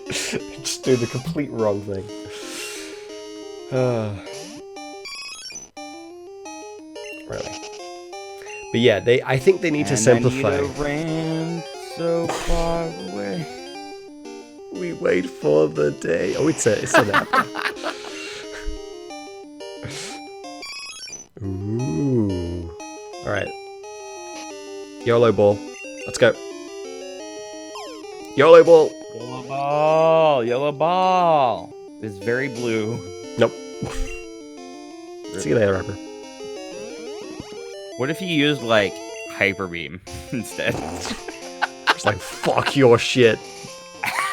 Just do the complete wrong thing. Really. But yeah, I think they need to simplify. I need a ram so far away. We wait for the day. Oh, it's an app. Ooh. All right. YOLO ball. Let's go. YOLO ball. Yellow ball, yellow ball. It's very blue. Nope. See you later, Rapper. What if you used like hyper beam instead? It's like, fuck your shit.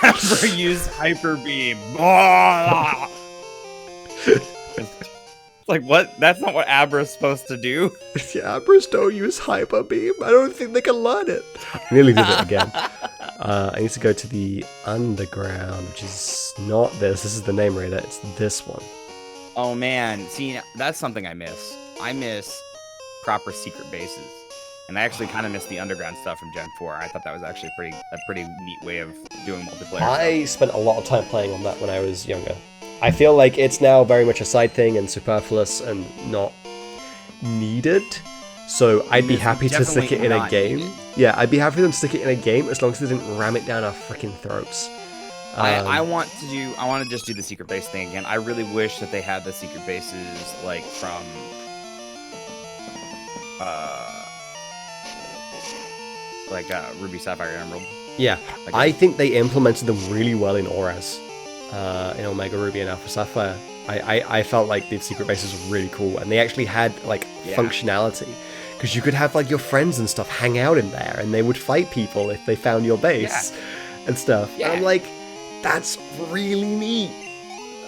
Ever use hyper beam? It's like what? That's not what Abra's supposed to do. Yeah, Abras don't use Hyper Beam. I don't think they can learn it. I nearly did it again. I need to go to the underground, which is not this. This is the name radar. It's this one. Oh man, see, that's something I miss. I miss proper secret bases. And I actually kind of miss the underground stuff from Gen 4. I thought that was actually a pretty neat way of doing multiplayer. I spent a lot of time playing on that when I was younger. I feel like it's now very much a side thing and superfluous and not needed. So I'd be It's happy to stick it in a definitely game. not needed. Yeah, I'd be happy for them to stick it in a game as long as they didn't ram it down our freaking throats. I want to just do the secret base thing again. I really wish that they had the secret bases like from Ruby, Sapphire, Emerald. Yeah, Like I think they implemented them really well in Auras, in Omega Ruby and Alpha Sapphire. I felt like the secret bases were really cool, and they actually had like functionality, because you could have like your friends and stuff hang out in there, and they would fight people if they found your base and stuff. Yeah. And I'm like, that's really neat.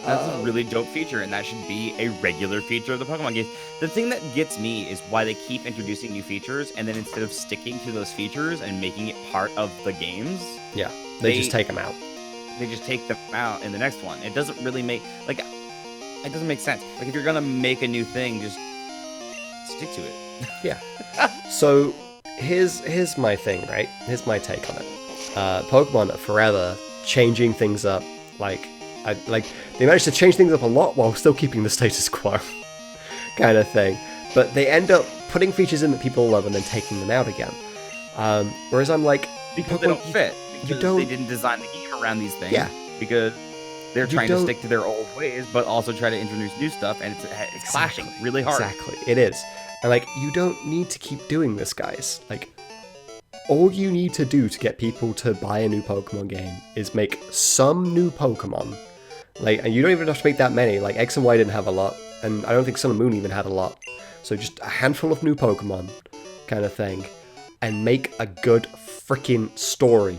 That's a really dope feature, and that should be a regular feature of the Pokemon games. The thing that gets me is why they keep introducing new features, and then instead of sticking to those features and making it part of the games, Yeah, they just take them out. they just take them out in the next one. It doesn't really make it doesn't make sense. Like if you're gonna make a new thing, just stick to it. Yeah. So here's my thing, right? Here's my take on it. Pokemon are forever changing things up. They managed to change things up a lot while still keeping the status quo, kind of thing. But they end up putting features in that people love and then taking them out again. Whereas I'm like, Because they don't fit. Because don't- they didn't design the game around these things. Yeah. Because they're You trying to don't- stick to their old ways, but also try to introduce new stuff, and it's clashing really hard. Exactly, it is. And like, you don't need to keep doing this, guys. Like, all you need to do to get people to buy a new Pokemon game is make some new Pokemon. Like, and you don't even have to make that many. Like, X and Y didn't have a lot, and I don't think Sun and Moon even had a lot. So just a handful of new Pokemon, kind of thing, and make a good freaking story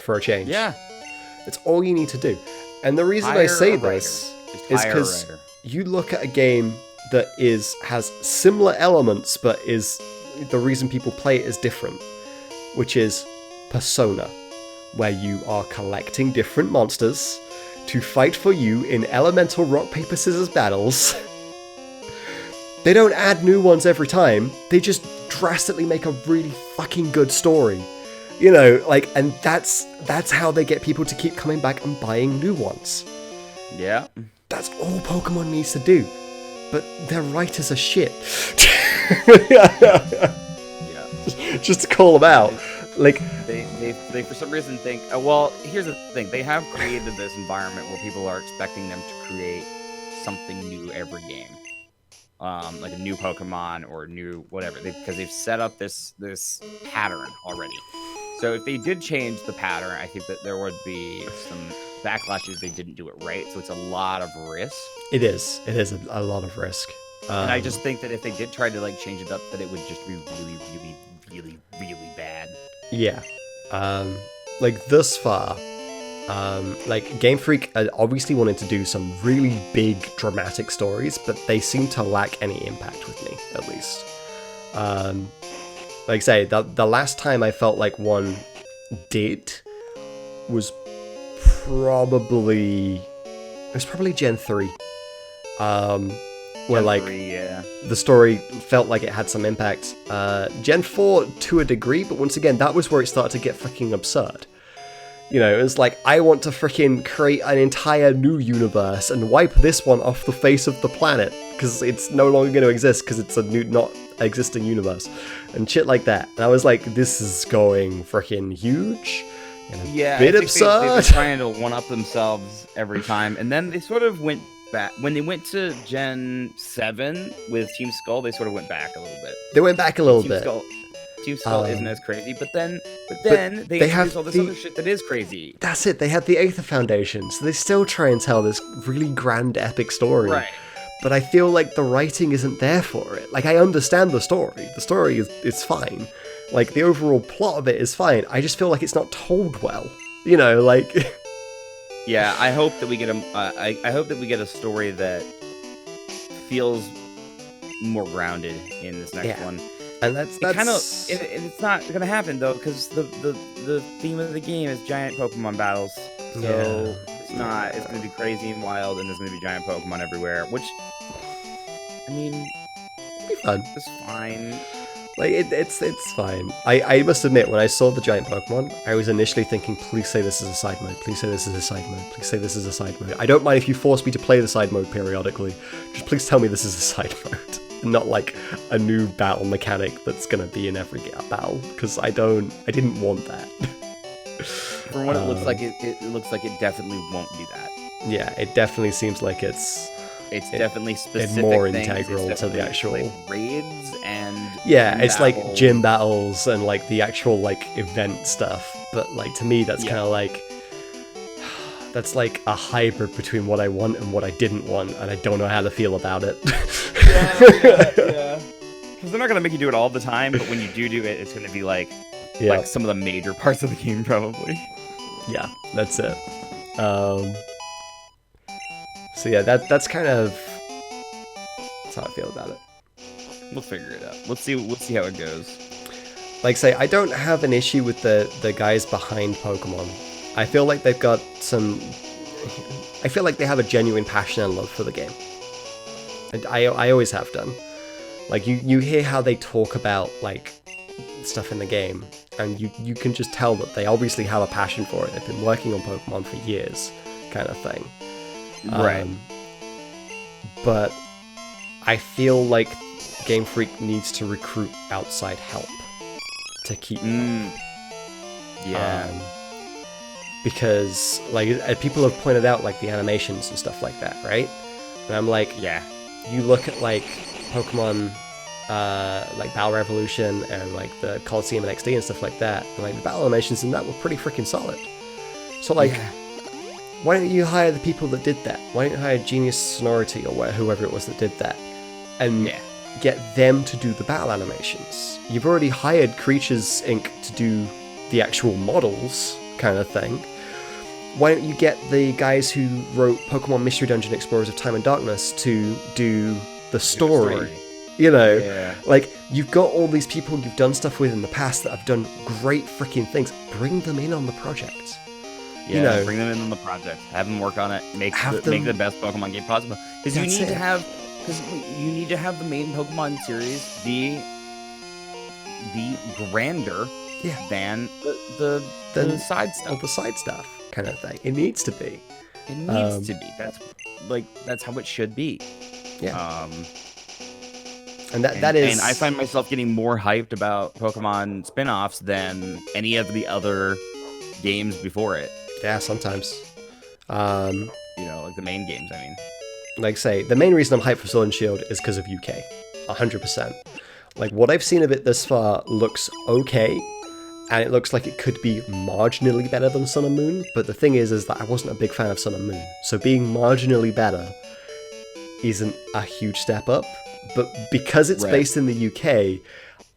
for a change. Yeah. It's all you need to do. And the reason I Hire say a writer. this Just is hire a because writer. you look at a game that has similar elements, but is the reason people play it is different, which is Persona, where you are collecting different monsters to fight for you in elemental rock, paper, scissors battles. They don't add new ones every time, they just drastically make a really fucking good story. You know, like, and that's how they get people to keep coming back and buying new ones. Yeah. That's all Pokemon needs to do. But their writers are shit. Yeah. Just to call them out. Like, they for some reason think, well, here's the thing. They have created this environment where people are expecting them to create something new every game. Like a new Pokemon or new whatever. Because they've set up this pattern already. So if they did change the pattern, I think that there would be some backlash if they didn't do it right. So it's a lot of risk. It is a lot of risk. And I just think that if they did try to like change it up, that it would just be really, really, really, really bad. Yeah. Like thus far, like Game Freak obviously wanted to do some really big dramatic stories, but they seem to lack any impact with me, at least. Like I say, the last time I felt like one did was probably Gen 3. Where like the story felt like it had some impact. Gen 4 to a degree, but once again, that was where it started to get freaking absurd. You know, it was like, I want to freaking create an entire new universe and wipe this one off the face of the planet because it's no longer going to exist because it's a new, not existing universe and shit like that. And I was like, this is going freaking huge and a bit absurd. They've been trying to one-up themselves every time, and then they sort of went back. When they went to Gen 7 with Team Skull, they sort of went back a little bit. They went back a little bit. Team Skull isn't as crazy, but then they have all this other shit that is crazy. That's it. They have the Aether Foundation, so they still try and tell this really grand, epic story. Right. But I feel like the writing isn't there for it. Like, I understand the story. The story is fine. Like, the overall plot of it is fine. I just feel like it's not told well. You know, like. Yeah, I hope that we get I hope that we get a story that feels more grounded in this next one. And that's kind of it's not gonna happen though, because the theme of the game is giant Pokemon battles. So it's gonna be crazy and wild, and there's gonna be giant Pokemon everywhere. Which, I mean, it'll be fun. It's fine. Like it's fine. I must admit, when I saw the giant Pokemon, I was initially thinking, please say this is a side mode. Please say this is a side mode. Please say this is a side mode. I don't mind if you force me to play the side mode periodically. Just please tell me this is a side mode. Not like a new battle mechanic that's gonna be in every battle, because I didn't want that. From what it looks like, it looks like it definitely won't do that. Yeah, it definitely seems like it's definitely specific more things. integral to the actual like raids and it's battles. like gym battles and like the actual like event stuff. But like to me, that's kind of like that's like a hybrid between what I want and what I didn't want, and I don't know how to feel about it. Yeah. Because they're not gonna make you do it all the time, but when you do it, it's gonna be like some of the major parts of the game, probably. Yeah, that's it. So yeah, that's kind of that's how I feel about it. We'll figure it out. Let's see how it goes. Like say, I don't have an issue with the guys behind Pokemon. I feel like they've got some. I feel like they have a genuine passion and love for the game, and I always have done. Like you hear how they talk about like stuff in the game, and you can just tell that they obviously have a passion for it. They've been working on Pokemon for years, kind of thing. Right. But I feel like Game Freak needs to recruit outside help to keep them. Yeah. Because like people have pointed out like the animations and stuff like that, right? And I'm like, you look at like Pokemon like Battle Revolution and like the Coliseum and XD and stuff like that, and like the battle animations in that were pretty freaking solid. So like why don't you hire the people that did that? Why don't you hire Genius Sonority or whoever it was that did that, and get them to do the battle animations? You've already hired Creatures Inc. to do the actual models, kind of thing. why don't you get the guys who wrote Pokemon Mystery Dungeon Explorers of Time and Darkness to do the story? You know, like, you've got all these people you've done stuff with in the past that have done great freaking things. Bring them in on the project. Yeah, you know, bring them in on the project. Have them work on it. Make the best Pokemon game possible. Because you need to have the main Pokemon series be grander than the side stuff. All the side stuff kind of thing. It needs to be. It needs to be. That's how it should be. Yeah. And I find myself getting more hyped about Pokemon spin-offs than any of the other games before it. Yeah, sometimes. Like the main games, I mean. Like, say, the main reason I'm hyped for Sword and Shield is because of UK. 100%. Like, what I've seen of it thus far looks okay, and it looks like it could be marginally better than Sun and Moon, but the thing is that I wasn't a big fan of Sun and Moon, so being marginally better isn't a huge step up. But because it's based in the UK,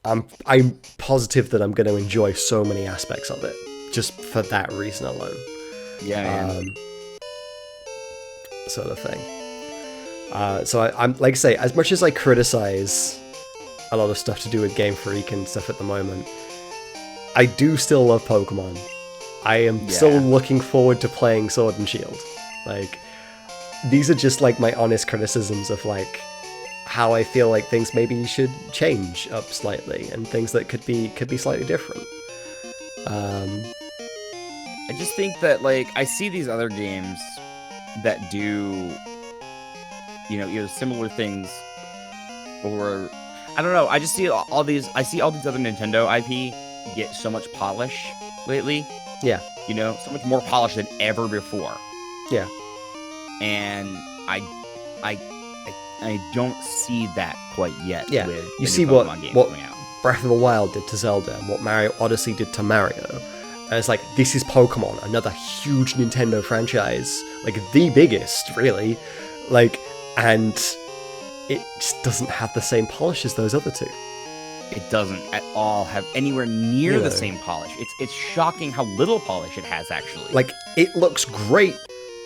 I'm positive that I'm going to enjoy so many aspects of it, just for that reason alone. Yeah, sort of thing. So I'm like I say, as much as I criticize a lot of stuff to do with Game Freak and stuff at the moment, I do still love Pokemon. I am still looking forward to playing Sword and Shield. Like, these are just like my honest criticisms of like how I feel like things maybe should change up slightly and things that could be slightly different. I just think that, like, I see these other games that do, either similar things, or I don't know. I just see all these other Nintendo IP get so much polish lately. Yeah. So much more polish than ever before. Yeah. And I don't see that quite yet. Yeah. With you the see what coming out. Breath of the Wild did to Zelda and what Mario Odyssey did to Mario. And it's like, this is Pokemon, another huge Nintendo franchise, like the biggest, really. Like, and it just doesn't have the same polish as those other two. It doesn't at all have anywhere near the same polish. It's shocking how little polish it has, actually. Like, it looks great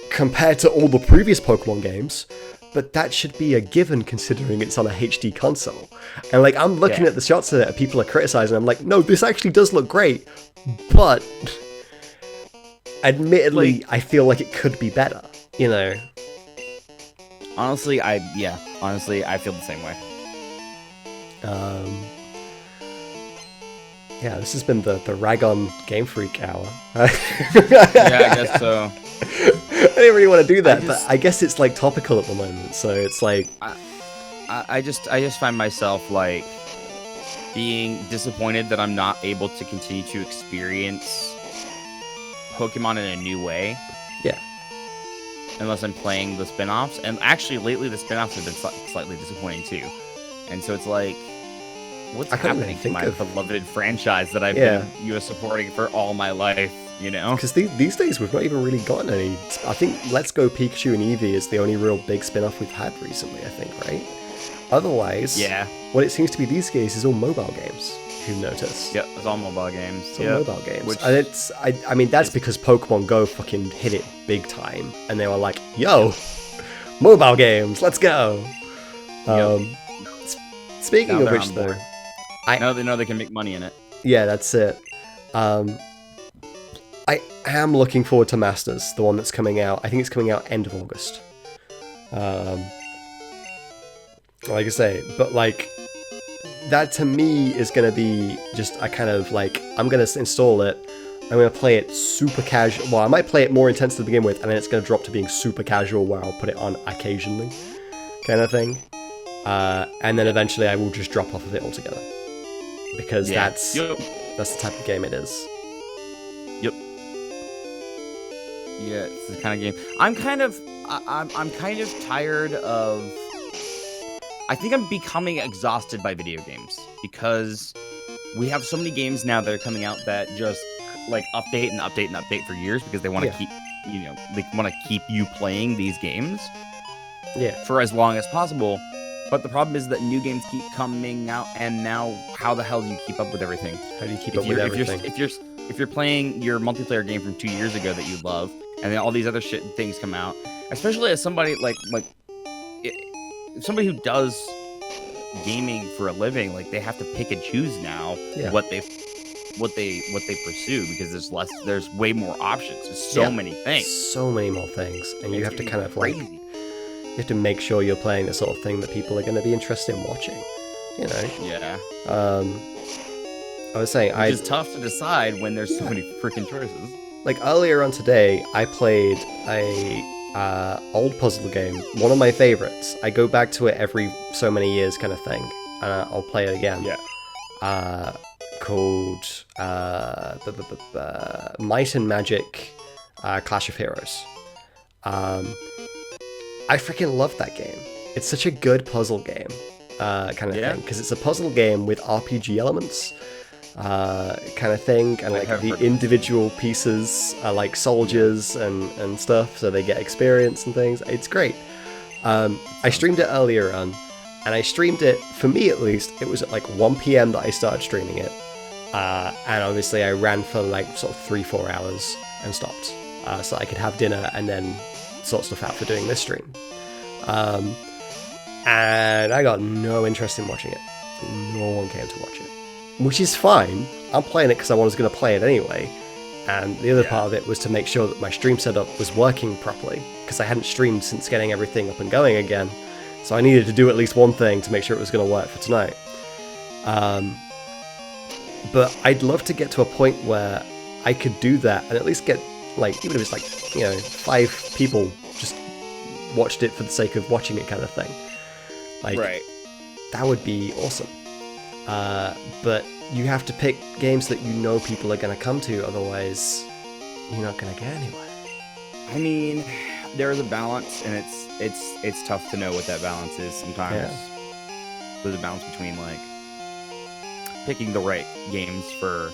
compared to all the previous Pokemon games, but that should be a given considering it's on a HD console. And like, I'm looking at the shots of it and people are criticizing. I'm like, no, this actually does look great, but admittedly, I feel like it could be better, Honestly, I feel the same way. Yeah, this has been the Rag on Game Freak hour. Yeah, I guess so. I didn't really want to do that, but I guess it's like topical at the moment, so it's like I just find myself like being disappointed that I'm not able to continue to experience Pokemon in a new way. Yeah. Unless I'm playing the spin-offs. And actually, lately the spin-offs have been slightly disappointing too. And so it's like, what's happening to my beloved franchise that I've been supporting for all my life, Because these days we've not even really gotten any. I think Let's Go Pikachu and Eevee is the only real big spin-off we've had recently, I think, right? Otherwise, what it seems to be these days is all mobile games. If you've noticed. Yeah, it's all mobile games. It's all mobile games. And I mean, that's because Pokemon Go fucking hit it big time, and they were like, "Yo, mobile games, let's go." Speaking of which, though, I know they can make money in it. Yeah, that's it. I am looking forward to Masters, the one that's coming out. I think it's coming out end of August. Like I say, but like, that to me is going to be just a kind of like, I'm going to install it, I'm going to play it super casual. Well, I might play it more intense to begin with, and then it's going to drop to being super casual where I'll put it on occasionally, kind of thing. And then eventually I will just drop off of it altogether. Because that's the type of game it is. Yep. Yeah, it's the kind of game. I'm kind of tired of. I think I'm becoming exhausted by video games because we have so many games now that are coming out that just like update and update and update for years because they want to keep, they want to keep you playing these games. For as long as possible. But the problem is that new games keep coming out, and now how the hell do you keep up with everything? How do you keep up with everything? if you're playing your multiplayer game from 2 years ago that you love, and then all these other things come out, especially as somebody somebody who does gaming for a living, like they have to pick and choose now what they pursue, because there's way more options. There's so many things. So many more things. And you have to kind of crazy. You have to make sure you're playing the sort of thing that people are going to be interested in watching. You know? Yeah. I was saying, it's tough to decide when there's so many freaking choices. Like earlier on today, I played a old puzzle game, one of my favorites. I go back to it every so many years, kind of thing, and I'll play it again. Yeah. Called Might and Magic Clash of Heroes. I freaking love that game. It's such a good puzzle game, kind of thing, because it's a puzzle game with RPG elements, kind of thing, and like the individual pieces are like soldiers and stuff, so they get experience and things. It's great. I streamed it earlier on, and I streamed it, for me at least, it was at like 1 p.m. that I started streaming it, and obviously I ran for like sort of 3-4 hours and stopped, so I could have dinner and then sort stuff out for doing this stream. And I got no interest in watching it. No one came to watch it, which is fine. I'm playing it because I was going to play it anyway, and the other part of it was to make sure that my stream setup was working properly, because I hadn't streamed since getting everything up and going again, so I needed to do at least one thing to make sure it was going to work for tonight. But I'd love to get to a point where I could do that and at least get, like, even if it's like, you know, 5 people just watched it for the sake of watching it kind of thing. Like, that would be awesome. But you have to pick games that you know people are going to come to, otherwise you're not going to get anywhere. I mean, there's a balance, and it's tough to know what that balance is sometimes. Yeah. There's a balance between, like, picking the right games for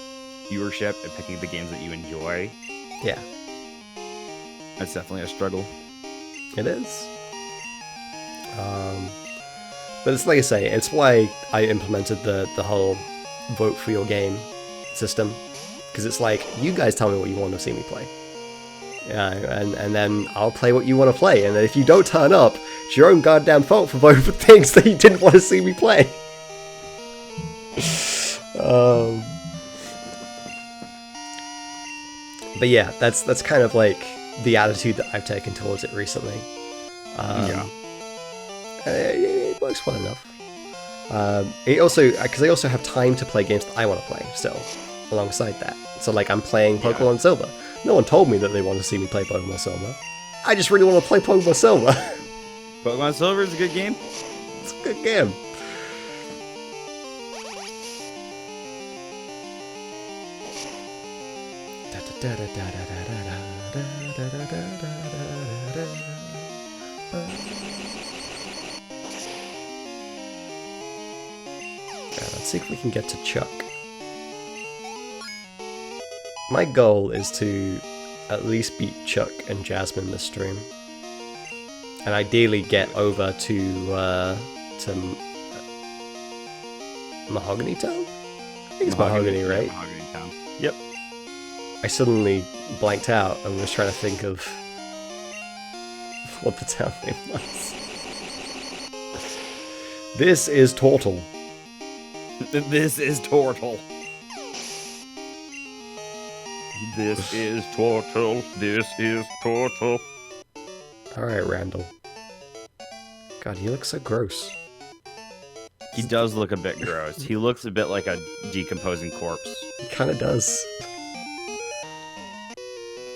viewership and picking the games that you enjoy. Yeah. That's definitely a struggle. It is. But it's like I say, it's why I implemented the whole vote for your game system, because it's like, you guys tell me what you want to see me play. Yeah, and then I'll play what you want to play, and if you don't turn up, it's your own goddamn fault for voting for things that you didn't want to see me play. But yeah, that's kind of like the attitude that I've taken towards it recently. It works well enough. It also, because I also have time to play games that I want to play still, alongside that. So like, I'm playing Pokemon Silver. No one told me that they want to see me play Pokemon Silver. I just really want to play Pokemon Silver. Pokemon Silver is a good game. It's a good game. Let's see if we can get to Chuck. My goal is to at least beat Chuck and Jasmine this stream, and ideally get over to Mahogany Town? I think it's Mahogany, right? Mahogany Town. Yep. I suddenly blanked out and was trying to think of what the town name was. This is Tortle. This is Tortle. This is Tortle. This is Tortle. Alright, Randall. God, he looks so gross. He does look a bit gross. He looks a bit like a decomposing corpse. He kind of does.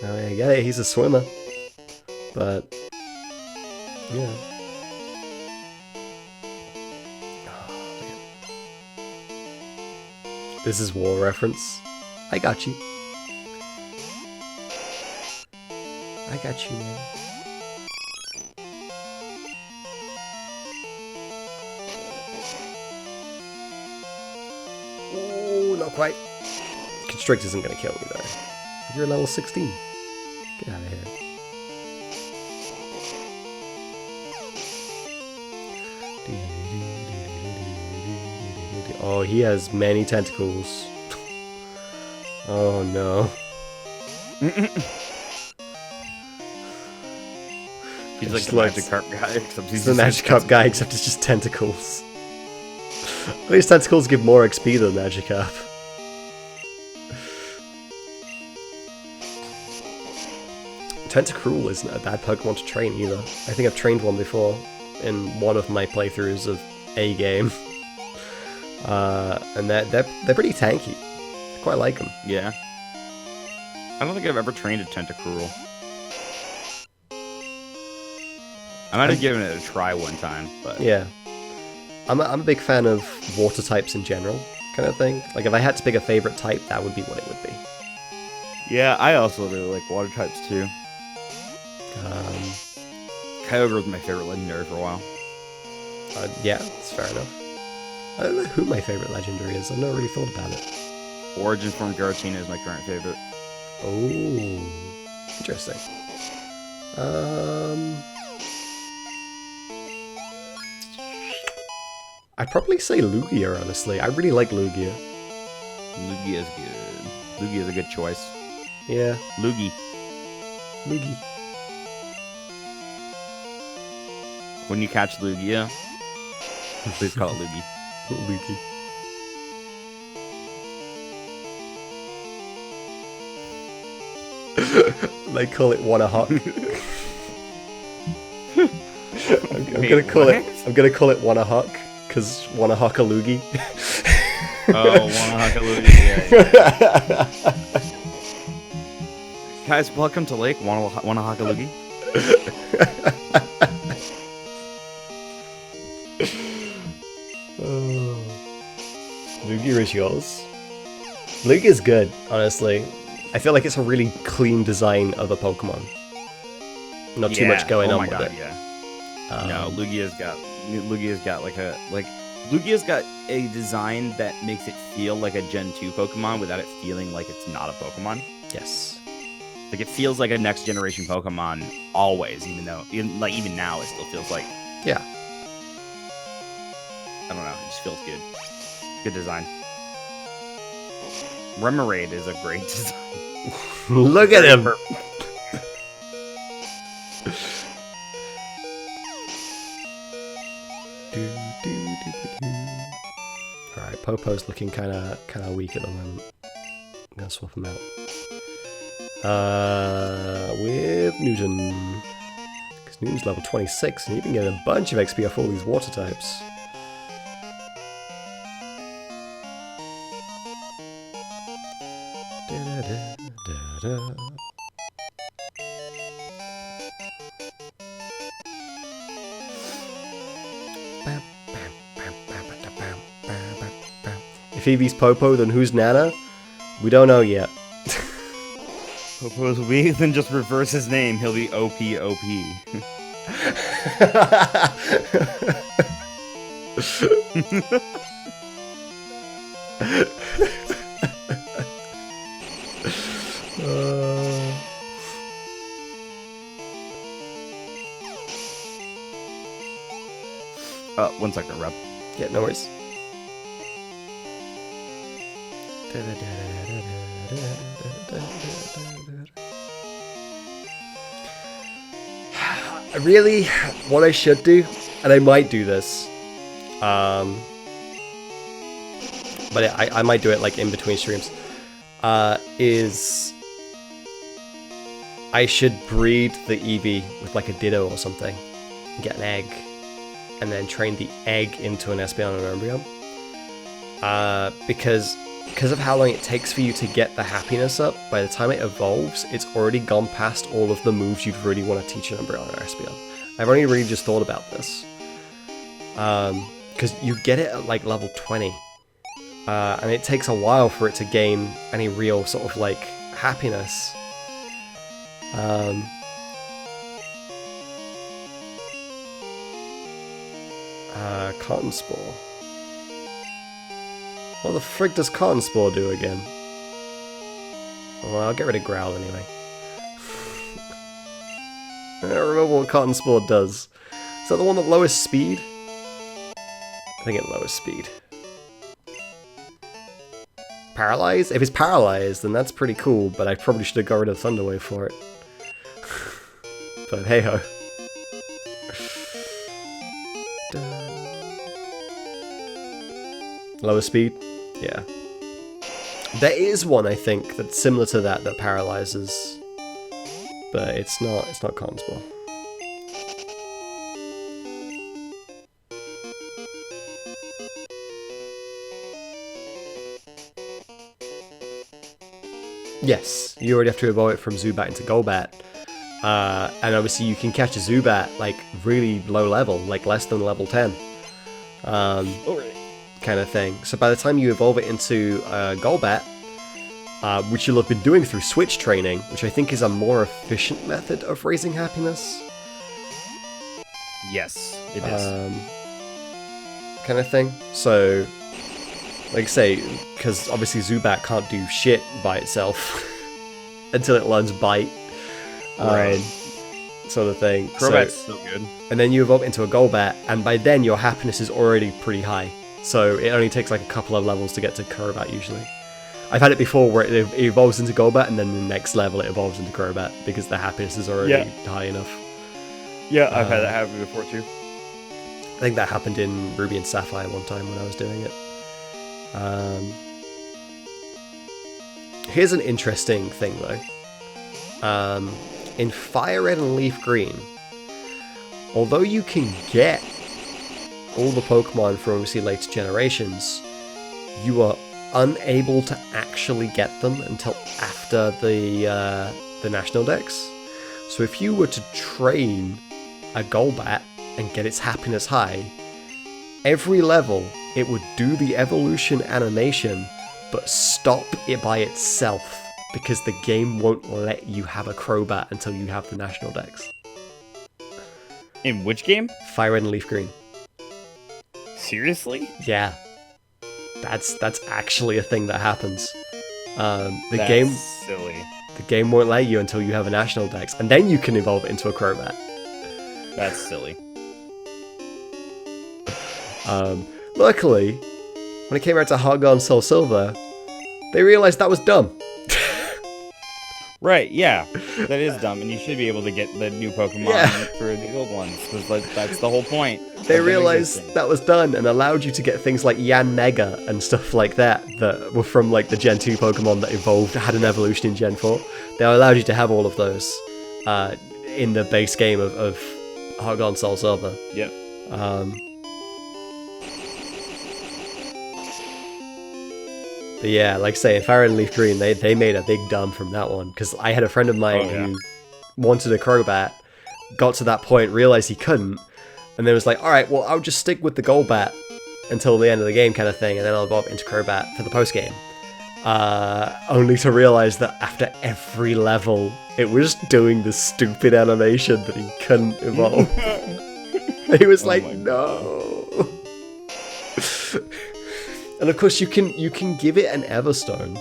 I mean, I get it, he's a swimmer. But, yeah. This is war reference. I got you. I got you, man. Oh, not quite. Constrict isn't going to kill me, though. You're level 16. Get out of here. Oh, he has many tentacles. Oh no. He's like Just the Magikarp guy, except He's the Magikarp guy, except it's just tentacles. At least tentacles give more XP than Magikarp. Tentacruel isn't a bad Pokemon to train either. I think I've trained one before in one of my playthroughs of a game. And they're pretty tanky. I quite like them. Yeah. I don't think I've ever trained a Tentacruel. I might have given it a try one time, but... Yeah. I'm a big fan of water types in general, kind of thing. Like, if I had to pick a favorite type, that would be what it would be. Yeah, I also really like water types, too. Kyogre was my favorite legendary for a while. Yeah, that's fair enough. I don't know who my favorite legendary is. I've never really thought about it. Origin from Giratina is my current favorite. Oh, interesting. I'd probably say Lugia, honestly. I really like Lugia. Lugia is good. Lugia is a good choice. Yeah. Lugie. Lugia. When you catch Lugia, please call it Lugie. Lugia. They call it Wanahawk. I'm gonna call it Wanahawk because Wanahawk a Lugie. Oh, Wanahawk a Lugie. Yeah. Guys, welcome to Lake Wanahawk a Lugie. Lugia is yours. Lugia's good, honestly. I feel like it's a really clean design of a Pokemon. Not too much going on with it. Yeah. No, Lugia's got a design that makes it feel like a Gen 2 Pokemon without it feeling like it's not a Pokemon. Yes. Like it feels like a next generation Pokemon always, even now it still feels like. Yeah. I don't know, it just feels good. Good design. Remoraid is a great design. Look at him! Alright, Popo's looking kinda weak at the moment. I'm gonna swap him out. With Newton. Because Newton's level 26 and you've been getting a bunch of XP off all these water types. If Eevee's Popo, then who's Nana? We don't know yet. Popo's weak, then just reverse his name. He'll be OP. One second, Rob. Yeah, no worries. Really, what I should do, and I might do this, but I might do it like in between streams, is I should breed the Eevee with like a Ditto or something, and get an egg, and then train the egg into an Espeon or an Umbreon. Because of how long it takes for you to get the happiness up, by the time it evolves, it's already gone past all of the moves you'd really want to teach an Umbreon or Espeon. I've only really just thought about this. Because you get it at like level 20. And it takes a while for it to gain any real sort of like happiness. Cotton Spore. What the frick does Cotton Spore do again? Well, I'll get rid of Growl anyway. I don't remember what Cotton Spore does. Is that the one that lowers speed? I think it lowers speed. paralyzed? If it's paralyzed, then that's pretty cool, but I probably should have got rid of Thunderwave for it. But hey ho. Lower speed? Yeah. There is one, I think, that's similar to that paralyzes. But it's not Khan's Ball. Yes, you already have to evolve it from Zubat into Golbat. And obviously you can catch a Zubat like really low level, like less than level 10. Kind of thing. So by the time you evolve it into Golbat, which you'll have been doing through switch training, which I think is a more efficient method of raising happiness. Yes, it is. Kind of thing. So, like I say, because obviously Zubat can't do shit by itself until it learns Bite. Right. Sort of thing. Crobat's still good. And then you evolve into a Golbat, and by then your happiness is already pretty high. So it only takes like a couple of levels to get to Crobat usually. I've had it before where it evolves into Golbat, and then the next level it evolves into Crobat because the happiness is already high enough. Yeah, I've had that happen before too. I think that happened in Ruby and Sapphire one time when I was doing it. Here's an interesting thing though. In Fire Red and Leaf Green, although you can get all the Pokemon from obviously later generations, you are unable to actually get them until after the National Dex. So if you were to train a Golbat and get its happiness high, every level it would do the evolution animation but stop it by itself because the game won't let you have a Crobat until you have the National Dex. In which game? Fire Red and Leaf Green. Seriously? Yeah. That's actually a thing that happens. That's silly. The game won't let you until you have a National Dex, and then you can evolve it into a Crobat. That's silly. Luckily, when it came out to Heart Gold and Soul Silver, they realized that was dumb. Right, yeah. That is dumb, and you should be able to get the new Pokemon for the old ones, because that's the whole point. They realized that was done and allowed you to get things like Yan Mega and stuff like that were from like the Gen 2 Pokemon that evolved, had an evolution in Gen 4. They allowed you to have all of those in the base game of Heart Gold and Soul Silver. Yep. But yeah, like I say, in Fire and Leaf Green, they made a big dumb from that one, because I had a friend of mine who wanted a Crobat, got to that point, realized he couldn't, and then was like, alright, well, I'll just stick with the Golbat until the end of the game kind of thing, and then I'll evolve into Crobat for the post-game. Only to realize that after every level, it was doing the stupid animation that he couldn't evolve. He was like, no! And of course, you can give it an Everstone,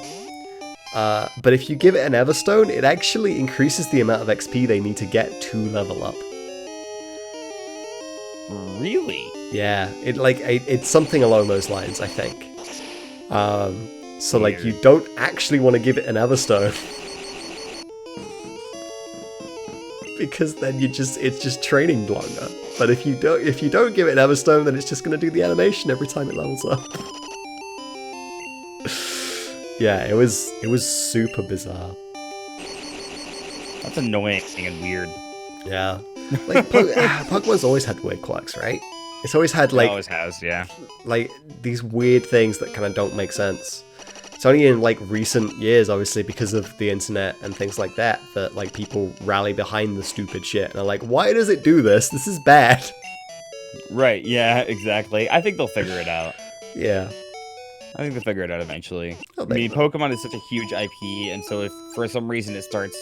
but if you give it an Everstone, it actually increases the amount of XP they need to get to level up. Really? Yeah, it's something along those lines, I think. So like, you don't actually want to give it an Everstone, because then it's just training longer. But if you don't give it an Everstone, then it's just going to do the animation every time it levels up. Yeah, it was super bizarre. That's annoying and weird. Yeah. Like, Pokemon's always had weird quirks, right? It's always had, like... It always has, yeah. Like, these weird things that kind of don't make sense. It's only in, like, recent years, obviously, because of the internet and things like that, like, people rally behind the stupid shit. And are like, why does it do this? This is bad. Right, yeah, exactly. I think they'll figure it out. Yeah. I think they'll figure it out eventually. Oh, I mean, Pokemon is such a huge IP, and so if for some reason it starts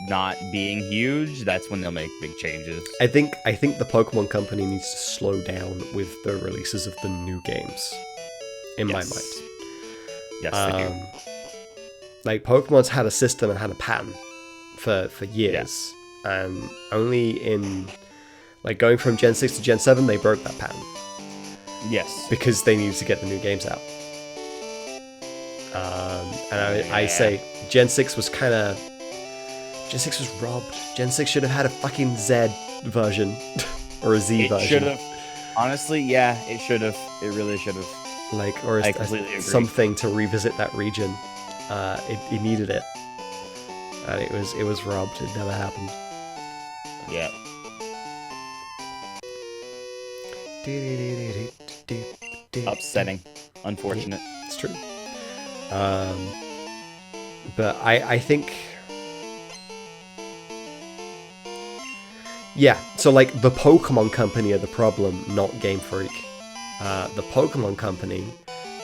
not being huge, that's when they'll make big changes. I think the Pokemon Company needs to slow down with the releases of the new games, in my mind. Yes, they do. Like, Pokemon's had a system and had a pattern for years, and only in, like, going from Gen 6 to Gen 7, they broke that pattern. Yes. Because they needed to get the new games out. And I say Gen 6 was kind of... Gen 6 was robbed. Gen 6 should have had a fucking Z version. Or a Z version. It should have. Honestly, yeah, it should have. It really should have. Like, or something to revisit that region. It needed it. And it was robbed. It never happened. Yeah. Upsetting. Unfortunate. It's true. But I think... Yeah, so like the Pokemon Company are the problem, not Game Freak. The Pokemon Company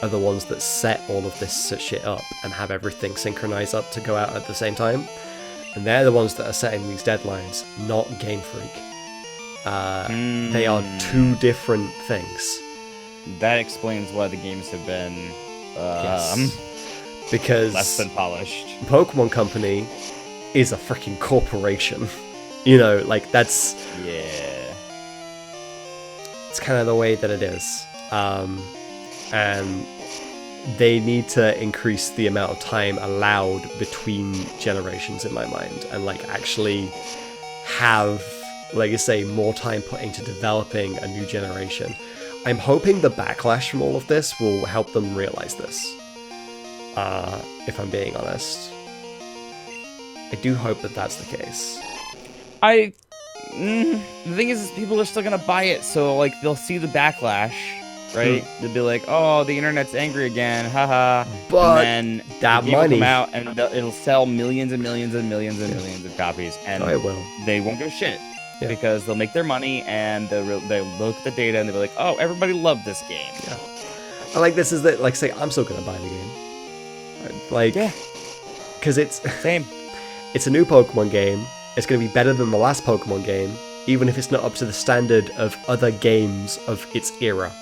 are the ones that set all of this shit up and have everything synchronized up to go out at the same time. And they're the ones that are setting these deadlines, not Game Freak. They are two different things. That explains why the games have been yes. Because less than polished. Pokemon Company is a freaking corporation. You know, like that's... Yeah. It's kind of the way that it is. And they need to increase the amount of time allowed between generations in my mind. And like actually have, like I say, more time put into developing a new generation. I'm hoping the backlash from all of this will help them realize this. If I'm being honest. I do hope that that's the case. The thing is people are still gonna buy it, so like they'll see the backlash, right? They'll be like, "Oh, the internet's angry again, haha." But and then that the game will money come out, and it'll sell millions and millions and millions and millions of copies, and it will. They won't give a shit because they'll make their money, and they'll look at the data, and they'll be like, "Oh, everybody loved this game." Yeah. I like this is that like say I'm still gonna buy the game, like because it's same. It's a new Pokemon game. It's going to be better than the last Pokemon game, even if it's not up to the standard of other games of its era.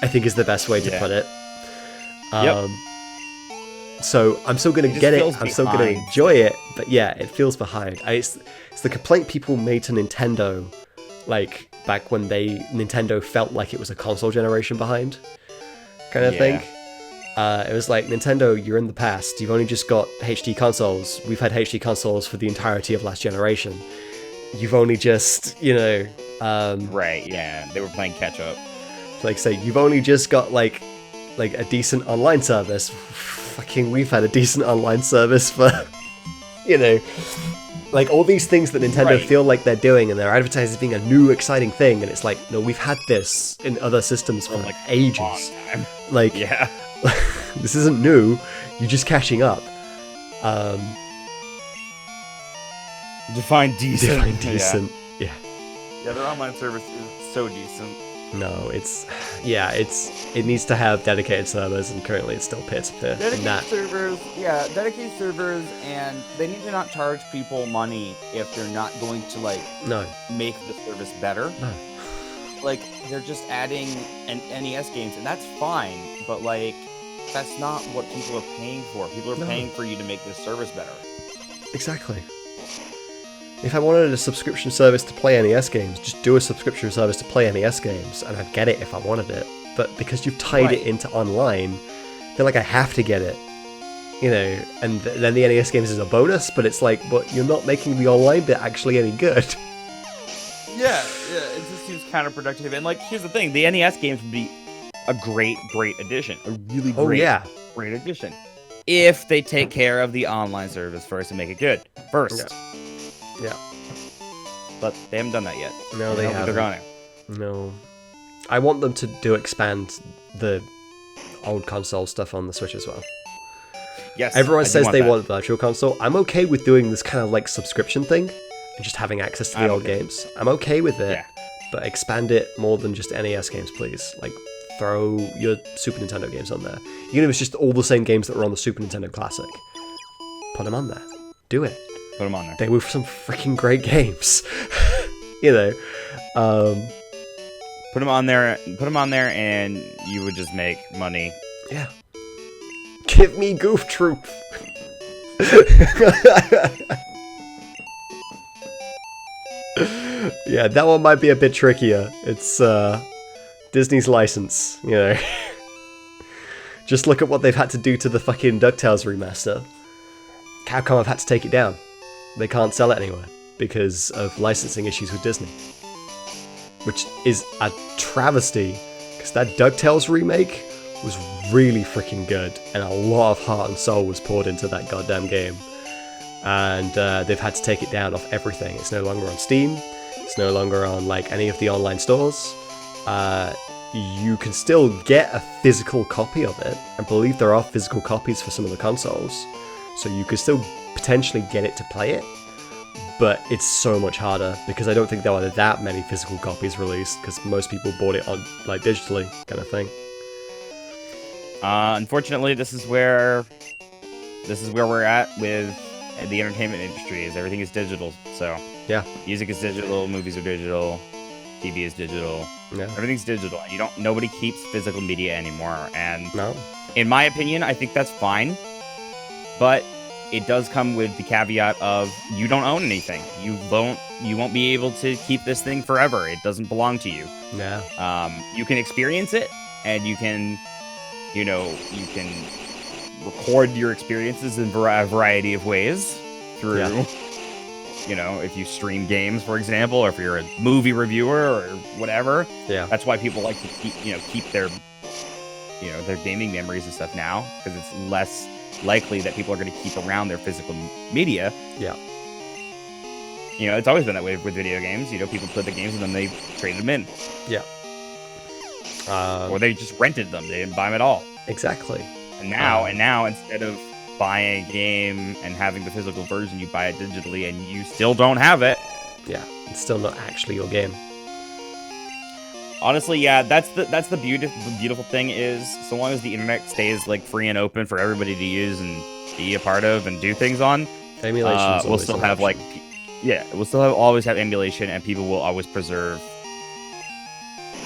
I think is the best way to put it. So I'm still going to get it. I'm still going to enjoy it. But yeah, it feels behind. It's the complaint people made to Nintendo, like back when Nintendo felt like it was a console generation behind, kind of thing. It was like, Nintendo, you're in the past. You've only just got HD consoles. We've had HD consoles for the entirety of last generation. You've only just, right, yeah. They were playing catch up. Like, say, you've only just got, like a decent online service. Fucking, we've had a decent online service for, like, all these things that Nintendo feel like they're doing, and they're advertising as being a new, exciting thing, and it's like, no, we've had this in other systems for, like, ages. Like, yeah. This isn't new, you're just catching up. Define decent. Define decent, yeah. Yeah, their online service is so decent. No, it needs to have dedicated servers, and currently it's still peer-to-peer. Dedicated servers, and they need to not charge people money if they're not going to, like, make the service better. No. Like, they're just adding NES games, and that's fine, but, like, that's not what people are paying for. People are paying for you to make this service better. Exactly. If I wanted a subscription service to play NES games, just do a subscription service to play NES games, and I'd get it if I wanted it. But because you've tied it into online, I feel like I have to get it. And then the NES games is a bonus, but it's like, but you're not making the online bit actually any good. Yeah, it just seems counterproductive. And, like, here's the thing, the NES games would be a great addition. A really great addition. If they take care of the online service first and make it good. First. Yeah. But they haven't done that yet. No, they haven't. They're going to. No. I want them to expand the old console stuff on the Switch as well. Yes. Everyone says they want Virtual Console. I'm okay with doing this kind of like subscription thing and just having access to the old games. I'm okay with it, but expand it more than just NES games, please. Like, throw your Super Nintendo games on there. Even if it's just all the same games that were on the Super Nintendo Classic. Put them on there. Do it. Put them on there. They were some freaking great games. You know. Put them on there. Put them on there, and you would just make money. Yeah. Give me Goof Troop. Yeah, that one might be a bit trickier. It's Disney's license, you know. Just look at what they've had to do to the fucking DuckTales remaster. Capcom have had to take it down. They can't sell it anywhere because of licensing issues with Disney. Which is a travesty, because that DuckTales remake was really freaking good, and a lot of heart and soul was poured into that goddamn game. And they've had to take it down off everything. It's no longer on Steam. It's no longer on like any of the online stores. You can still get a physical copy of it. I believe there are physical copies for some of the consoles, so you could still potentially get it to play it. But it's so much harder because I don't think there are that many physical copies released, because most people bought it on like digitally kind of thing. Unfortunately, this is where we're at with the entertainment industry. Is everything is digital. So Yeah. music is digital, movies are digital, TV is digital. Yeah. Everything's digital. Nobody keeps physical media anymore. And No. in my opinion, I think that's fine. But it does come with the caveat of you don't own anything. You won't be able to keep this thing forever. It doesn't belong to you. Yeah. You can experience it, and you can record your experiences in a variety of ways through, if you stream games, for example, or if you're a movie reviewer or whatever. Yeah. That's why people like to keep their gaming memories and stuff now, because it's less likely that people are going to keep around their physical media. Yeah. It's always been that way with video games. People put the games and then they traded them in. Yeah. Or they just rented them. They didn't buy them at all. Exactly. And now instead of buying a game and having the physical version, you buy it digitally and you still don't have it. Yeah. It's still not actually your game. Honestly, yeah, that's the beautiful thing is, so long as the internet stays like free and open for everybody to use and be a part of and do things on, we'll still have always have emulation, and people will always preserve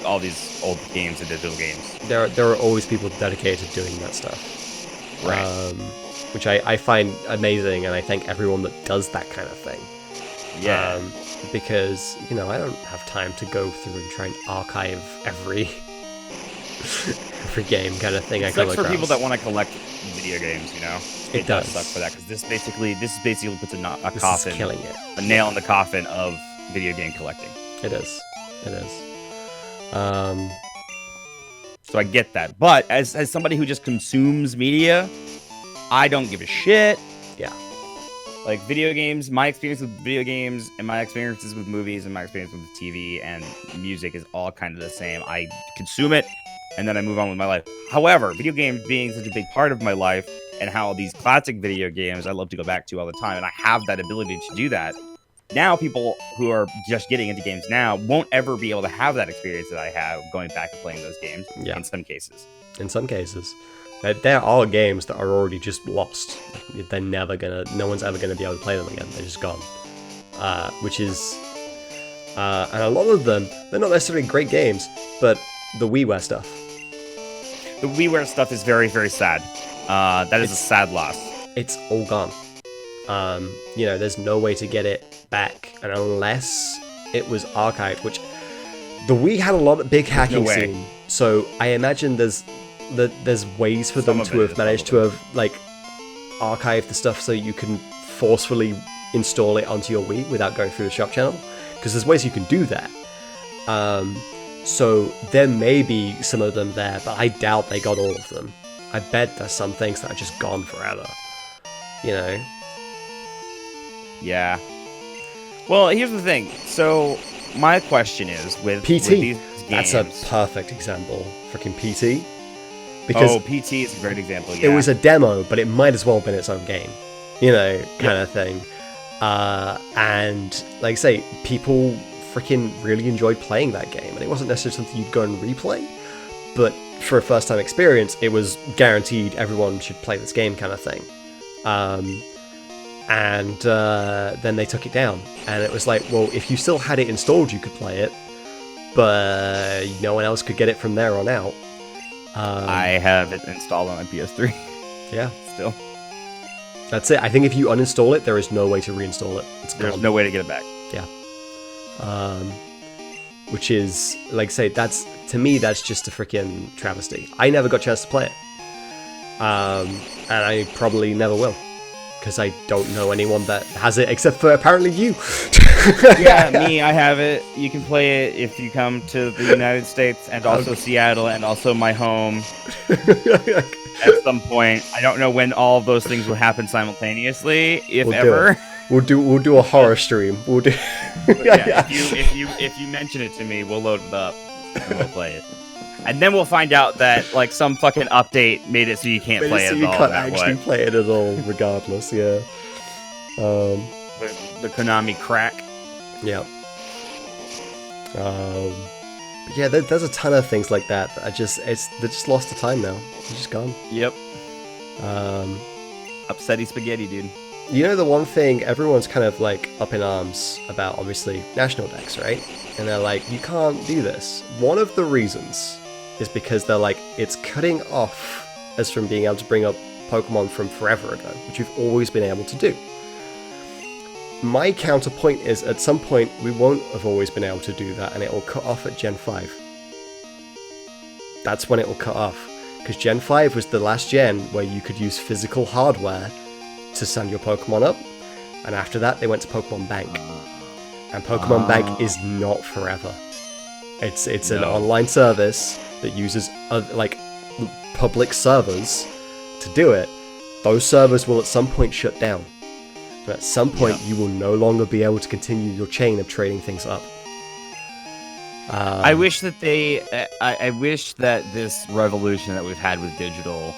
all these old games and digital games. There are always people dedicated to doing that stuff, right? Which I find amazing, and I thank everyone that does that kind of thing. Yeah. Because, I don't have time to go through and try and archive every game kind of thing I come across. It sucks for people that want to collect video games, It does suck for that, because this basically puts a this coffin, is killing it. a nail in the coffin of video game collecting. It is. So I get that. But as somebody who just consumes media, I don't give a shit. Yeah. Like video games, my experience with video games and my experiences with movies and my experience with TV and music is all kind of the same. I consume it and then I move on with my life. However, video games being such a big part of my life, and how these classic video games I love to go back to all the time, and I have that ability to do that. Now people who are just getting into games now won't ever be able to have that experience that I have going back and playing those games. Yeah. In some cases. There are games that are already just lost. No one's ever gonna be able to play them again. They're just gone. Which is, and a lot of them, they're not necessarily great games, but the WiiWare stuff. The WiiWare stuff is very, very sad. That is a sad loss. It's all gone. There's no way to get it back, and unless it was archived, which the Wii had a lot of big hacking scene, so I imagine there's ways for them to have managed to have like archived the stuff so you can forcefully install it onto your Wii without going through the shop channel, because there's ways you can do that. So there may be some of them there, but I doubt they got all of them. I bet there's some things that are just gone forever. Yeah. Well, here's the thing. So my question is with PT. These games, that's a perfect example. Freaking PT. Because PT is a great example. Yeah. it was a demo, but it might as well have been its own game. Kind of thing. And like I say, people freaking really enjoyed playing that game, and it wasn't necessarily something you'd go and replay, but for a first-time experience, it was guaranteed everyone should play this game kind of thing. And then they took it down, and it was like, well, if you still had it installed, you could play it, but no one else could get it from there on out. I have it installed on my PS3. Yeah. Still. That's it. I think if you uninstall it, there is no way to reinstall it. There's no way to get it back. Yeah. Which is, like I say, to me, that's just a freaking travesty. I never got a chance to play it. and I probably never will, because I don't know anyone that has it except for apparently you. Yeah, me, I have it. You can play it if you come to the United States and also Seattle and also my home at some point. I don't know when all of those things will happen simultaneously, if We'll ever. We'll do a horror stream. We'll do. Yeah, if you mention it to me, we'll load it up and we'll play it. And then we'll find out that like some fucking update made it so you can't play it you at all. can't actually play it at all, regardless. Yeah. The Konami crack. Yeah. But yeah, there's a ton of things like that. They're just lost to time now. They're just gone. Yep. Upsetty spaghetti, dude. You know, the one thing everyone's kind of like up in arms about, obviously, national decks, right? And they're like, you can't do this. One of the reasons is because they're like, it's cutting off us from being able to bring up Pokemon from forever ago, which we've always been able to do. My counterpoint is, at some point, we won't have always been able to do that, and it will cut off at Gen 5. That's when it will cut off. Because Gen 5 was the last gen where you could use physical hardware to send your Pokemon up, and after that they went to Pokemon Bank. And Pokemon Bank is not forever. It's an online service that uses like public servers to do it. Those servers will at some point shut down. And at some point you will no longer be able to continue your chain of trading things up. I wish that I wish that this revolution that we've had with digital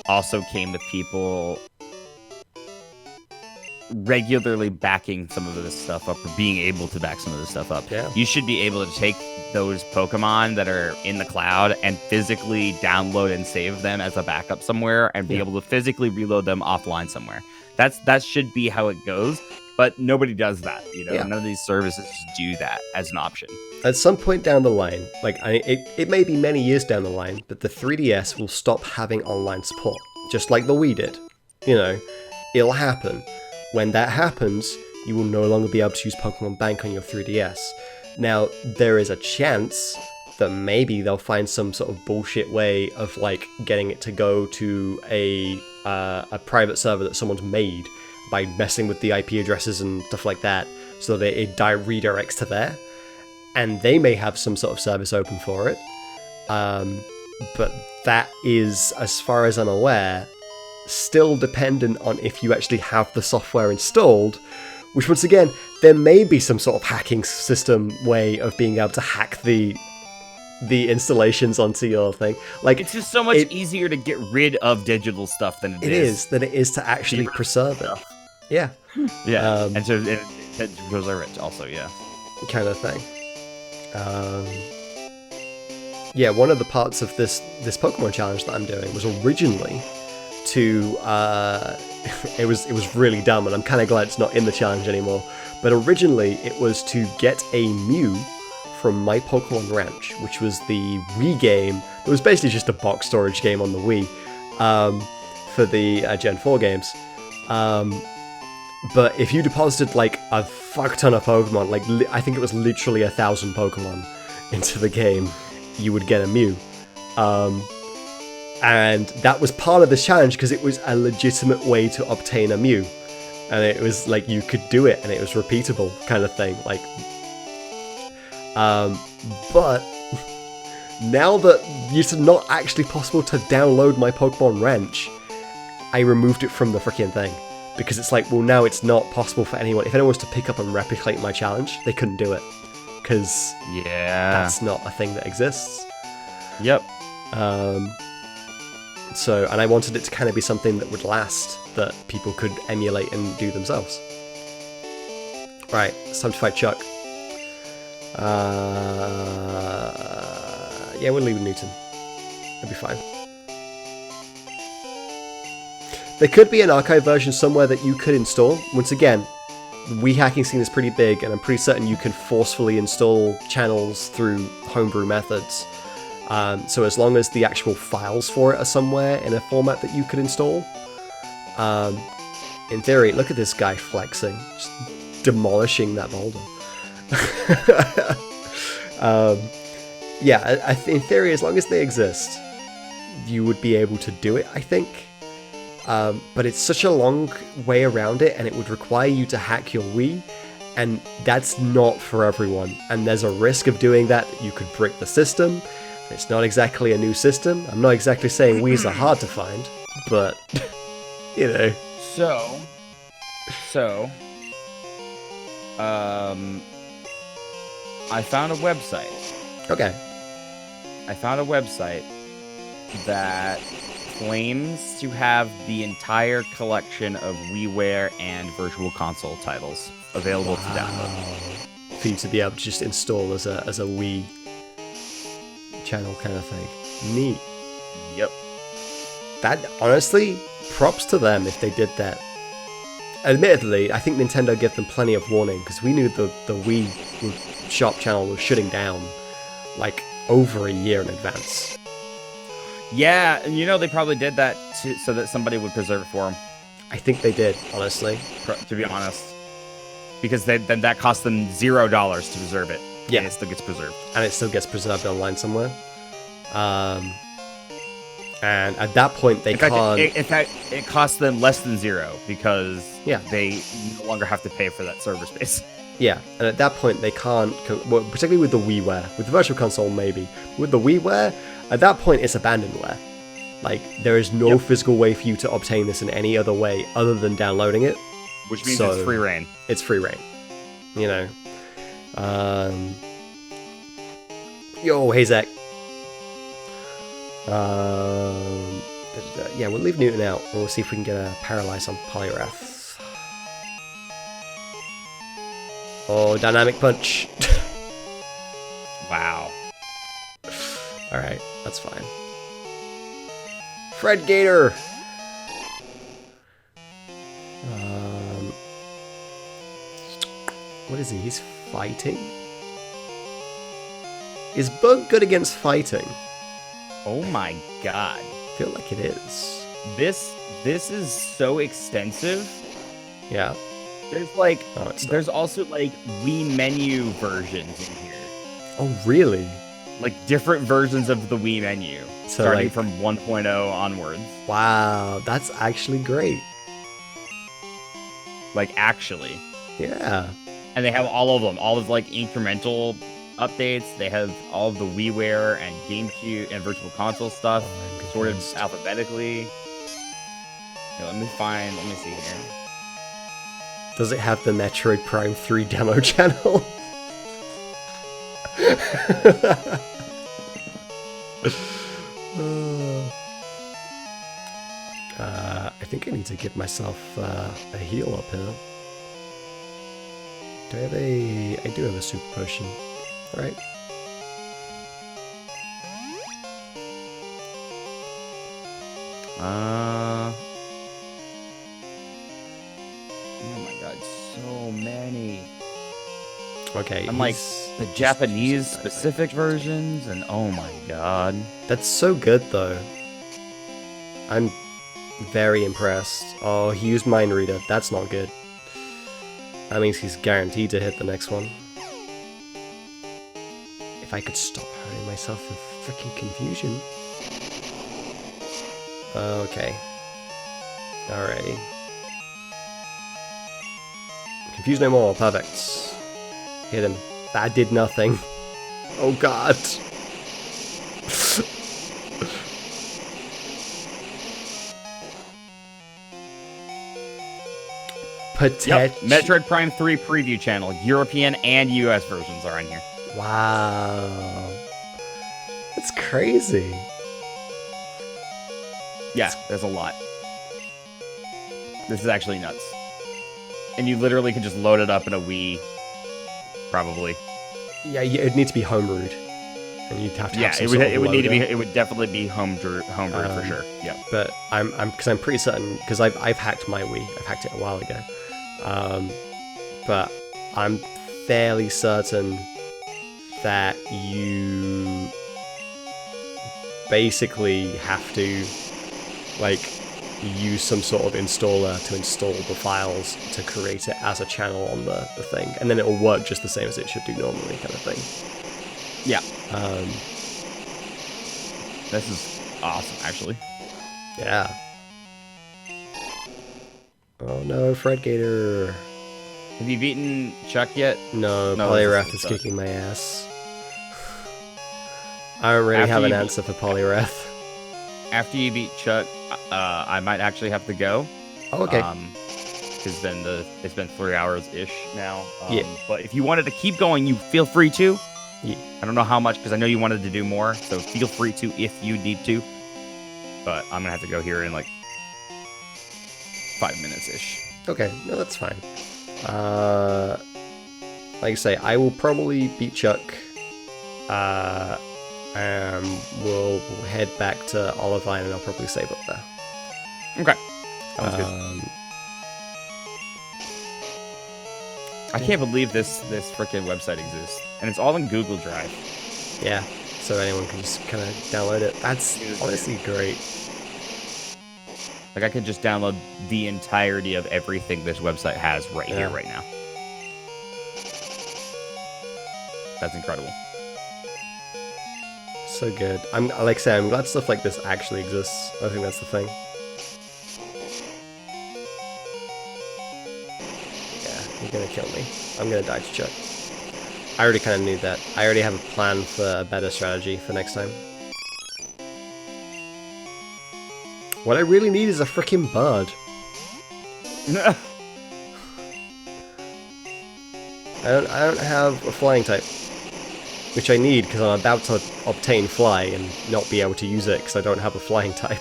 also came with people regularly backing some of this stuff up, or being able to back some of this stuff up. Yeah. You should be able to take those Pokemon that are in the cloud and physically download and save them as a backup somewhere, and be able to physically reload them offline somewhere. That should be how it goes, but nobody does that. You know, none of these services do that as an option. At some point down the line, like it may be many years down the line, but the 3DS will stop having online support, just like the Wii did. You know, it'll happen. When that happens, you will no longer be able to use Pokemon Bank on your 3DS. Now, there is a chance that maybe they'll find some sort of bullshit way of like getting it to go to a private server that someone's made by messing with the IP addresses and stuff like that, so that it redirects to there. And they may have some sort of service open for it. But that is, as far as I'm aware, still dependent on if you actually have the software installed, which once again, there may be some sort of hacking system way of being able to hack the installations onto your thing. Like, it's just so much easier to get rid of digital stuff than it is to actually preserve it. Yeah. Yeah. And so it preserve it also, yeah. Kind of thing. Yeah, one of the parts of this Pokemon challenge that I'm doing was originally to it was really dumb, and I'm kind of glad it's not in the challenge anymore, but originally it was to get a Mew from My Pokemon Ranch, which was the Wii game. It was basically just a box storage game on the Wii for the Gen 4 games. But if you deposited like a fuck ton of Pokemon, like I think it was literally 1,000 Pokemon into the game, you would get a Mew. And that was part of this challenge because it was a legitimate way to obtain a Mew. And it was like you could do it and it was repeatable kind of thing. Like, but now that it's not actually possible to download My Pokemon Ranch, I removed it from the freaking thing. Because it's like, well, now it's not possible for anyone. If anyone was to pick up and replicate my challenge, they couldn't do it. Because that's not a thing that exists. Yep. So, and I wanted it to kind of be something that would last, that people could emulate and do themselves. Right, it's time to fight Chuck. Yeah, we'll leave Newton. It'll be fine. There could be an archive version somewhere that you could install. Once again, the Wii hacking scene is pretty big, and I'm pretty certain you can forcefully install channels through homebrew methods. So as long as the actual files for it are somewhere in a format that you could install. In theory, look at this guy flexing, just demolishing that boulder. Yeah, in theory, as long as they exist, you would be able to do it, I think. But it's such a long way around it, and it would require you to hack your Wii, and that's not for everyone. And there's a risk of doing that. You could break the system. It's not exactly a new system. I'm not exactly saying Wii's are hard to find, but, you know. I found a website. Okay. I found a website that claims to have the entire collection of WiiWare and Virtual Console titles available to download. For you to be able to just install as a Wii channel kind of thing. Neat. Yep. That, honestly, props to them if they did that. Admittedly, I think Nintendo gave them plenty of warning, because we knew the Wii shop channel was shutting down, like, over a year in advance. Yeah, and you know they probably did that so that somebody would preserve it for them. I think they did, honestly. To be honest. Because then that cost them $0 to preserve it. Yeah. And it still gets preserved. And it still gets preserved online somewhere. And at that point, they can't... In fact, it costs them less than 0 because Yeah. they no longer have to pay for that server space. Yeah, and at that point, they can't... Well, particularly with the WiiWare. With the Virtual Console, maybe. With the WiiWare, at that point, it's abandonware. Like, there is no physical way for you to obtain this in any other way other than downloading it. Which means it's free reign. It's free reign. You know. Yo, hey, Zach. Yeah, we'll leave Newton out, and we'll see if we can get a Paralyze on Polyrath. Oh, Dynamic Punch. Wow. Alright, that's fine. Fred Gator! What is he? He's fighting? Is Bug good against fighting? Oh my god. I feel like it is. This is so extensive. Yeah. There's like, Oh, it's there's also like Wii menu versions in here. Oh, really? Like different versions of the Wii menu. So, starting like- from 1.0 onwards. Wow, that's actually great. Like actually. Yeah. And they have all of them. All of like incremental updates. They have all of the WiiWare and GameCube and Virtual Console stuff Oh, I'm sorted confused. alphabetically. Here, let me see here. Does it have the Metroid Prime 3 demo channel? I think I need to give myself a heal up here. Do I have a... I do have a super potion, right? Oh my god, so many. Okay. I'm like he's- the Japanese specific versions, and oh my god. That's so good, though. I'm very impressed. Oh, he used Mind Reader. That's not good. That means he's guaranteed to hit the next one. If I could stop hurting myself with freaking confusion. Okay. Alrighty. Confuse no more. Perfect. Hit him. That did nothing. Oh god. Yep, Metroid Prime 3 preview channel. European and US versions are on here. Wow. That's crazy. Yeah, there's a lot. This is actually nuts. And you literally can just load it up in a Wii. Probably. Yeah, it'd need to be homebrewed. And you'd have to have some it sort of would need to be loader. it would definitely be homebrewed for sure. Yeah. But I'm pretty certain, because I've hacked my Wii. I've hacked it a while ago. But I'm fairly certain that you basically have to like use some sort of installer to install the files to create it as a channel on the thing, and then it will work just the same as it should do normally, kind of thing. Yeah. Um, This is awesome, actually. Yeah. Oh no, Fred Gator. Have you beaten Chuck yet? No, No, Polyrath this is is kicking my ass. I don't really After have an you answer for Polyrath. After you beat Chuck, I might actually have to go. Oh, okay. Because it's been 3 hours ish now. Yeah. But if you wanted to keep going, you feel free to. Yeah. I don't know how much because I know you wanted to do more, so feel free to if you need to. But I'm gonna have to go here in like 5 minutes ish. Okay, no, that's fine. Like I say, I will probably beat Chuck. And we'll head back to Olivine, and I'll probably save up there. Okay. Sounds good. I can't believe this frickin' website exists, and it's all in Google Drive. Yeah, so anyone can just kind of download it. That's honestly great. Like I could just download the entirety of everything this website has right here, right now. That's incredible. So good. I'm like I say, I'm glad stuff like this actually exists. I think that's the thing. Yeah, you're gonna kill me. I'm gonna die to Chuck. I already kind of knew that. I already have a plan for a better strategy for next time. What I really need is a freaking bird. I don't have a flying type. Which I need because I'm about to obtain fly and not be able to use it because I don't have a flying type.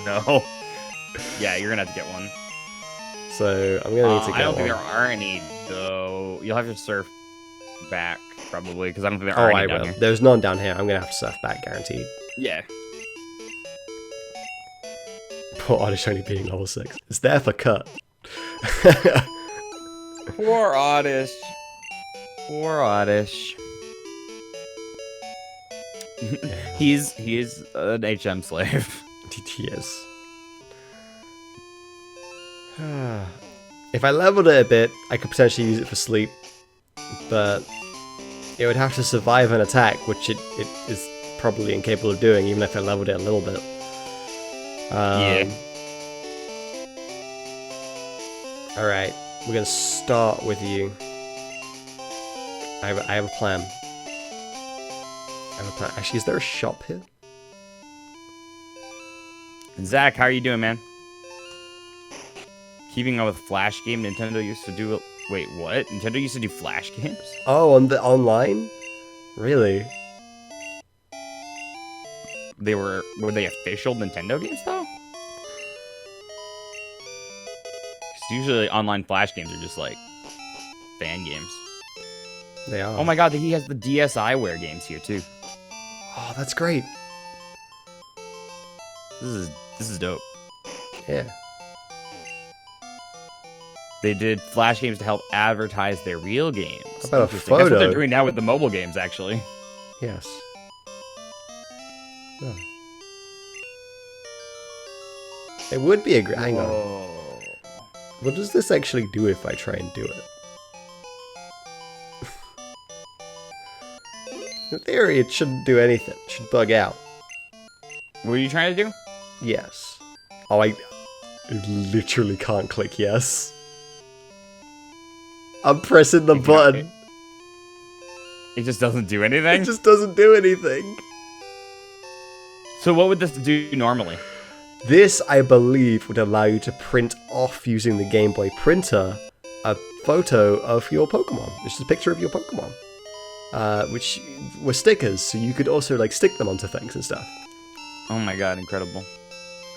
No. Yeah, you're gonna have to get one. So I'm gonna need to get one. I don't think there are any though. You'll have to surf back probably because I don't think there are any down here. There's none down here. I'm gonna have to surf back, guaranteed. Yeah. Poor Oddish only being level 6. It's there for cut. Poor Oddish. Poor Oddish. He's an HM slave. He is. If I leveled it a bit, I could potentially use it for sleep, but it would have to survive an attack, which it is probably incapable of doing, even if I leveled it a little bit. Yeah. Alright, we're gonna start with you. I have a plan. Actually, is there a shop here? Zach, how are you doing, man? Keeping up with Flash game, Nintendo used to do... Wait, what? Nintendo used to do Flash games? Oh, on the online? Really? Were they official Nintendo games, though? 'Cause usually online Flash games are just, like, fan games. They are. Oh my god, he has the DSiWare games here, too. Oh, that's great. This is dope. Yeah. They did Flash games to help advertise their real games. How about a Interesting. That's what photo? they're doing now with the mobile games, actually. Yes. Oh. It would be a great... Hang on. What does this actually do if I try and do it? In theory, it shouldn't do anything. It should bug out. What are you trying to do? Yes. Oh, I literally can't click yes. I'm pressing the button. It just doesn't do anything? It just doesn't do anything. So what would this do normally? This, I believe, would allow you to print off using the Game Boy printer a photo of your Pokemon. It's just a picture of your Pokemon. Which were stickers, so you could also like stick them onto things and stuff. Oh my god, incredible.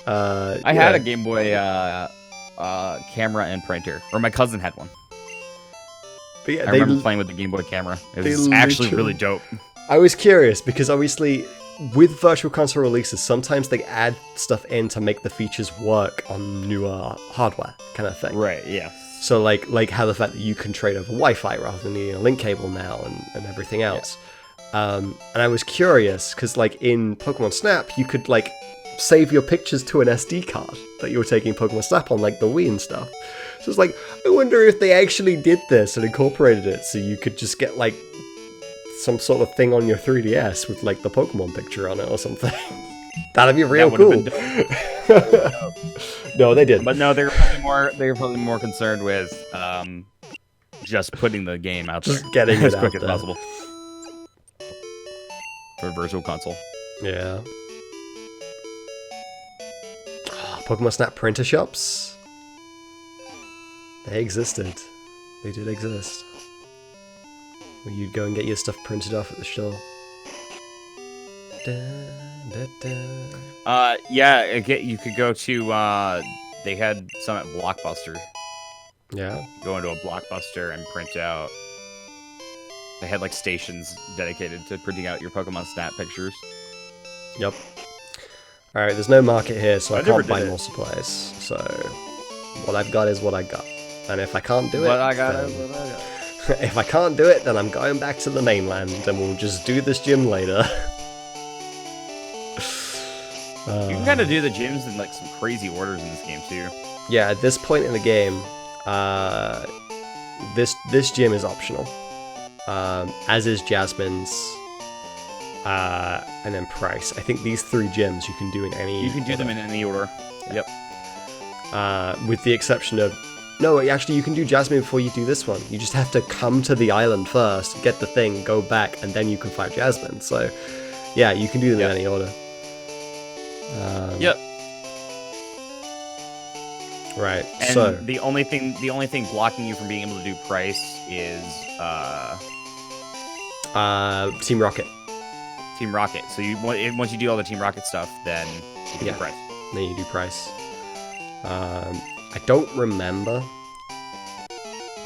I had a Game Boy camera and printer. Or my cousin had one. But yeah, I remember playing with the Game Boy camera. It was actually really dope. I was curious, because obviously, with Virtual Console releases, sometimes they add stuff in to make the features work on newer hardware, kind of thing. Right, yeah. So like how the fact that you can trade over Wi-Fi rather than needing a link cable now and everything else. Yeah. And I was curious, because like in Pokemon Snap, you could like save your pictures to an SD card that you were taking Pokemon Snap on, like the Wii and stuff. So it's like, I wonder if they actually did this and incorporated it so you could just get like some sort of thing on your 3DS with like the Pokemon picture on it or something. That'd be real That cool. would've been No, they didn't. But no, they were probably more concerned with just putting the game out there Just getting as it quick out as there. possible for Virtual Console. Yeah. Pokemon Snap printer shops. They existed. They did exist. Where you'd go and get your stuff printed off at the store. Yeah, you could go to. They had some at Blockbuster. Yeah. Go into a Blockbuster and print out. They had like stations dedicated to printing out your Pokemon Snap pictures. Yep. Alright, there's no market here, so I never can't buy did it. more supplies. So, what I've got is what I got. And if I can't do it, What I got then- is what I got. if I can't do it, then I'm going back to the mainland, and we'll just do this gym later. You can kind of do the gyms in like some crazy orders in this game too. Yeah, at this point in the game, this gym is optional, as is Jasmine's, and then Price. I think these 3 gyms you can do in any. You can do them in any order. Yep. With the exception of. No, actually, you can do Jasmine before you do this one. You just have to come to the island first, get the thing, go back, and then you can fight Jasmine. So, yeah, you can do them in any order. Yep. Right. And so the only thing blocking you from being able to do Price is Team Rocket. Team Rocket. So once you do all the Team Rocket stuff, then you can do Price. Then you do Price. I don't remember.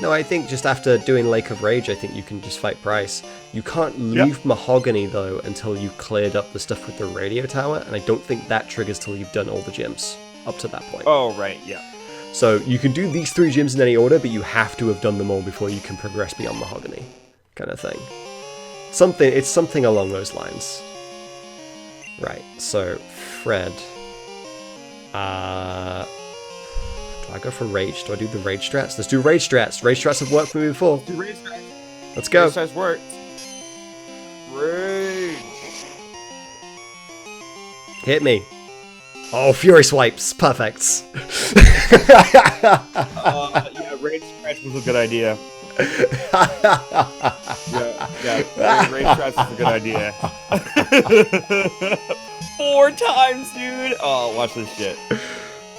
No, I think just after doing Lake of Rage, I think you can just fight Price. You can't leave Mahogany, though, until you've cleared up the stuff with the radio tower, and I don't think that triggers till you've done all the gyms up to that point. Oh, right, yeah. So you can do these 3 gyms in any order, but you have to have done them all before you can progress beyond Mahogany, kind of thing. It's something along those lines. Right, so Fred. Do I go for Rage? Do I do the Rage strats? Let's do Rage strats. Rage strats have worked for me before. Do Rage strats. Let's go. Rage strats worked. Rage. Hit me. Oh, Fury Swipes. Perfect. Yeah, Rage strats was a good idea. Rage strats was a good idea. 4 times, dude. Oh, watch this shit.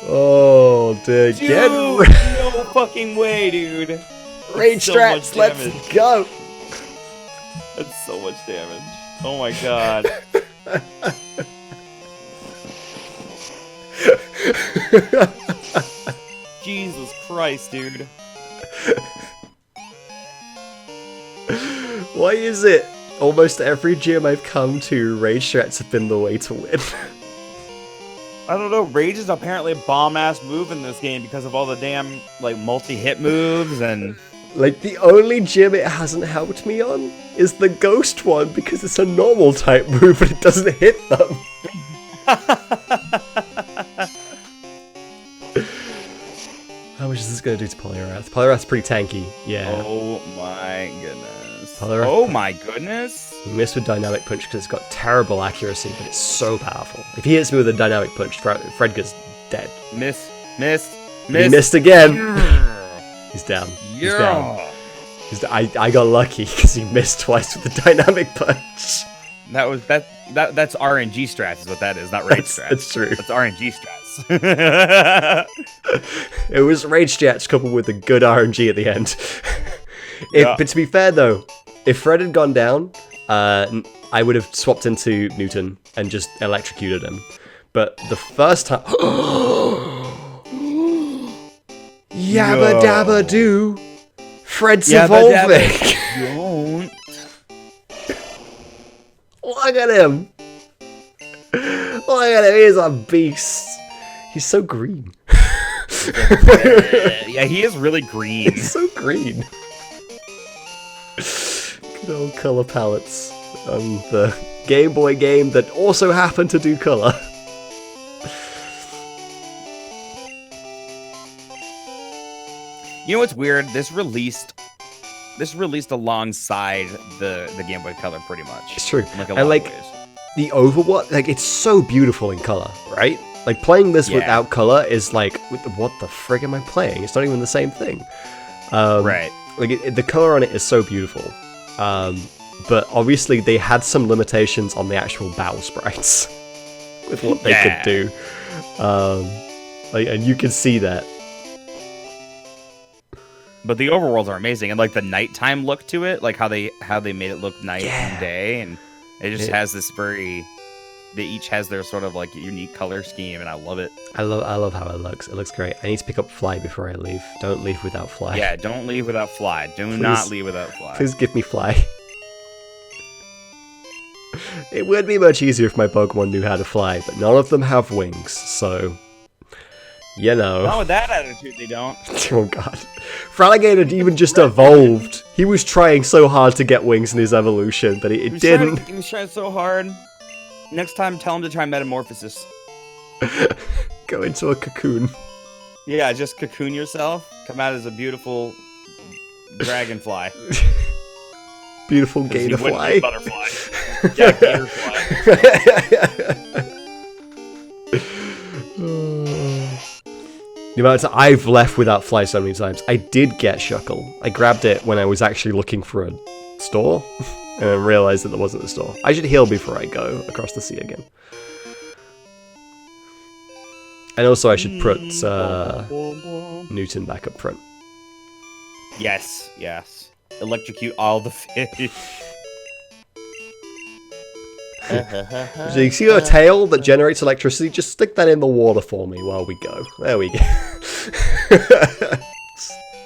Oh, dude. Dude, Get no fucking way, dude. Rage so strats. much Let's damage. go. That's so much damage. Oh my god. Jesus Christ, dude. Why is it almost every gym I've come to, Rage strats have been the way to win? I don't know, Rage is apparently a bomb-ass move in this game because of all the damn, like, multi-hit moves and... Like, the only gym it hasn't helped me on is the Ghost one, because it's a normal type move, but it doesn't hit them. How much is this going to do to Poliwrath? Poliwrath's pretty tanky, yeah. Oh my goodness. Poliwrath- Oh my goodness? You miss with Dynamic Punch because it's got terrible accuracy, but it's so powerful. If he hits me with a Dynamic Punch, Fredga's dead. Miss. He missed again. He's down. He's down. Yeah. I got lucky because he missed twice with the Dynamic Punch. That's RNG strats is what that is, not rage strats. That's true. That's RNG strats. It was Rage Strats coupled with a good RNG at the end. Yeah. But to be fair though, if Fred had gone down, I would have swapped into Newton and just electrocuted him. But the first time... Yabba dabba doo! Fred's evolving! Don't. Look at him! Look at him, he's a beast! He's so green. Yeah, he is really green. He's so green. Good old color palettes on the Game Boy game that also happened to do color. You know what's weird? This released alongside the Game Boy Color pretty much. It's true. In, like, a And lot like, of ways. the Overwatch, like, it's so beautiful in color, right? Like, playing this without color is like, what the frig am I playing? It's not even the same thing. Right. Like, the color on it is so beautiful. But obviously they had some limitations on the actual battle sprites with what they could do. Like, and you can see that. But the overworlds are amazing, and like the nighttime look to it, like how they made it look night and day, and it just has this very. They each has their sort of like unique color scheme, and I love it. I love how it looks. It looks great. I need to pick up Fly before I leave. Don't leave without Fly. Yeah, don't leave without Fly. Do not leave without Fly. Please give me Fly. It would be much easier if my Pokemon knew how to fly, but none of them have wings, so... You know. Not with that attitude, they don't. Oh god. Fraligator even just evolved. He was trying so hard to get wings in his evolution, but it didn't. He was trying so hard. Next time, tell him to try Metamorphosis. Go into a cocoon. Yeah, just cocoon yourself. Come out as a beautiful dragonfly. Beautiful gatorfly. Butterfly. Yeah, gatorfly. The amount of I've left without Fly so many times. I did get Shuckle. I grabbed it when I was actually looking for a store, and then realized that there wasn't a store. I should heal before I go across the sea again. And also I should put Newton back up front. Yes, yes. Electrocute all the fish. So you see a tail that generates electricity? Just stick that in the water for me while we go. There we go.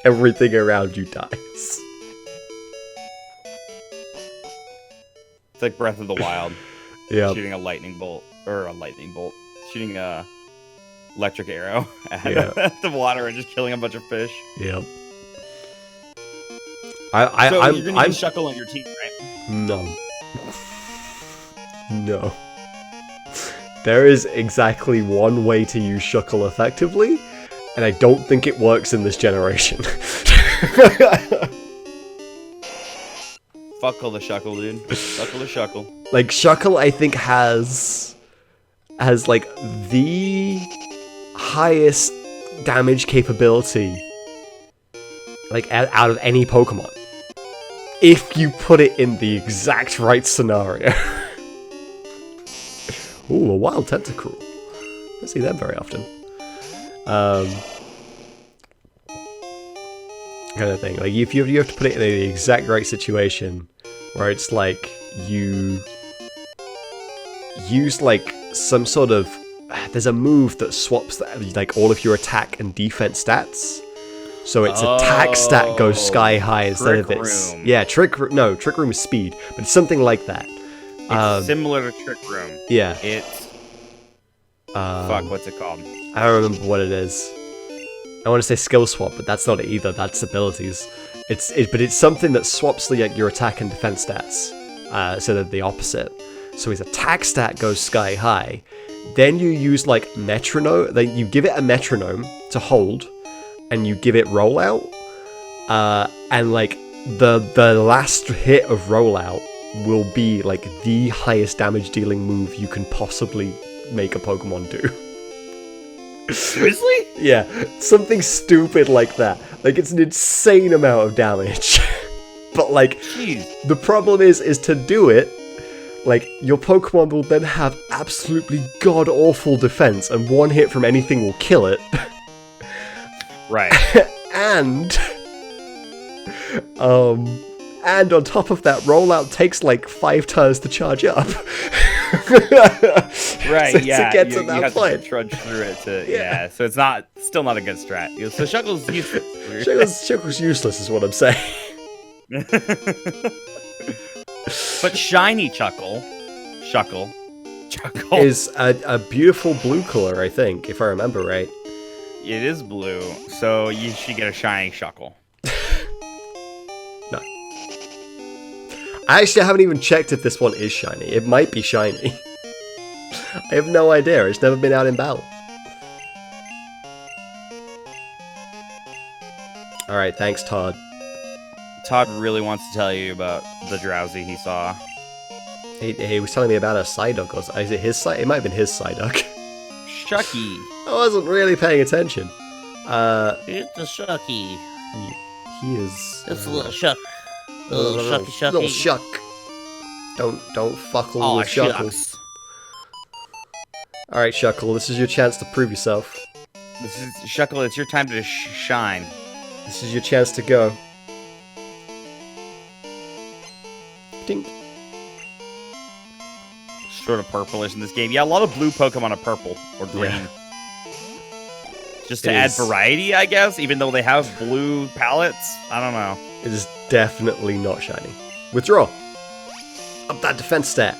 Everything around you dies. It's like Breath of the Wild. Yeah. Shooting a lightning bolt. Shooting a electric arrow at the water and just killing a bunch of fish. Yep. So you're gonna use Shuckle on your team, right? No. No. There is exactly one way to use Shuckle effectively, and I don't think it works in this generation. Fuckle the Shuckle, dude. Fuckle the Shuckle. Like, Shuckle, I think, has like, the highest damage capability, like, out of any Pokemon. If you put it in the exact right scenario. Ooh, a wild Tentacruel. I don't see them very often. Kind of thing. Like, if you have to put it in the exact right situation, where it's like, you use, like, some sort of... There's a move that swaps, like, all of your attack and defense stats. So its attack stat goes sky high instead of its... Room. Yeah, Trick Room is speed, but it's something like that. It's similar to Trick Room. Yeah. It's... fuck, what's it called? I don't remember what it is. I want to say Skill Swap, but that's not it either. That's abilities. But it's something that swaps your attack and defense stats, so they're the opposite. So his attack stat goes sky high. Then you use like metronome. Then you give it a metronome to hold, and you give it rollout. And like the last hit of rollout will be like the highest damage dealing move you can possibly make a Pokemon do. Seriously? Yeah, something stupid like that. Like, it's an insane amount of damage. But like, jeez. The problem is to do it, like, your Pokemon will then have absolutely god-awful defense, and one hit from anything will kill it. Right. And on top of that, rollout takes like 5 turns to charge up. Right, to yeah. get to you that have point. to trudge through it to, yeah. So it's still not a good strat. So Shuckle's useless. Shuckle's useless is what I'm saying. But shiny Shuckle is a beautiful blue color, I think, if I remember right. It is blue, so you should get a shiny Shuckle. No. I actually haven't even checked if this one is shiny. It might be shiny. I have no idea. It's never been out in battle. Alright, thanks, Todd. Todd really wants to tell you about the Drowsy he saw. He was telling me about a Psyduck. Is it his Psyduck? It might have been his Psyduck. Shucky. I wasn't really paying attention. It's a shucky. He is. It's a little shuck. A little shucky. Little shuck. Don't fuckle Oh, with Shuckle. shucks. Alright, Shuckle, this is your chance to prove yourself. This is Shuckle. It's your time to shine. This is your chance to go. Dink. Sort of purplish in this game. Yeah, a lot of blue Pokemon are purple or green. Yeah. Just to It add is. variety, I guess. Even though they have blue palettes, I don't know. It is definitely not shiny. Withdraw. Up that defense stat.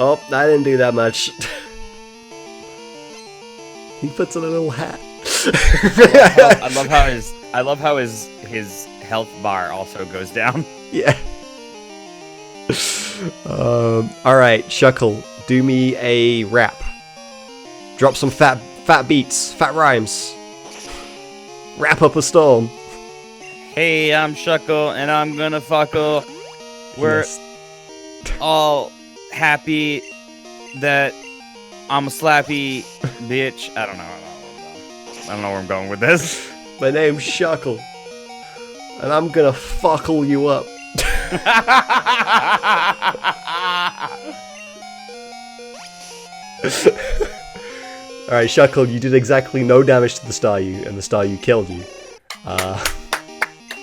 Oh, I didn't do that much. He puts on a little hat. I love how his health bar also goes down. Yeah. Alright, Shuckle, do me a rap. Drop some fat beats, fat rhymes. Wrap up a storm. Hey, I'm Shuckle, and I'm gonna fuckle. We're Yes. all happy that I'm a slappy bitch. I don't know where I'm going with this. My name's Shuckle. And I'm gonna fuckle you up. Alright, Shuckle, you did exactly no damage to the Staryu, and the Staryu killed you.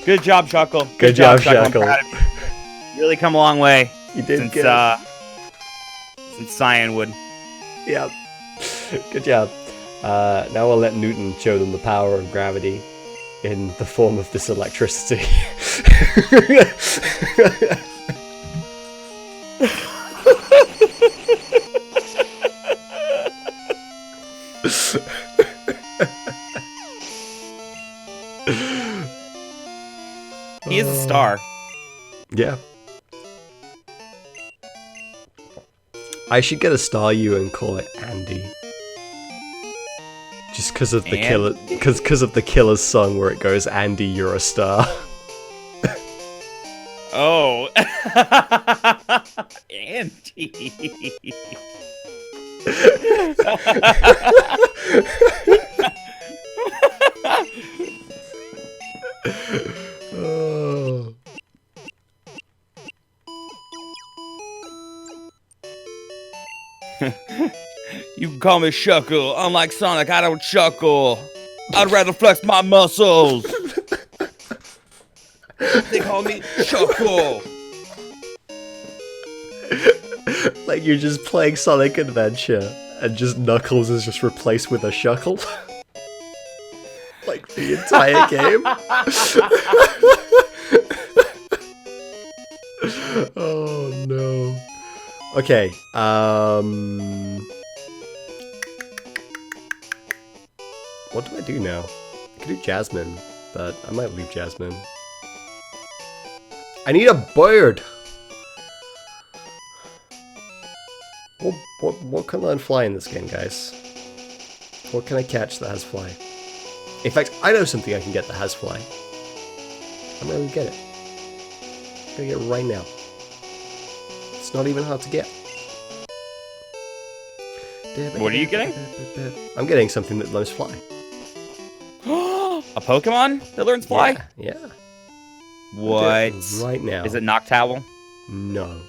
Good job, Shuckle. Good job, I'm Shuckle. proud of you. Really come a long way You did since good. since Cyanwood. Yep. Good job. Now we'll let Newton show them the power of gravity in the form of this electricity. He is a star. Yeah. I should get a Staryu and call it Andy. Just because of the killer, because of the Killer's song where it goes, "Andy, you're a star." Oh. Andy. Oh. You can call me Shuckle. Unlike Sonic, I don't chuckle. I'd rather flex my muscles. They call me Shuckle. Like you're just playing Sonic Adventure, and just Knuckles is just replaced with a Shuckle. Like the entire game. Oh no. Okay, what do I do now? I could do Jasmine, but I might leave Jasmine. I need a bird! What can learn fly in this game, guys? What can I catch that has fly? In fact, I know something I can get that has fly. I'm gonna get it. I'm gonna get it right now. It's not even hard to get. What are you getting? I'm getting something that learns fly. A Pokemon that learns fly? Yeah. What? Right now. Is it Noctowl? No.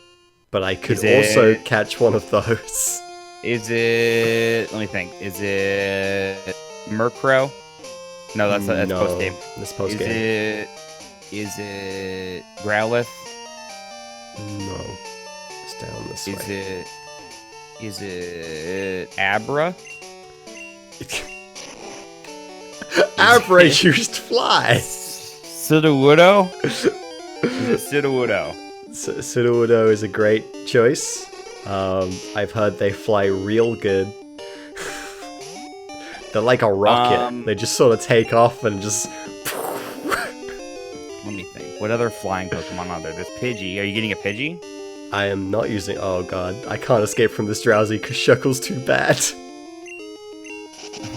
But I could Is it- also catch one of those. Is it... Let me think. Is it... Murkrow? No, that's post-game. That's post-game. Is it... Growlithe? No. It's down this way. Is it Abra? Abra used fly! Sudowoodo? Sudowoodo. Sudowoodo is a great choice. I've heard they fly real good. They're like a rocket. They just sort of take off and just... Let me think. What other flying Pokemon are there? There's Pidgey. Are you getting a Pidgey? I am not using... Oh god, I can't escape from this Drowsy because Shuckle's too bad.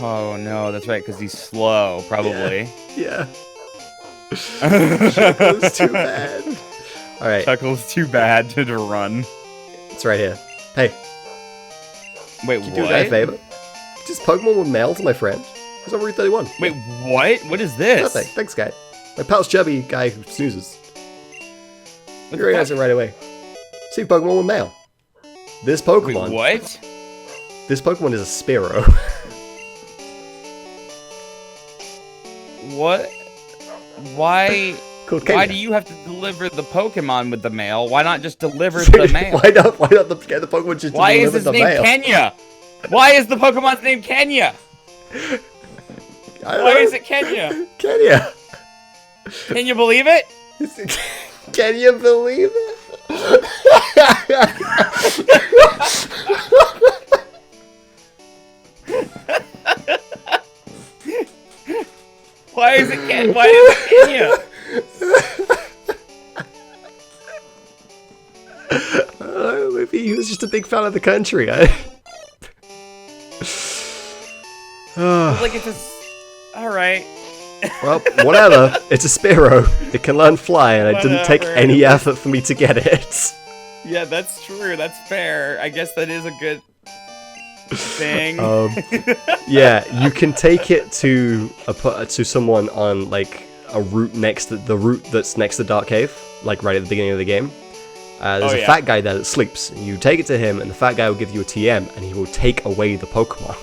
Oh no, that's right, because he's slow, probably. Yeah. Shuckle's too bad. Alright, Chuckle's too bad to run. it's right here. Hey, Wait, can you do that a what? favor? Just Pokemon with mail to my friend. He's on Route 31. Wait, what? What is this? Nothing. Thanks, guy. My pal's chubby guy who snoozes. What You the recognize fuck? it right away. See Pokemon with mail. This Pokemon. Wait, what? This Pokemon is a Spearow. What? Why? Called Why Kenya. do you have to deliver the Pokemon with the mail? Why not just deliver the mail? Why not get the Pokemon just Why to is deliver his the name mail? Kenya? Why is the Pokemon's name Kenya? I don't Why know. is it Kenya? Kenya? Can you believe it? Can you believe it? Why is it Kenya? Why is it Kenya? Maybe he was just a big fan of the country. Like it's just. All right. Well, whatever. It's a Spearow. It can learn fly, and it didn't take Whatever. any effort for me to get it. Yeah, that's true. That's fair. I guess that is a good thing. Yeah, you can take it to someone on like a route next to the route that's next to Dark Cave, like right at the beginning of the game. There's a fat guy there that sleeps. You take it to him, and the fat guy will give you a TM, and he will take away the Pokemon.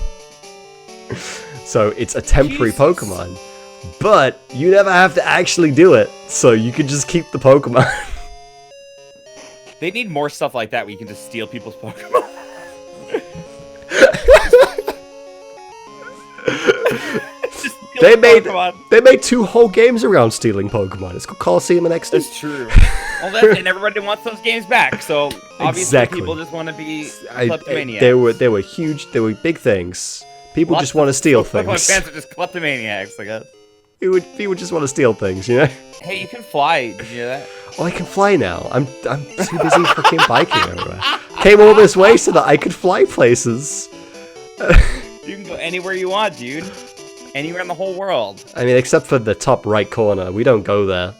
So it's a temporary Jesus. Pokemon, but you never have to actually do it. So you can just keep the Pokemon. They need more stuff like that where you can just steal people's Pokemon. Just steal They the made Pokemon. they made 2 whole games around stealing Pokemon. It's called Coliseum and XD. That's true. Well, and everybody wants those games back, so obviously Exactly. people just want to be kleptomaniacs. They were huge. They were big things. People Lots just want to steal Pokemon things. fans are just kleptomaniacs, I guess. People just want to steal things, you know? Hey, you can fly. Did you know that? Oh, I can fly now. I'm too busy fucking biking everywhere. Came all this way so that I could fly places. You can go anywhere you want, dude. Anywhere in the whole world. I mean, except for the top right corner. We don't go there.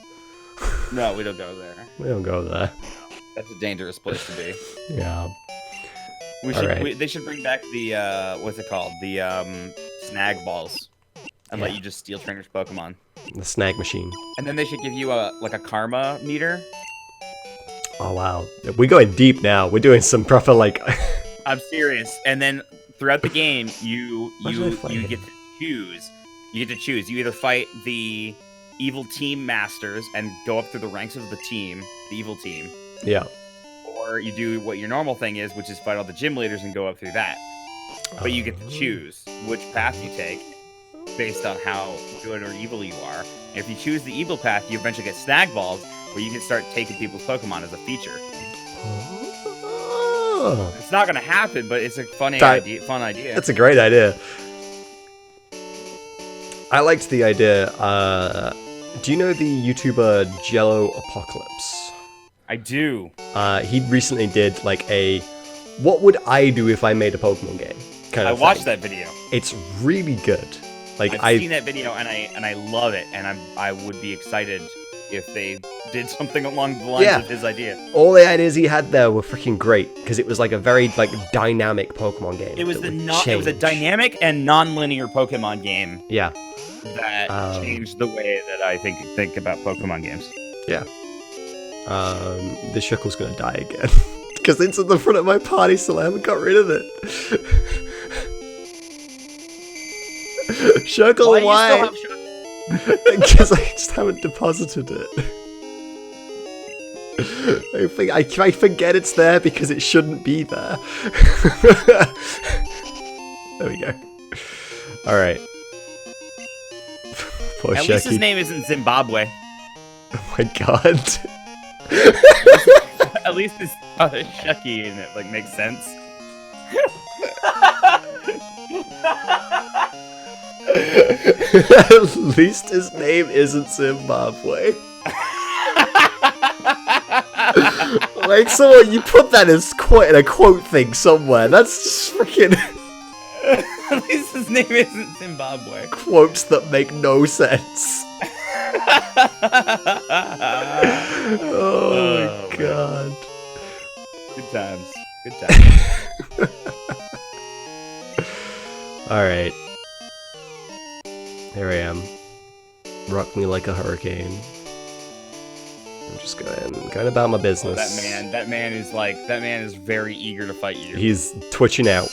No, we don't go there. We don't go there. That's a dangerous place to be. Yeah. We should. Alright. They should bring back the what's it called? The snag balls, and let Yeah. you just steal trainers' Pokemon. The snag machine. And then they should give you a karma meter. Oh, wow. We're going deep now. We're doing some proper, like... I'm serious. And then throughout the game, you What did I fight you in? get to choose. You get to choose. You either fight the evil team masters and go up through the ranks of the team, the evil team, Yeah. or you do what your normal thing is, which is fight all the gym leaders and go up through that. But you get to choose which path you take based on how good or evil you are. And if you choose the evil path, you eventually get snag balls, where you can start taking people's Pokemon as a feature. Oh, It's not gonna happen, but it's a funny That- idea. Fun idea. that's a great idea. I liked the idea. Do you know the YouTuber Jello Apocalypse? I do. He recently did like a "What would I do if I made a Pokemon game?" kind I of watched thing. that video. It's really good. Like I've seen that video and I love it, and I would be excited if they did something along the lines Yeah. of his idea. all the ideas he had there were freaking great because it was like a very like dynamic Pokemon game. It was that the would it was a change. dynamic and non-linear Pokemon game Yeah, that changed the way that I think about Pokemon games. yeah. The Shuckle's gonna die again because it's in the front of my party, so I haven't got rid of it. Shuckle, why? You still have Because I just haven't deposited it. I forget it's there because it shouldn't be there. There we go. Alright. Poor At least his Shucky. name isn't Zimbabwe. Oh my god. At least it's Shucky and it like makes sense. At least his name isn't Zimbabwe. Like, someone, you put that as in a quote thing somewhere. That's just freaking At least his name isn't Zimbabwe. quotes that make no sense. Oh, man. God. Good times. Good times. Alright. Here I am. Rock me like a hurricane. I'm just going about my business. Oh, that man is very eager to fight you. He's twitching out.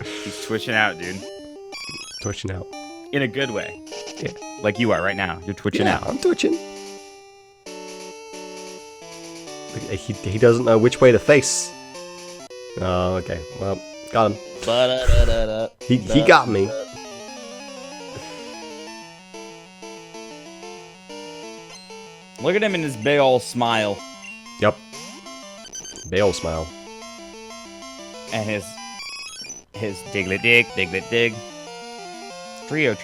He's twitching out, dude. Twitching out. In a good way. Yeah. Like you are right now. You're twitching Yeah, out. I'm twitching. He doesn't know which way to face. Oh, okay. Well, got him. He got me. Look at him in his big old smile. Yep. Big ol' smile. And his Diglett dig. Trio.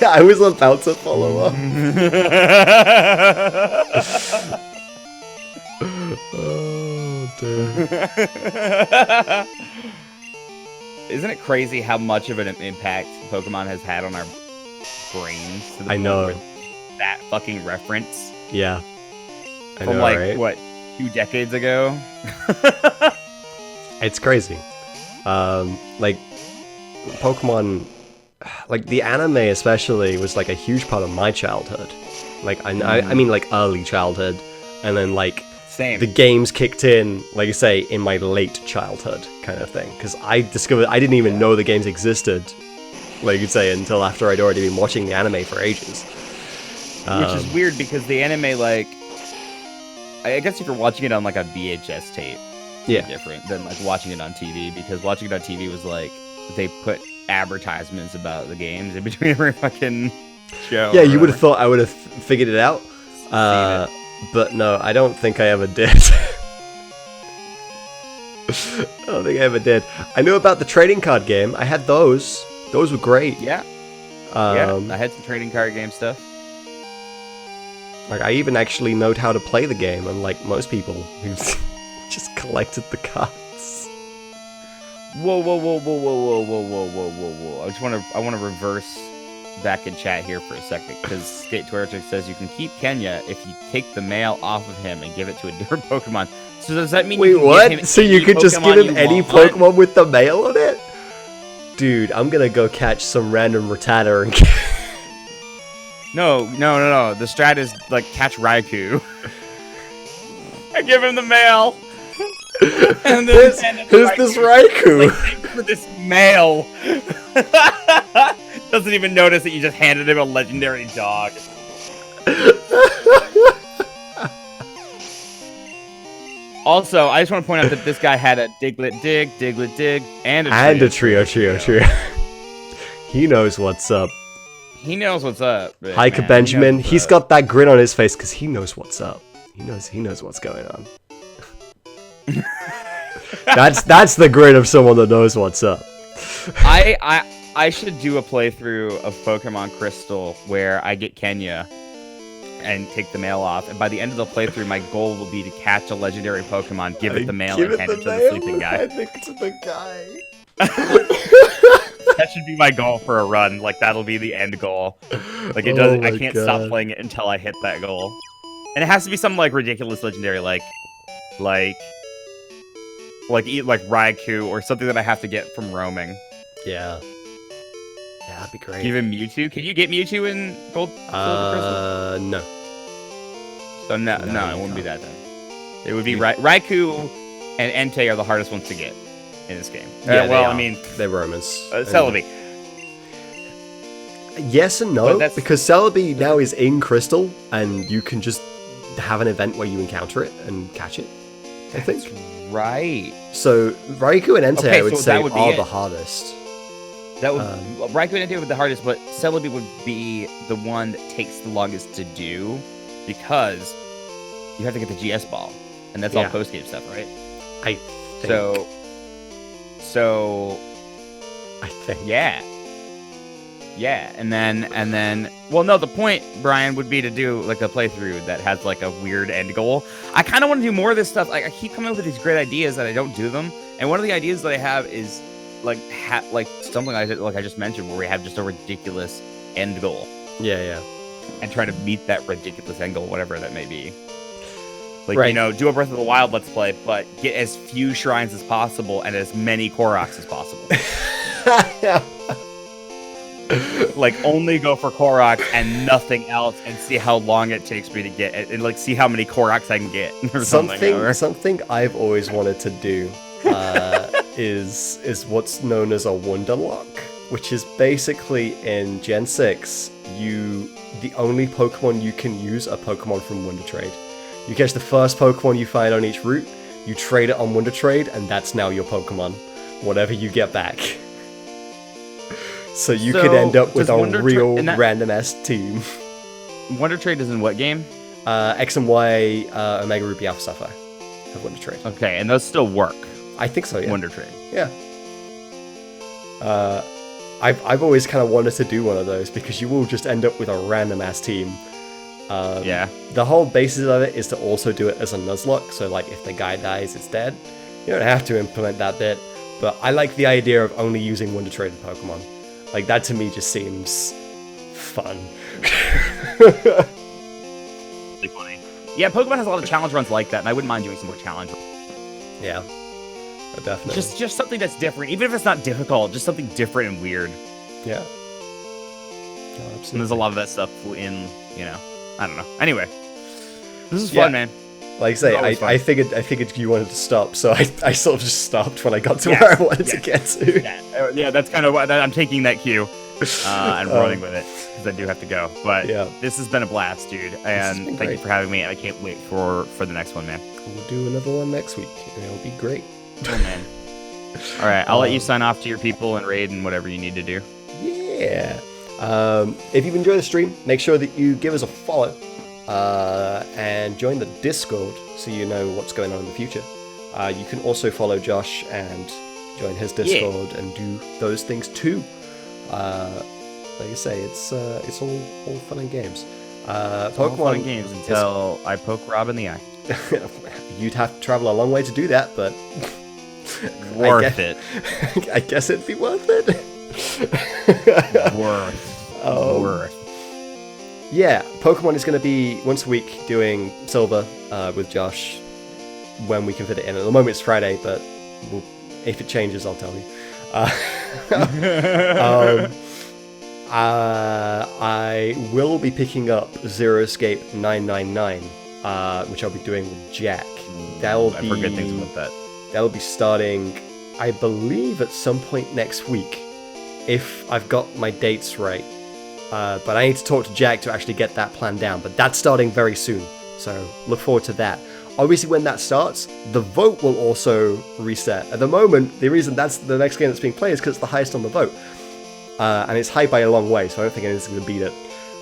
I was about to follow up. Oh, dear. Isn't it crazy how much of an impact Pokemon has had on our brains? To the I point know. where that fucking reference Yeah. I from know, like right? what, 2 decades ago? It's crazy. Like Pokemon, like the anime especially was like a huge part of my childhood. Like I mean like early childhood, and then like Same. the games kicked in, like you say, in my late childhood kind of thing. Because I discovered I didn't even know the games existed, like you'd say, until after I'd already been watching the anime for ages. Which is weird because the anime, like, I guess if you're watching it on like a VHS tape, Yeah. different than like watching it on TV, because watching it on TV was like they put advertisements about the games in between every fucking show. Yeah, you would have thought I would have figured it out. But no, I don't think I ever did. I don't think I ever did. I knew about the trading card game. I had those. Those were great. Yeah, I had some trading card game stuff. Like, I even actually know how to play the game, unlike most people who just collected the cards. Whoa! I want to reverse back in chat here for a second, because Skate Twerchick says you can keep Kenya if you take the mail off of him and give it to a different Pokemon. So does that mean Wait, you can what? give him So you any could just Pokemon give him you any want? Pokemon with the mail on it? Dude, I'm gonna go catch some random Rattata and No. The strat is like catch Raikou. I give him the mail. And then Who's this Raikou? Like, thanks for this mail. Doesn't even notice that you just handed him a legendary dog. Also, I just want to point out that this guy had a Diglett dig, and a trio. He knows what's up. He knows what's up. Hiker man. Benjamin, He knows he's what's got that grin on his face because he knows what's up. He knows what's going on. That's the grin of someone that knows what's up. I should do a playthrough of Pokemon Crystal where I get Kenya and take the mail off, and by the end of the playthrough, my goal will be to catch a legendary Pokemon, give it the mail, and hand it to the sleeping guy. Hand it to the guy. That should be my goal for a run. Like, that'll be the end goal. Like, it doesn't. I can't stop playing it until I hit that goal. And it has to be some like ridiculous legendary, like Raikou or something that I have to get from roaming. Yeah. Yeah, that'd be great. Give him Mewtwo. Can you get Mewtwo in Gold Silver Crystal? No. So no, No, it you wouldn't be can't. that then. It would be Raikou and Entei are the hardest ones to get in this game. Yeah, well, they I are. mean, They're Romans. Celebi. Yes and But no, that's- because Celebi now is in Crystal, and you can just have an event where you encounter it and catch it, I think. Right. So, Raikou and Entei, Okay, I would so say, that would be are it. the hardest. That would Raikou and Entei would be the hardest, but Celebi would be the one that takes the longest to do because you have to get the GS ball, and that's all Yeah. post game stuff, right? I think. So I think. Yeah, and then, well, no, the point, Brian, would be to do like a playthrough that has like a weird end goal. I kind of want to do more of this stuff. Like, I keep coming up with these great ideas that I don't do them, and one of the ideas that I have is like something like I just mentioned, where we have just a ridiculous end goal. Yeah. and try to meet that ridiculous angle, whatever that may be. Like, Right. you know, do a Breath of the Wild Let's Play, but get as few shrines as possible and as many Koroks as possible. Like, only go for Koroks and nothing else, and see how long it takes me to get it, and like see how many Koroks I can get, or something. Something I've always wanted to do is what's known as a Wonderlock, which is basically in Gen 6, the only Pokemon you can use are Pokemon from Wonder Trade. You catch the first Pokemon you find on each route, you trade it on Wonder Trade, and that's now your Pokemon, whatever you get back. So you could end up with a real random-ass team. Wonder Trade is in what game? X and Y, Omega Ruby Alpha Sapphire have Wonder Trade. Okay, and those still work. I think so, yeah. Wonder Trade. Yeah. I've always kind of wanted to do one of those because you will just end up with a random-ass team. Yeah. The whole basis of it is to also do it as a Nuzlocke, so like if the guy dies, it's dead. You don't have to implement that bit, but I like the idea of only using Wonder Traded Pokemon. Like, that to me just seems fun. Really funny. Yeah, Pokemon has a lot of challenge runs like that, and I wouldn't mind doing some more challenge runs. Yeah, definitely. Just something that's different, even if it's not difficult, just something different and weird. Yeah. No, absolutely. And there's a lot of that stuff in, you know, I don't know. Anyway, this is fun, man. Like I say, I figured you wanted to stop, so I sort of just stopped when I got to where I wanted to get to. Yeah, that's kind of what I'm taking that cue and running with it because I do have to go. But this has been a blast, dude, and thank you for having me. And I can't wait for the next one, man. We'll do another one next week, and it'll be great. Oh man! All right, I'll let you sign off to your people and raid and whatever you need to do. Yeah. If you enjoy the stream, make sure that you give us a follow. And join the Discord so you know what's going on in the future. You can also follow Josh and join his Discord and do those things too. Like I say, it's all fun and games. Pokemon all fun and games until I poke Rob in the eye. You'd have to travel a long way to do that, but worth it. I guess it'd be worth it. Worth. Yeah, Pokemon is going to be once a week doing Silver with Josh when we can fit it in. At the moment it's Friday, but if it changes, I'll tell you. I will be picking up Zero Escape 999, which I'll be doing with Jack. I've heard good things about that. That'll be starting, I believe, at some point next week, if I've got my dates right. But I need to talk to Jack to actually get that plan down. But that's starting very soon, so look forward to that. Obviously, when that starts, the vote will also reset. At the moment, the reason that's the next game that's being played is because it's the highest on the vote. And it's high by a long way, so I don't think anyone's going to beat it.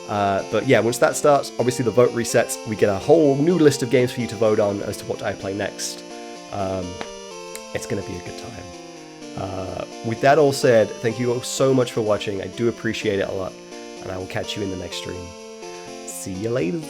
But yeah, once that starts, obviously the vote resets. We get a whole new list of games for you to vote on as to what I play next. It's going to be a good time. With that all said, thank you all so much for watching. I do appreciate it a lot. And I will catch you in the next stream. See you later.